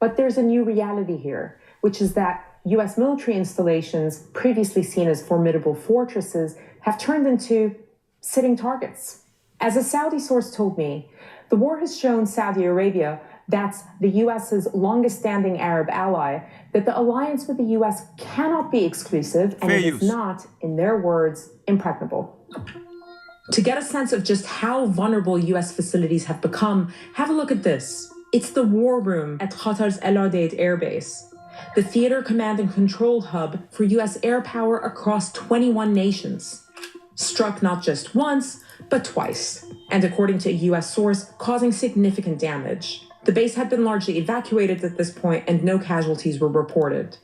But there's a new reality here, which is that U.S. military installations, previously seen as formidable fortresses, have turned into sitting targets. As a Saudi source told me, the war has shown Saudi Arabia, that's the U.S.'s longest-standing Arab ally, that the alliance with the U.S. cannot be exclusive and it is not, in their words, impregnable. To get a sense of just how vulnerable U.S. facilities have become, have a look at this. It's the war room at Qatar's El Udeid Air Base, the theater command and control hub for U.S. air power across 21 nations. Struck not just once, but twice, and according to a U.S. source, causing significant damage. The base had been largely evacuated at this point, and no casualties were reported.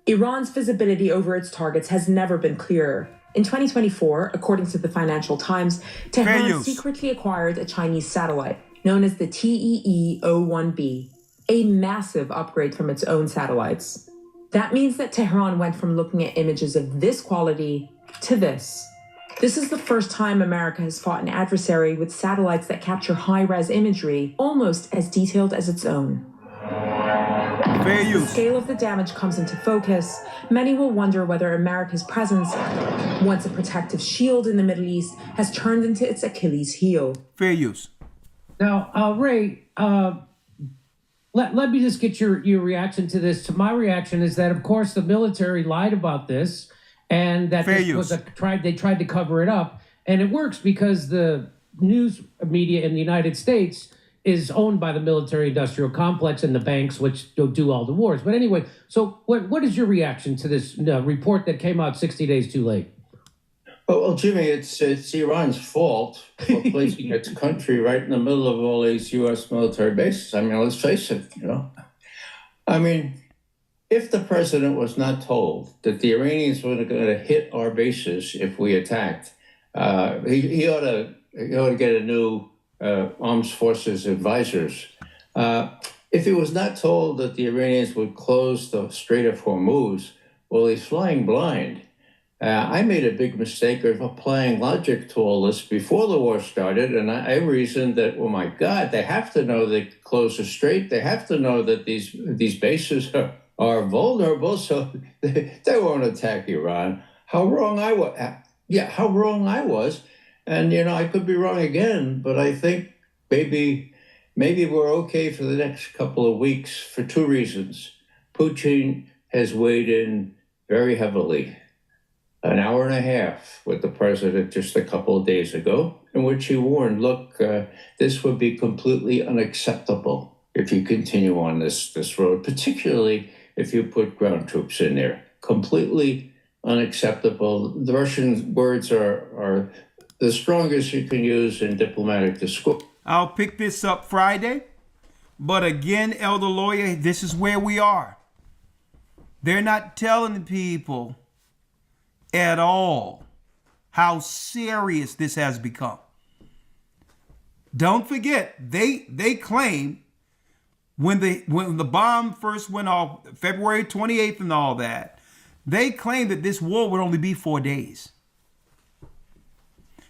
Iran's visibility over its targets has never been clearer. In 2024, according to the Financial Times, Tehran secretly acquired a Chinese satellite known as the TEE-01B, a massive upgrade from its own satellites. That means that Tehran went from looking at images of this quality to this. This is the first time America has fought an adversary with satellites that capture high-res imagery almost as detailed as its own. The scale of the damage comes into focus. Many will wonder whether America's presence, once a protective shield in the Middle East, has turned into its Achilles heel. Fair use. Now, Ray, let me just get your reaction to this. To my reaction is that, of course, the military lied about this, and that they tried to cover it up, and it works because the news media in the United States is owned by the military-industrial complex and the banks, which do all the wars. But anyway, so what is your reaction to this report that came out 60 days too late? Well, Jimmy, it's Iran's fault for placing its country right in the middle of all these U.S. military bases. I mean, let's face it, I mean, if the president was not told that the Iranians were going to hit our bases if we attacked, he ought to get a new armed forces advisors. If he was not told that the Iranians would close the Strait of Hormuz, well, he's flying blind. I made a big mistake of applying logic to all this before the war started, and I reasoned that, oh my God, they have to know they close the strait. They have to know that these bases are vulnerable, so they won't attack Iran. How wrong I was. How wrong I was. And, I could be wrong again, but I think maybe we're okay for the next couple of weeks for two reasons. Putin has weighed in very heavily. An hour and a half with the president just a couple of days ago, in which he warned, look, this would be completely unacceptable if you continue on this road, particularly if you put ground troops in there. Completely unacceptable. The Russian words are the strongest you can use in diplomatic discourse. I'll pick this up Friday. But again, Elder Lawyer, this is where we are. They're not telling people at all how serious this has become. Don't forget, they claim when the bomb first went off, February 28th and all that, they claimed that this war would only be 4 days.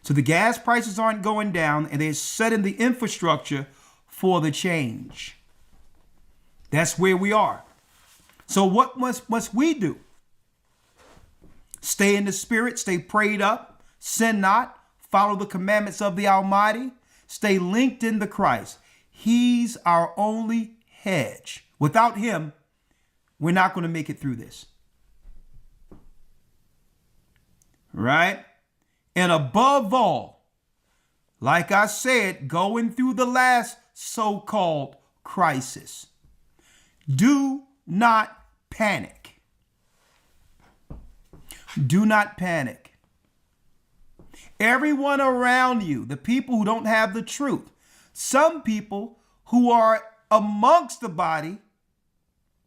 So the gas prices aren't going down, and they're setting the infrastructure for the change. That's where we are. So what must we do? Stay in the spirit, stay prayed up, sin not, follow the commandments of the Almighty, stay linked in the Christ. He's our only hedge. Without him, we're not going to make it through this. Right? And above all, like I said, going through the last so-called crisis, do not panic. Do not panic. Everyone around you, the people who don't have the truth, some people who are amongst the body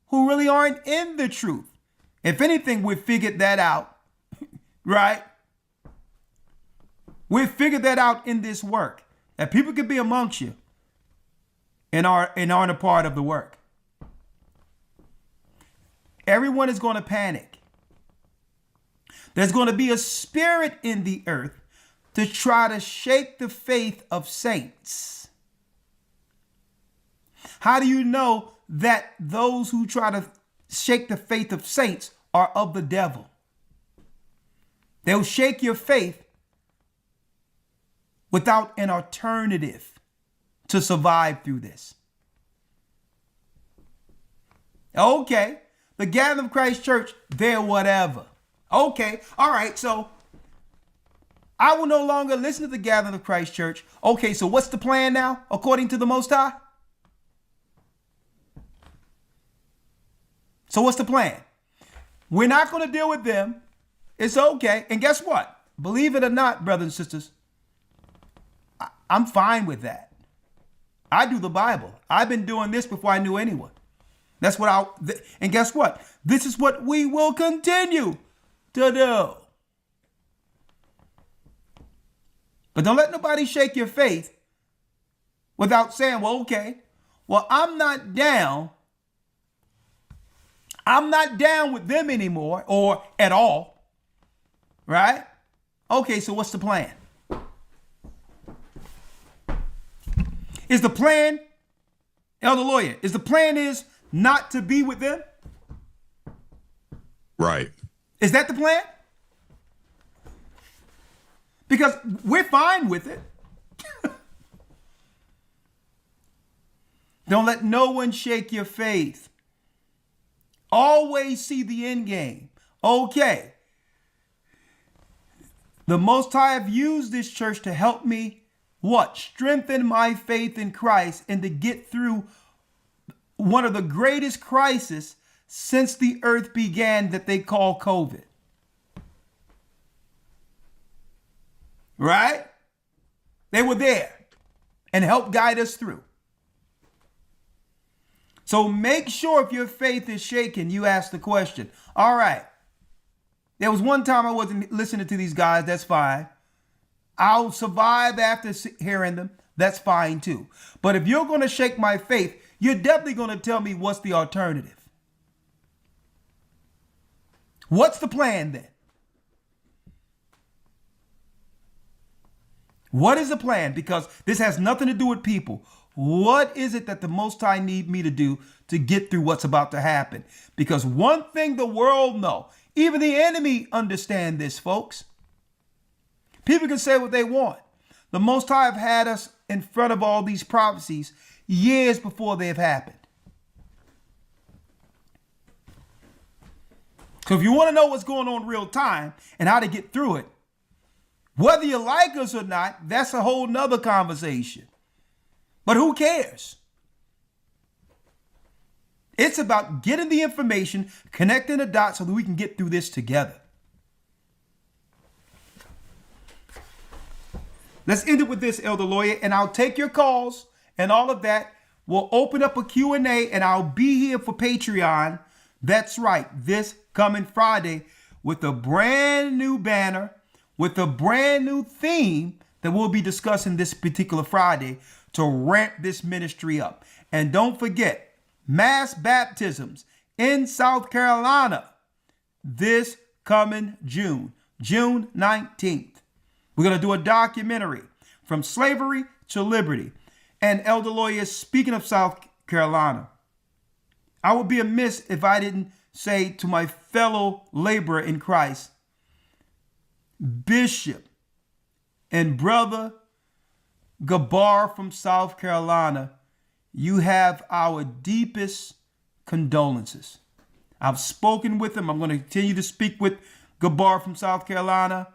who really aren't in the truth. If anything, we've figured that out, right? We've figured that out in this work, that people could be amongst you and aren't a part of the work. Everyone is going to panic. There's going to be a spirit in the earth to try to shake the faith of saints. How do you know that those who try to shake the faith of saints are of the devil? They'll shake your faith without an alternative to survive through this. Okay, the Gathering of Christ Church, they're whatever. Okay, all right, so I will no longer listen to the Gathering of Christ Church. Okay, so what's the plan now, according to the Most High? So what's the plan? We're not going to deal with them. It's okay. And guess what? Believe it or not, brothers and sisters, I'm fine with that. I do the Bible. I've been doing this before I knew anyone. That's what and guess what? This is what we will continue to do. But don't let nobody shake your faith without saying, well, okay, well, I'm not down with them anymore or at all, right? Okay, so what's the plan? Is the plan, Elder Lawyer, is the plan is not to be with them? Right. Is that the plan? Because we're fine with it. Don't let no one shake your faith. Always see the end game. Okay. The Most High have used this church to help me, what? Strengthen my faith in Christ and to get through one of the greatest crises since the earth began that they call COVID. Right? They were there and helped guide us through. So make sure if your faith is shaken, you ask the question. All right. There was one time I wasn't listening to these guys. That's fine. I'll survive after hearing them. That's fine too. But if you're going to shake my faith, you're definitely going to tell me what's the alternative. What's the plan then? What is the plan? Because this has nothing to do with people. What is it that the Most High need me to do to get through what's about to happen? Because one thing the world know, even the enemy understand this, folks. People can say what they want. The Most High have had us in front of all these prophecies years before they have happened. So if you want to know what's going on in real time and how to get through it, whether you like us or not, that's a whole nother conversation. But who cares? It's about getting the information, connecting the dots so that we can get through this together. Let's end it with this, Elder Lawyer, and I'll take your calls and all of that. We'll open up a Q&A, and I'll be here for Patreon. That's right, this coming Friday with a brand new banner, with a brand new theme that we'll be discussing this particular Friday to ramp this ministry up. And don't forget, mass baptisms in South Carolina this coming June 19th. We're going to do a documentary from slavery to liberty. And Elder Lawyer, speaking of South Carolina, I would be amiss if I didn't say to my fellow laborer in Christ, Bishop and Brother Gabar from South Carolina, you have our deepest condolences. I've spoken with him. I'm going to continue to speak with Gabar from South Carolina.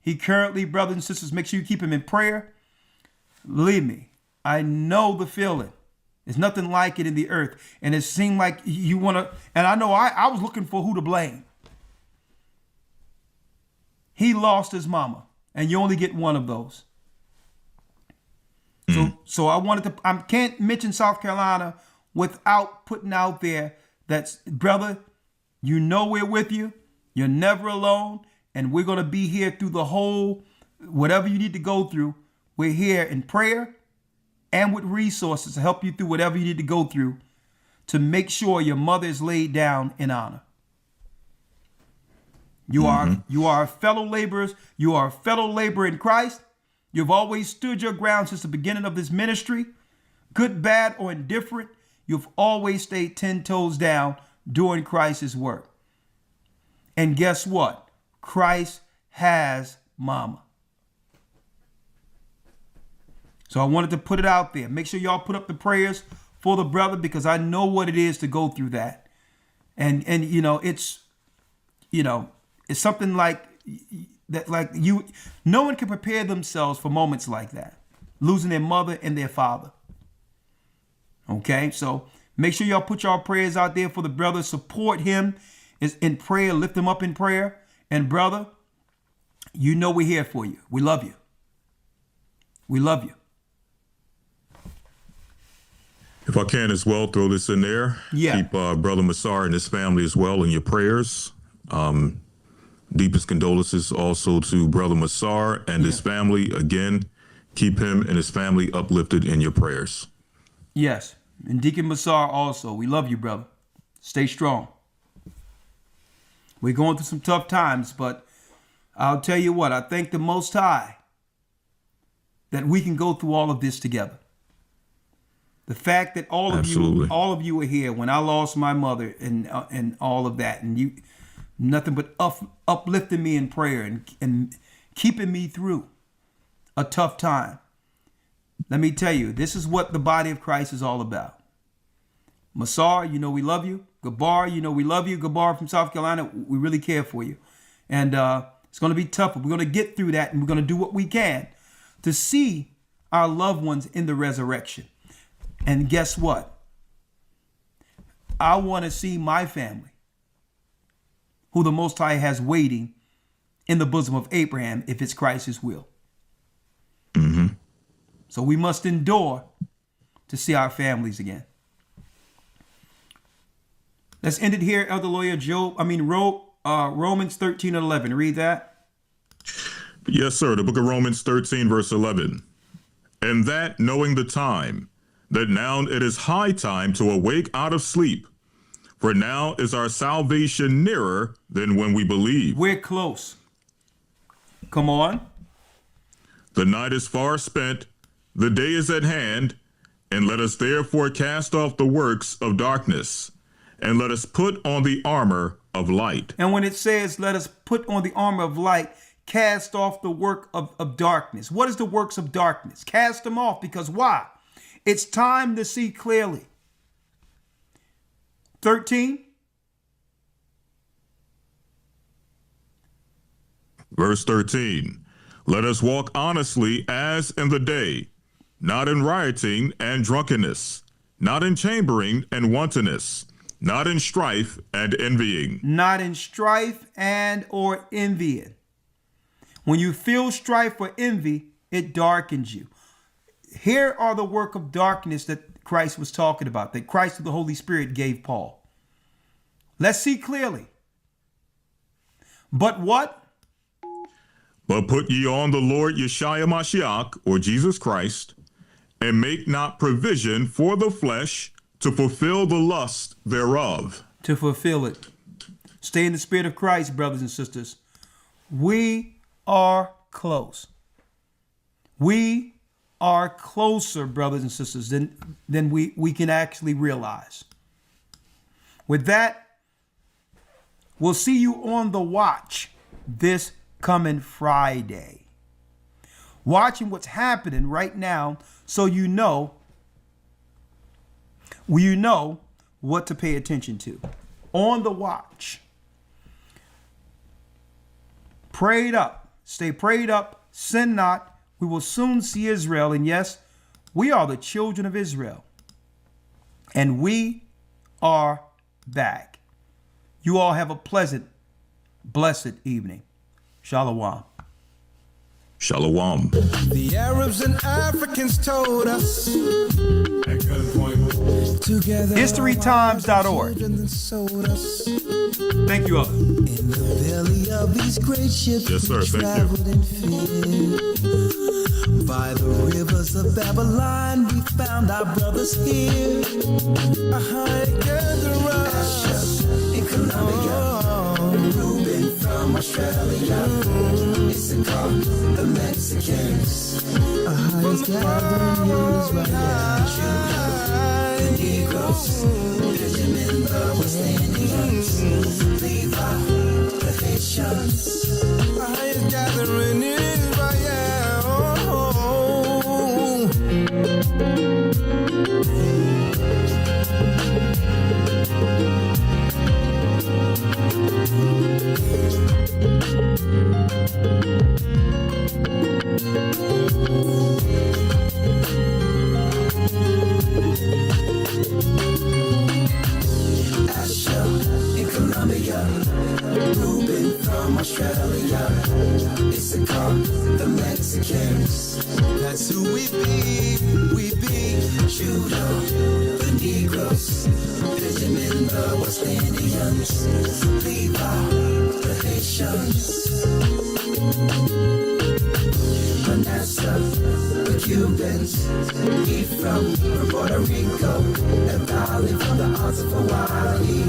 He currently, brothers and sisters, make sure you keep him in prayer. Believe me, I know the feeling. There's nothing like it in the earth. And it seemed like you want to, and I know I was looking for who to blame. He lost his mama, and you only get one of those. So I can't mention South Carolina without putting out there that, brother, you know we're with you. You're never alone. And we're going to be here through the whole, whatever you need to go through. We're here in prayer and with resources to help you through whatever you need to go through to make sure your mother is laid down in honor. You are fellow laborers. You are a fellow laborer in Christ. You've always stood your ground since the beginning of this ministry. Good, bad, or indifferent, you've always stayed 10 toes down doing Christ's work. And guess what? Christ has mama. So I wanted to put it out there. Make sure y'all put up the prayers for the brother, because I know what it is to go through that. And it's something like that, no one can prepare themselves for moments like that, losing their mother and their father. Okay, so make sure y'all put y'all prayers out there for the brother. Support him in prayer, lift him up in prayer. And brother, you know we're here for you. We love you. We love you. If I can as well, throw this in there. Yeah. Keep Brother Massar and his family as well in your prayers. Deepest condolences also to Brother Massar and his family. Again, keep him and his family uplifted in your prayers. Yes. And Deacon Massar also. We love you, brother. Stay strong. We're going through some tough times, but I'll tell you what, I thank the Most High that we can go through all of this together. The fact that all of you were here when I lost my mother and all of that, and you nothing but uplifting me in prayer and keeping me through a tough time. Let me tell you, this is what the body of Christ is all about. Massar, you know we love you. Gabar, you know we love you. Gabar from South Carolina, we really care for you. And it's going to be tough, but we're going to get through that, and we're going to do what we can to see our loved ones in the resurrection. And guess what? I want to see my family, who the Most High has waiting in the bosom of Abraham, if it's Christ's will. Mm-hmm. So we must endure to see our families again. Let's end it here, Elder Lawyer Romans 13 and 11. Read that. Yes, sir. The book of Romans 13, verse 11. And that, knowing the time, that now it is high time to awake out of sleep, for now is our salvation nearer than when we believe. We're close. Come on. The night is far spent, the day is at hand, and let us therefore cast off the works of darkness, and let us put on the armor of light. And when it says, let us put on the armor of light, cast off the work of darkness. What is the works of darkness? Cast them off, because why? It's time to see clearly. 13. Verse 13. Let us walk honestly as in the day, not in rioting and drunkenness, not in chambering and wantonness, not in strife and envying. Not in strife and or envying. When you feel strife or envy, it darkens you. Here are the work of darkness that Christ was talking about, that Christ through the Holy Spirit gave Paul. Let's see clearly. But what? But put ye on the Lord Yeshua Mashiach, or Jesus Christ, and make not provision for the flesh to fulfill the lust thereof. To fulfill it. Stay in the spirit of Christ, brothers and sisters. We are close. We are closer, brothers and sisters, than we can actually realize. With that, we'll see you on the watch this coming Friday. Watching what's happening right now so you know what to pay attention to. On the watch. Prayed up. Stay prayed up. Sin not. We will soon see Israel. And yes, we are the children of Israel. And we are back. You all have a pleasant, blessed evening. Shalom. Shalom. The Arabs and Africans told us. HistoryTimes.org. Thank you, Other. In the belly of these great ships, yes, sir. Thank traveled you. in fear. By the rivers of Babylon, we found our brothers here. Together, in Colombia, Reuben from Australia, Issachar, the Mexicans. Our highest gathering is right now. The Negroes, Benjamin, the West Indians, Levi, the Haitians. Our highest gathering is right now. Asher in Colombia, Reuben from Australia, Issachar, the Mexicans. That's who we be, Judah, the Negroes, Benjamin, the West Indians, Levi, the Haitians, Manasseh, the Cubans, Ephraim from Puerto Rico, and Valley from the Isles of Hawaii.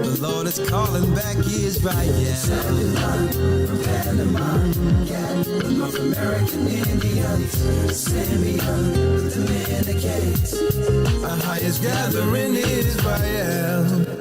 The Lord is calling back Israel. Zebulon from Panama, Gad, the North American Indians, Simeon, the Dominicans. Our highest gathering is Israel.